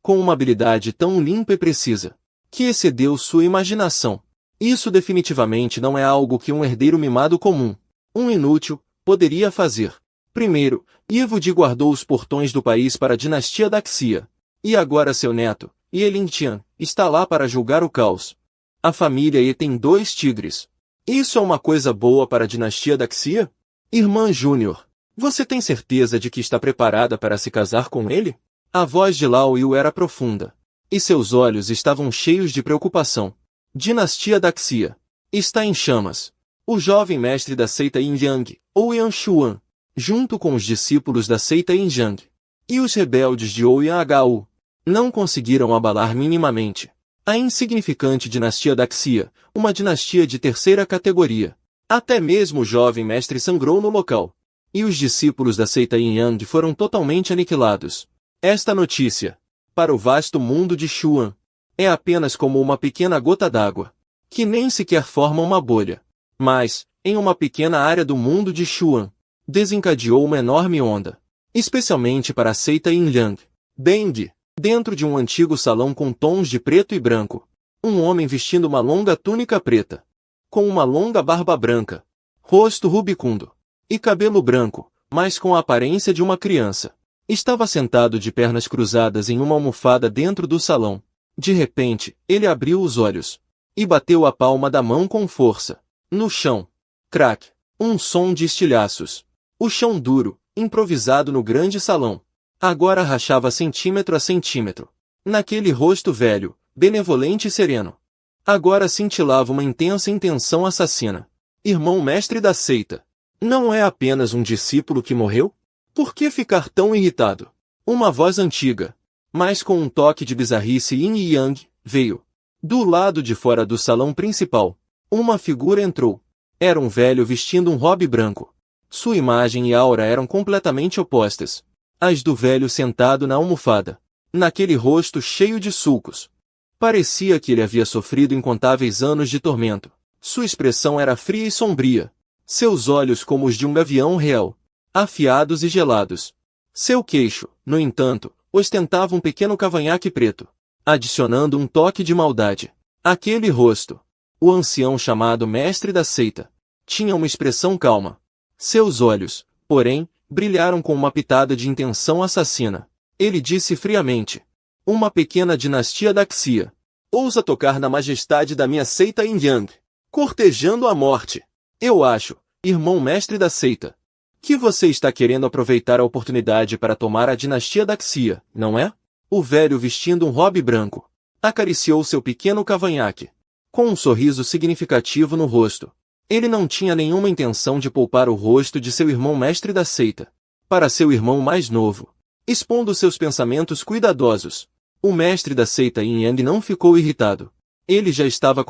com uma habilidade tão limpa e precisa, que excedeu sua imaginação. Isso definitivamente não é algo que um herdeiro mimado comum, um inútil, poderia fazer. Primeiro, Yevudi guardou os portões do país para a dinastia da Xia. E agora seu neto, Yelingtian, está lá para julgar o caos. A família Ye tem 2 tigres. Isso é uma coisa boa para a dinastia da Xia? Irmã Júnior, você tem certeza de que está preparada para se casar com ele? A voz de Lao Yu era profunda, e seus olhos estavam cheios de preocupação. Dinastia da Xia está em chamas. O jovem mestre da seita Yin Yang, ou Yan Xuan, junto com os discípulos da seita Yin Yang, E os rebeldes de Ouyang não conseguiram abalar minimamente a insignificante dinastia da Xia, uma dinastia de terceira categoria. Até mesmo o jovem mestre sangrou no local. E os discípulos da seita Yin Yang foram totalmente aniquilados. Esta notícia, para o vasto mundo de Xuan, é apenas como uma pequena gota d'água, que nem sequer forma uma bolha. Mas, em uma pequena área do mundo de Xuan, desencadeou uma enorme onda. Especialmente para a seita Yin Yang. Dentro de um antigo salão com tons de preto e branco, um homem vestindo uma longa túnica preta, com uma longa barba branca, rosto rubicundo e cabelo branco, mas com a aparência de uma criança, estava sentado de pernas cruzadas em uma almofada dentro do salão. De repente, ele abriu os olhos e bateu a palma da mão com força. No chão. Crack. Um som de estilhaços. O chão duro, improvisado no grande salão, agora rachava centímetro a centímetro. Naquele rosto velho, benevolente e sereno, agora cintilava uma intensa intenção assassina. Irmão mestre da seita, não é apenas um discípulo que morreu? Por que ficar tão irritado? Uma voz antiga, mas com um toque de bizarrice yin e yang, veio. Do lado de fora do salão principal, uma figura entrou. Era um velho vestindo um robe branco. Sua imagem e aura eram completamente opostas às do velho sentado na almofada, naquele rosto cheio de sulcos. Parecia que ele havia sofrido incontáveis anos de tormento. Sua expressão era fria e sombria. Seus olhos como os de um gavião real, afiados e gelados. Seu queixo, no entanto, ostentava um pequeno cavanhaque preto, adicionando um toque de maldade. Aquele rosto, o ancião chamado mestre da seita, tinha uma expressão calma. Seus olhos, porém, brilharam com uma pitada de intenção assassina. Ele disse friamente: uma pequena dinastia da Xia ousa tocar na majestade da minha seita Yin Yang, cortejando a morte. Eu acho, irmão mestre da seita, que você está querendo aproveitar a oportunidade para tomar a dinastia da Xia, não é? O velho vestindo um robe branco acariciou seu pequeno cavanhaque, com um sorriso significativo no rosto. Ele não tinha nenhuma intenção de poupar o rosto de seu irmão mestre da seita para seu irmão mais novo, expondo seus pensamentos cuidadosos. O mestre da seita Yin Yang não ficou irritado. Ele já estava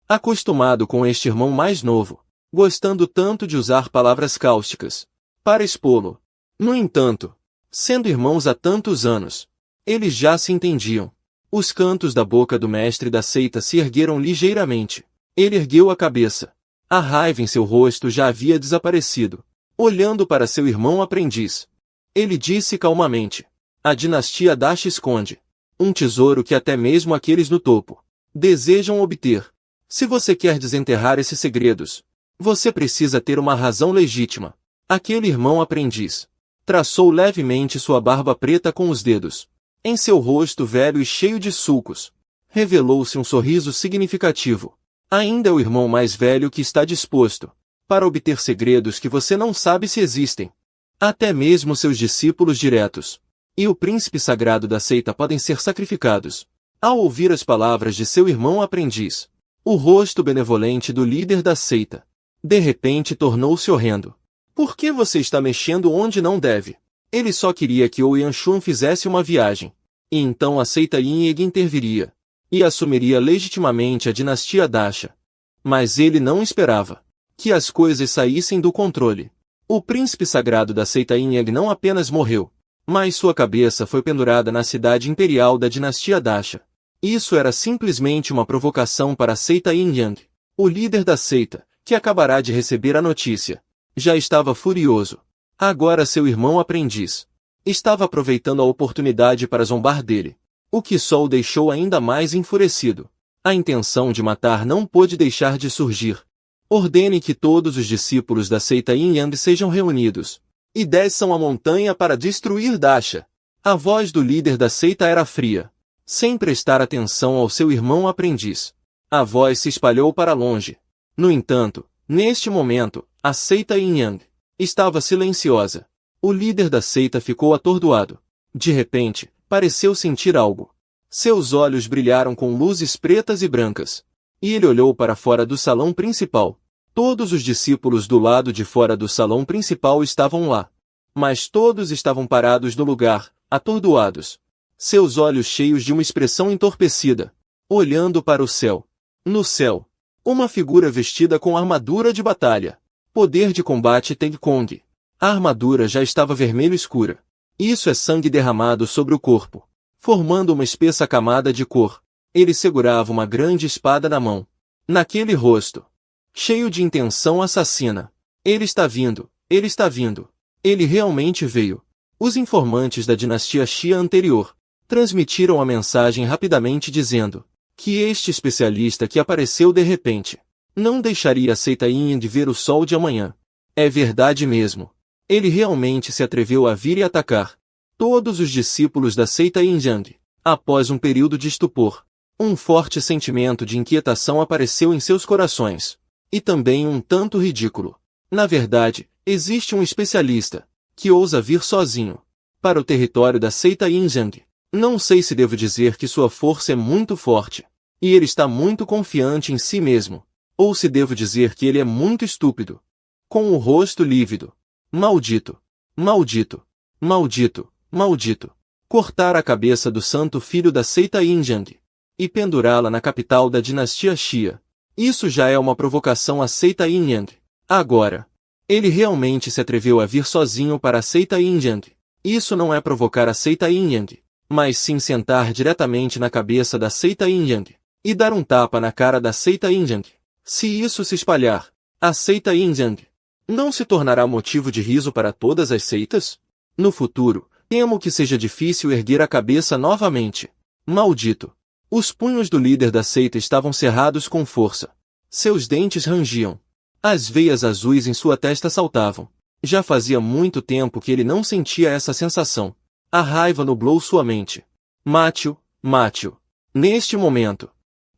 acostumado com este irmão mais novo, gostando tanto de usar palavras cáusticas para expô-lo. No entanto, sendo irmãos há tantos anos, eles já se entendiam. Os cantos da boca do mestre da seita se ergueram ligeiramente. Ele ergueu a cabeça. A raiva em seu rosto já havia desaparecido. Olhando para seu irmão aprendiz, ele disse calmamente: a dinastia Dash esconde um tesouro que até mesmo aqueles no topo desejam obter. Se você quer desenterrar esses segredos, você precisa ter uma razão legítima. Aquele irmão aprendiz traçou levemente sua barba preta com os dedos. Em seu rosto velho e cheio de sulcos, revelou-se um sorriso significativo. Ainda é o irmão mais velho que está disposto para obter segredos que você não sabe se existem. Até mesmo seus discípulos diretos e o príncipe sagrado da seita podem ser sacrificados. Ao ouvir as palavras de seu irmão aprendiz, o rosto benevolente do líder da seita de repente tornou-se horrendo. Por que você está mexendo onde não deve? Ele só queria que o Yanshun fizesse uma viagem, e então a seita Yin Yang interviria e assumiria legitimamente a dinastia Dasha. Mas ele não esperava que as coisas saíssem do controle. O príncipe sagrado da seita Yin Yang não apenas morreu, mas sua cabeça foi pendurada na cidade imperial da dinastia Dasha. Isso era simplesmente uma provocação para a seita Yin Yang. O líder da seita, que acabará de receber a notícia, já estava furioso. Agora seu irmão aprendiz estava aproveitando a oportunidade para zombar dele, o que só o deixou ainda mais enfurecido. A intenção de matar não pôde deixar de surgir. Ordene que todos os discípulos da seita Yin Yang sejam reunidos e desçam a montanha para destruir Dasha. A voz do líder da seita era fria, sem prestar atenção ao seu irmão aprendiz. A voz se espalhou para longe. No entanto, neste momento, a seita Yin Yang estava silenciosa. O líder da seita ficou atordoado. De repente, pareceu sentir algo. Seus olhos brilharam com luzes pretas e brancas. E ele olhou para fora do salão principal. Todos os discípulos do lado de fora do salão principal estavam lá. Mas todos estavam parados no lugar, atordoados. Seus olhos cheios de uma expressão entorpecida, olhando para o céu. No céu, uma figura vestida com armadura de batalha. Poder de combate Teng Kong. A armadura já estava vermelho escura. Isso é sangue derramado sobre o corpo, formando uma espessa camada de cor. Ele segurava uma grande espada na mão. Naquele rosto, cheio de intenção assassina. Ele está vindo, ele está vindo. Ele realmente veio. Os informantes da dinastia Xia anterior transmitiram a mensagem rapidamente dizendo que este especialista que apareceu de repente não deixaria a seita Yin de ver o sol de amanhã. É verdade mesmo. Ele realmente se atreveu a vir e atacar todos os discípulos da seita Yin Yang. Após um período de estupor, um forte sentimento de inquietação apareceu em seus corações. E também um tanto ridículo. Na verdade, existe um especialista que ousa vir sozinho para o território da seita Yin Yang. Não sei se devo dizer que sua força é muito forte e ele está muito confiante em si mesmo, ou se devo dizer que ele é muito estúpido. Com o rosto lívido. Maldito! Maldito! Maldito! Maldito! Cortar a cabeça do santo filho da seita Yin Yang e pendurá-la na capital da dinastia Xia. Isso já é uma provocação à seita Yin Yang. Agora, ele realmente se atreveu a vir sozinho para a seita Yin Yang. Isso não é provocar a seita Yin Yang, mas sim sentar diretamente na cabeça da seita Yin Yang e dar um tapa na cara da seita Yin Yang. Se isso se espalhar, a seita Yin Yang não se tornará motivo de riso para todas as seitas? No futuro, temo que seja difícil erguer a cabeça novamente. Maldito! Os punhos do líder da seita estavam cerrados com força. Seus dentes rangiam. As veias azuis em sua testa saltavam. Já fazia muito tempo que ele não sentia essa sensação. A raiva nublou sua mente. Mate-o, mate-o. Neste momento,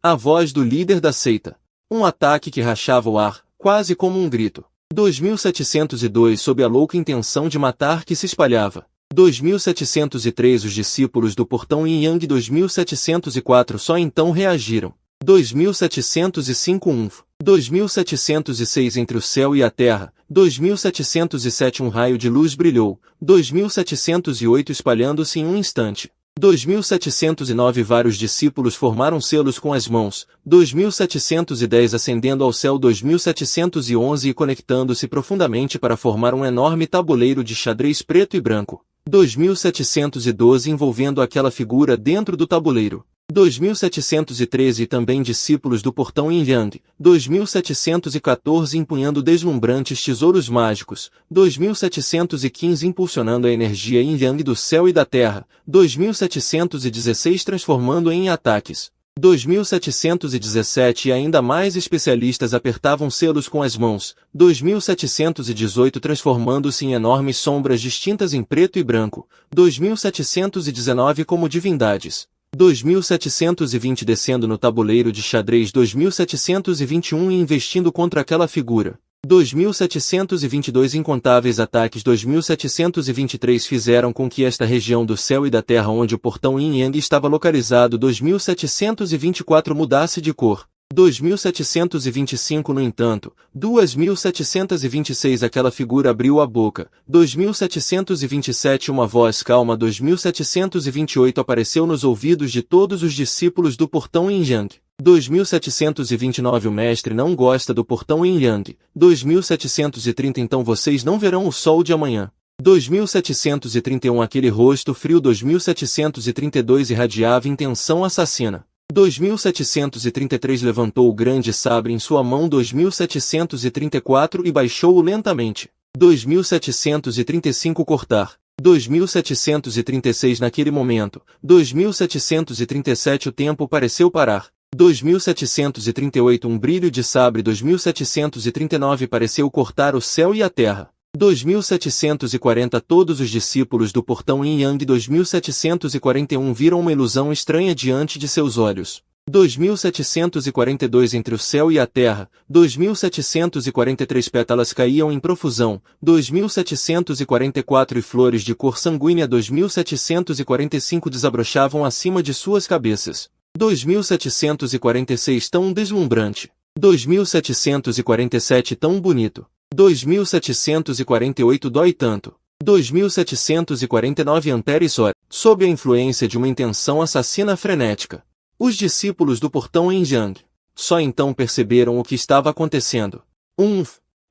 a voz do líder da seita. Um ataque que rachava o ar, quase como um grito. 2702 sob a louca intenção de matar que se espalhava. 2703 Os discípulos do portão Yin Yang. 2704 só então reagiram. 2705 2706 Entre o céu e a terra. 2707 Um raio de luz brilhou. 2708 espalhando-se em um instante. 2709 Vários discípulos formaram selos com as mãos. 2710 Ascendendo ao céu. 2711 E conectando-se profundamente para formar um enorme tabuleiro de xadrez preto e branco. 2712 Envolvendo aquela figura dentro do tabuleiro. 2713 E também discípulos do portão Yin Yang. 2714 Empunhando deslumbrantes tesouros mágicos. 2715 Impulsionando a energia Yin Yang do céu e da terra. 2716 Transformando em ataques. 2717 E ainda mais especialistas apertavam selos com as mãos. 2718 Transformando-se em enormes sombras distintas em preto e branco. 2719 Como divindades. 2720 Descendo no tabuleiro de xadrez. 2721 E investindo contra aquela figura. 2722 Incontáveis ataques. 2723 fizeram com que esta região do céu e da terra onde o portão Yin Yang estava localizado. 2724 mudasse de cor. 2725 No entanto, 2726 Aquela figura abriu a boca. 2727 Uma voz calma. 2728 Apareceu nos ouvidos de todos os discípulos do portão Yin Yang. 2729 O mestre não gosta do portão Yin Yang. 2730 Então vocês não verão o sol de amanhã. 2731 Aquele rosto frio. 2732 Irradiava intenção assassina. 2733 Levantou o grande sabre em sua mão. 2734 E baixou-o lentamente. 2735 Cortar. 2736 Naquele momento. 2737 O tempo pareceu parar. 2738 Um brilho de sabre. 2739 Pareceu cortar o céu e a terra. 2740 Todos os discípulos do portão Yin Yang. 2741 Viram uma ilusão estranha diante de seus olhos. 2742 Entre o céu e a terra. 2743 Pétalas caíam em profusão. 2744 E flores de cor sanguínea. 2745 Desabrochavam acima de suas cabeças. 2746 Tão deslumbrante. 2747 Tão bonito. 2748 Dói tanto. 2749 amperes-hora, sob a influência de uma intenção assassina frenética. Os discípulos do portão Enjang só então perceberam o que estava acontecendo.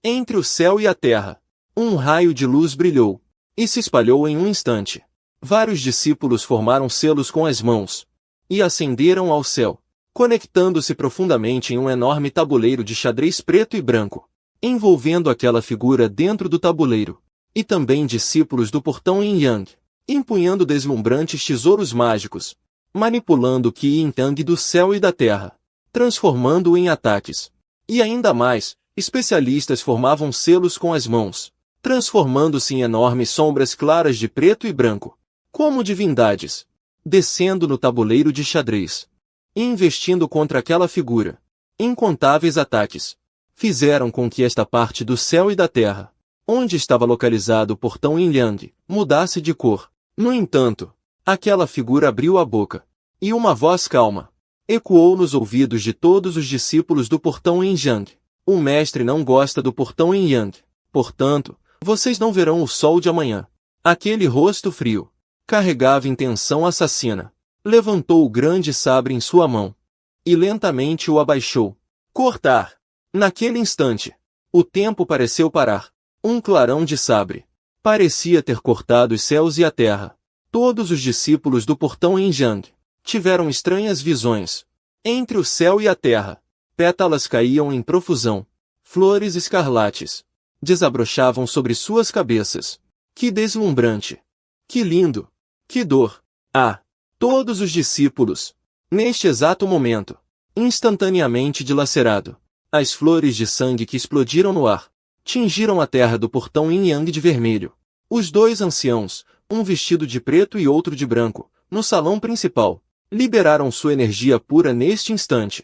Entre o céu e a terra, um raio de luz brilhou e se espalhou em um instante. Vários discípulos formaram selos com as mãos e ascenderam ao céu, conectando-se profundamente em um enorme tabuleiro de xadrez preto e branco, envolvendo aquela figura dentro do tabuleiro. E também discípulos do portão Yin-Yang, empunhando deslumbrantes tesouros mágicos, manipulando o Qi Yin-Yang do céu e da terra, transformando-o em ataques. E ainda mais, especialistas formavam selos com as mãos, transformando-se em enormes sombras claras de preto e branco, como divindades, descendo no tabuleiro de xadrez e investindo contra aquela figura. Incontáveis ataques fizeram com que esta parte do céu e da terra, onde estava localizado o portão Yin-Yang, mudasse de cor. No entanto, aquela figura abriu a boca, e uma voz calma ecoou nos ouvidos de todos os discípulos do portão Yin-Yang. O mestre não gosta do portão Yin-Yang, portanto, vocês não verão o sol de amanhã. Aquele rosto frio carregava intenção assassina. Levantou o grande sabre em sua mão e lentamente o abaixou. Cortar! Naquele instante, o tempo pareceu parar. Um clarão de sabre parecia ter cortado os céus e a terra. Todos os discípulos do portão Yin-Yang tiveram estranhas visões. Entre o céu e a terra, pétalas caíam em profusão. Flores escarlates desabrochavam sobre suas cabeças. Que deslumbrante! Que lindo! Que dor! Ah! Todos os discípulos, neste exato momento, instantaneamente dilacerado, as flores de sangue que explodiram no ar tingiram a terra do portão Yin-Yang de vermelho. Os dois anciãos, um vestido de preto e outro de branco, no salão principal, liberaram sua energia pura neste instante.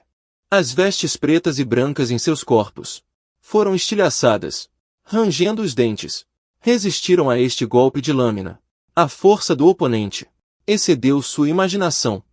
As vestes pretas e brancas em seus corpos foram estilhaçadas, rangendo os dentes. Resistiram a este golpe de lâmina. A força do oponente excedeu sua imaginação.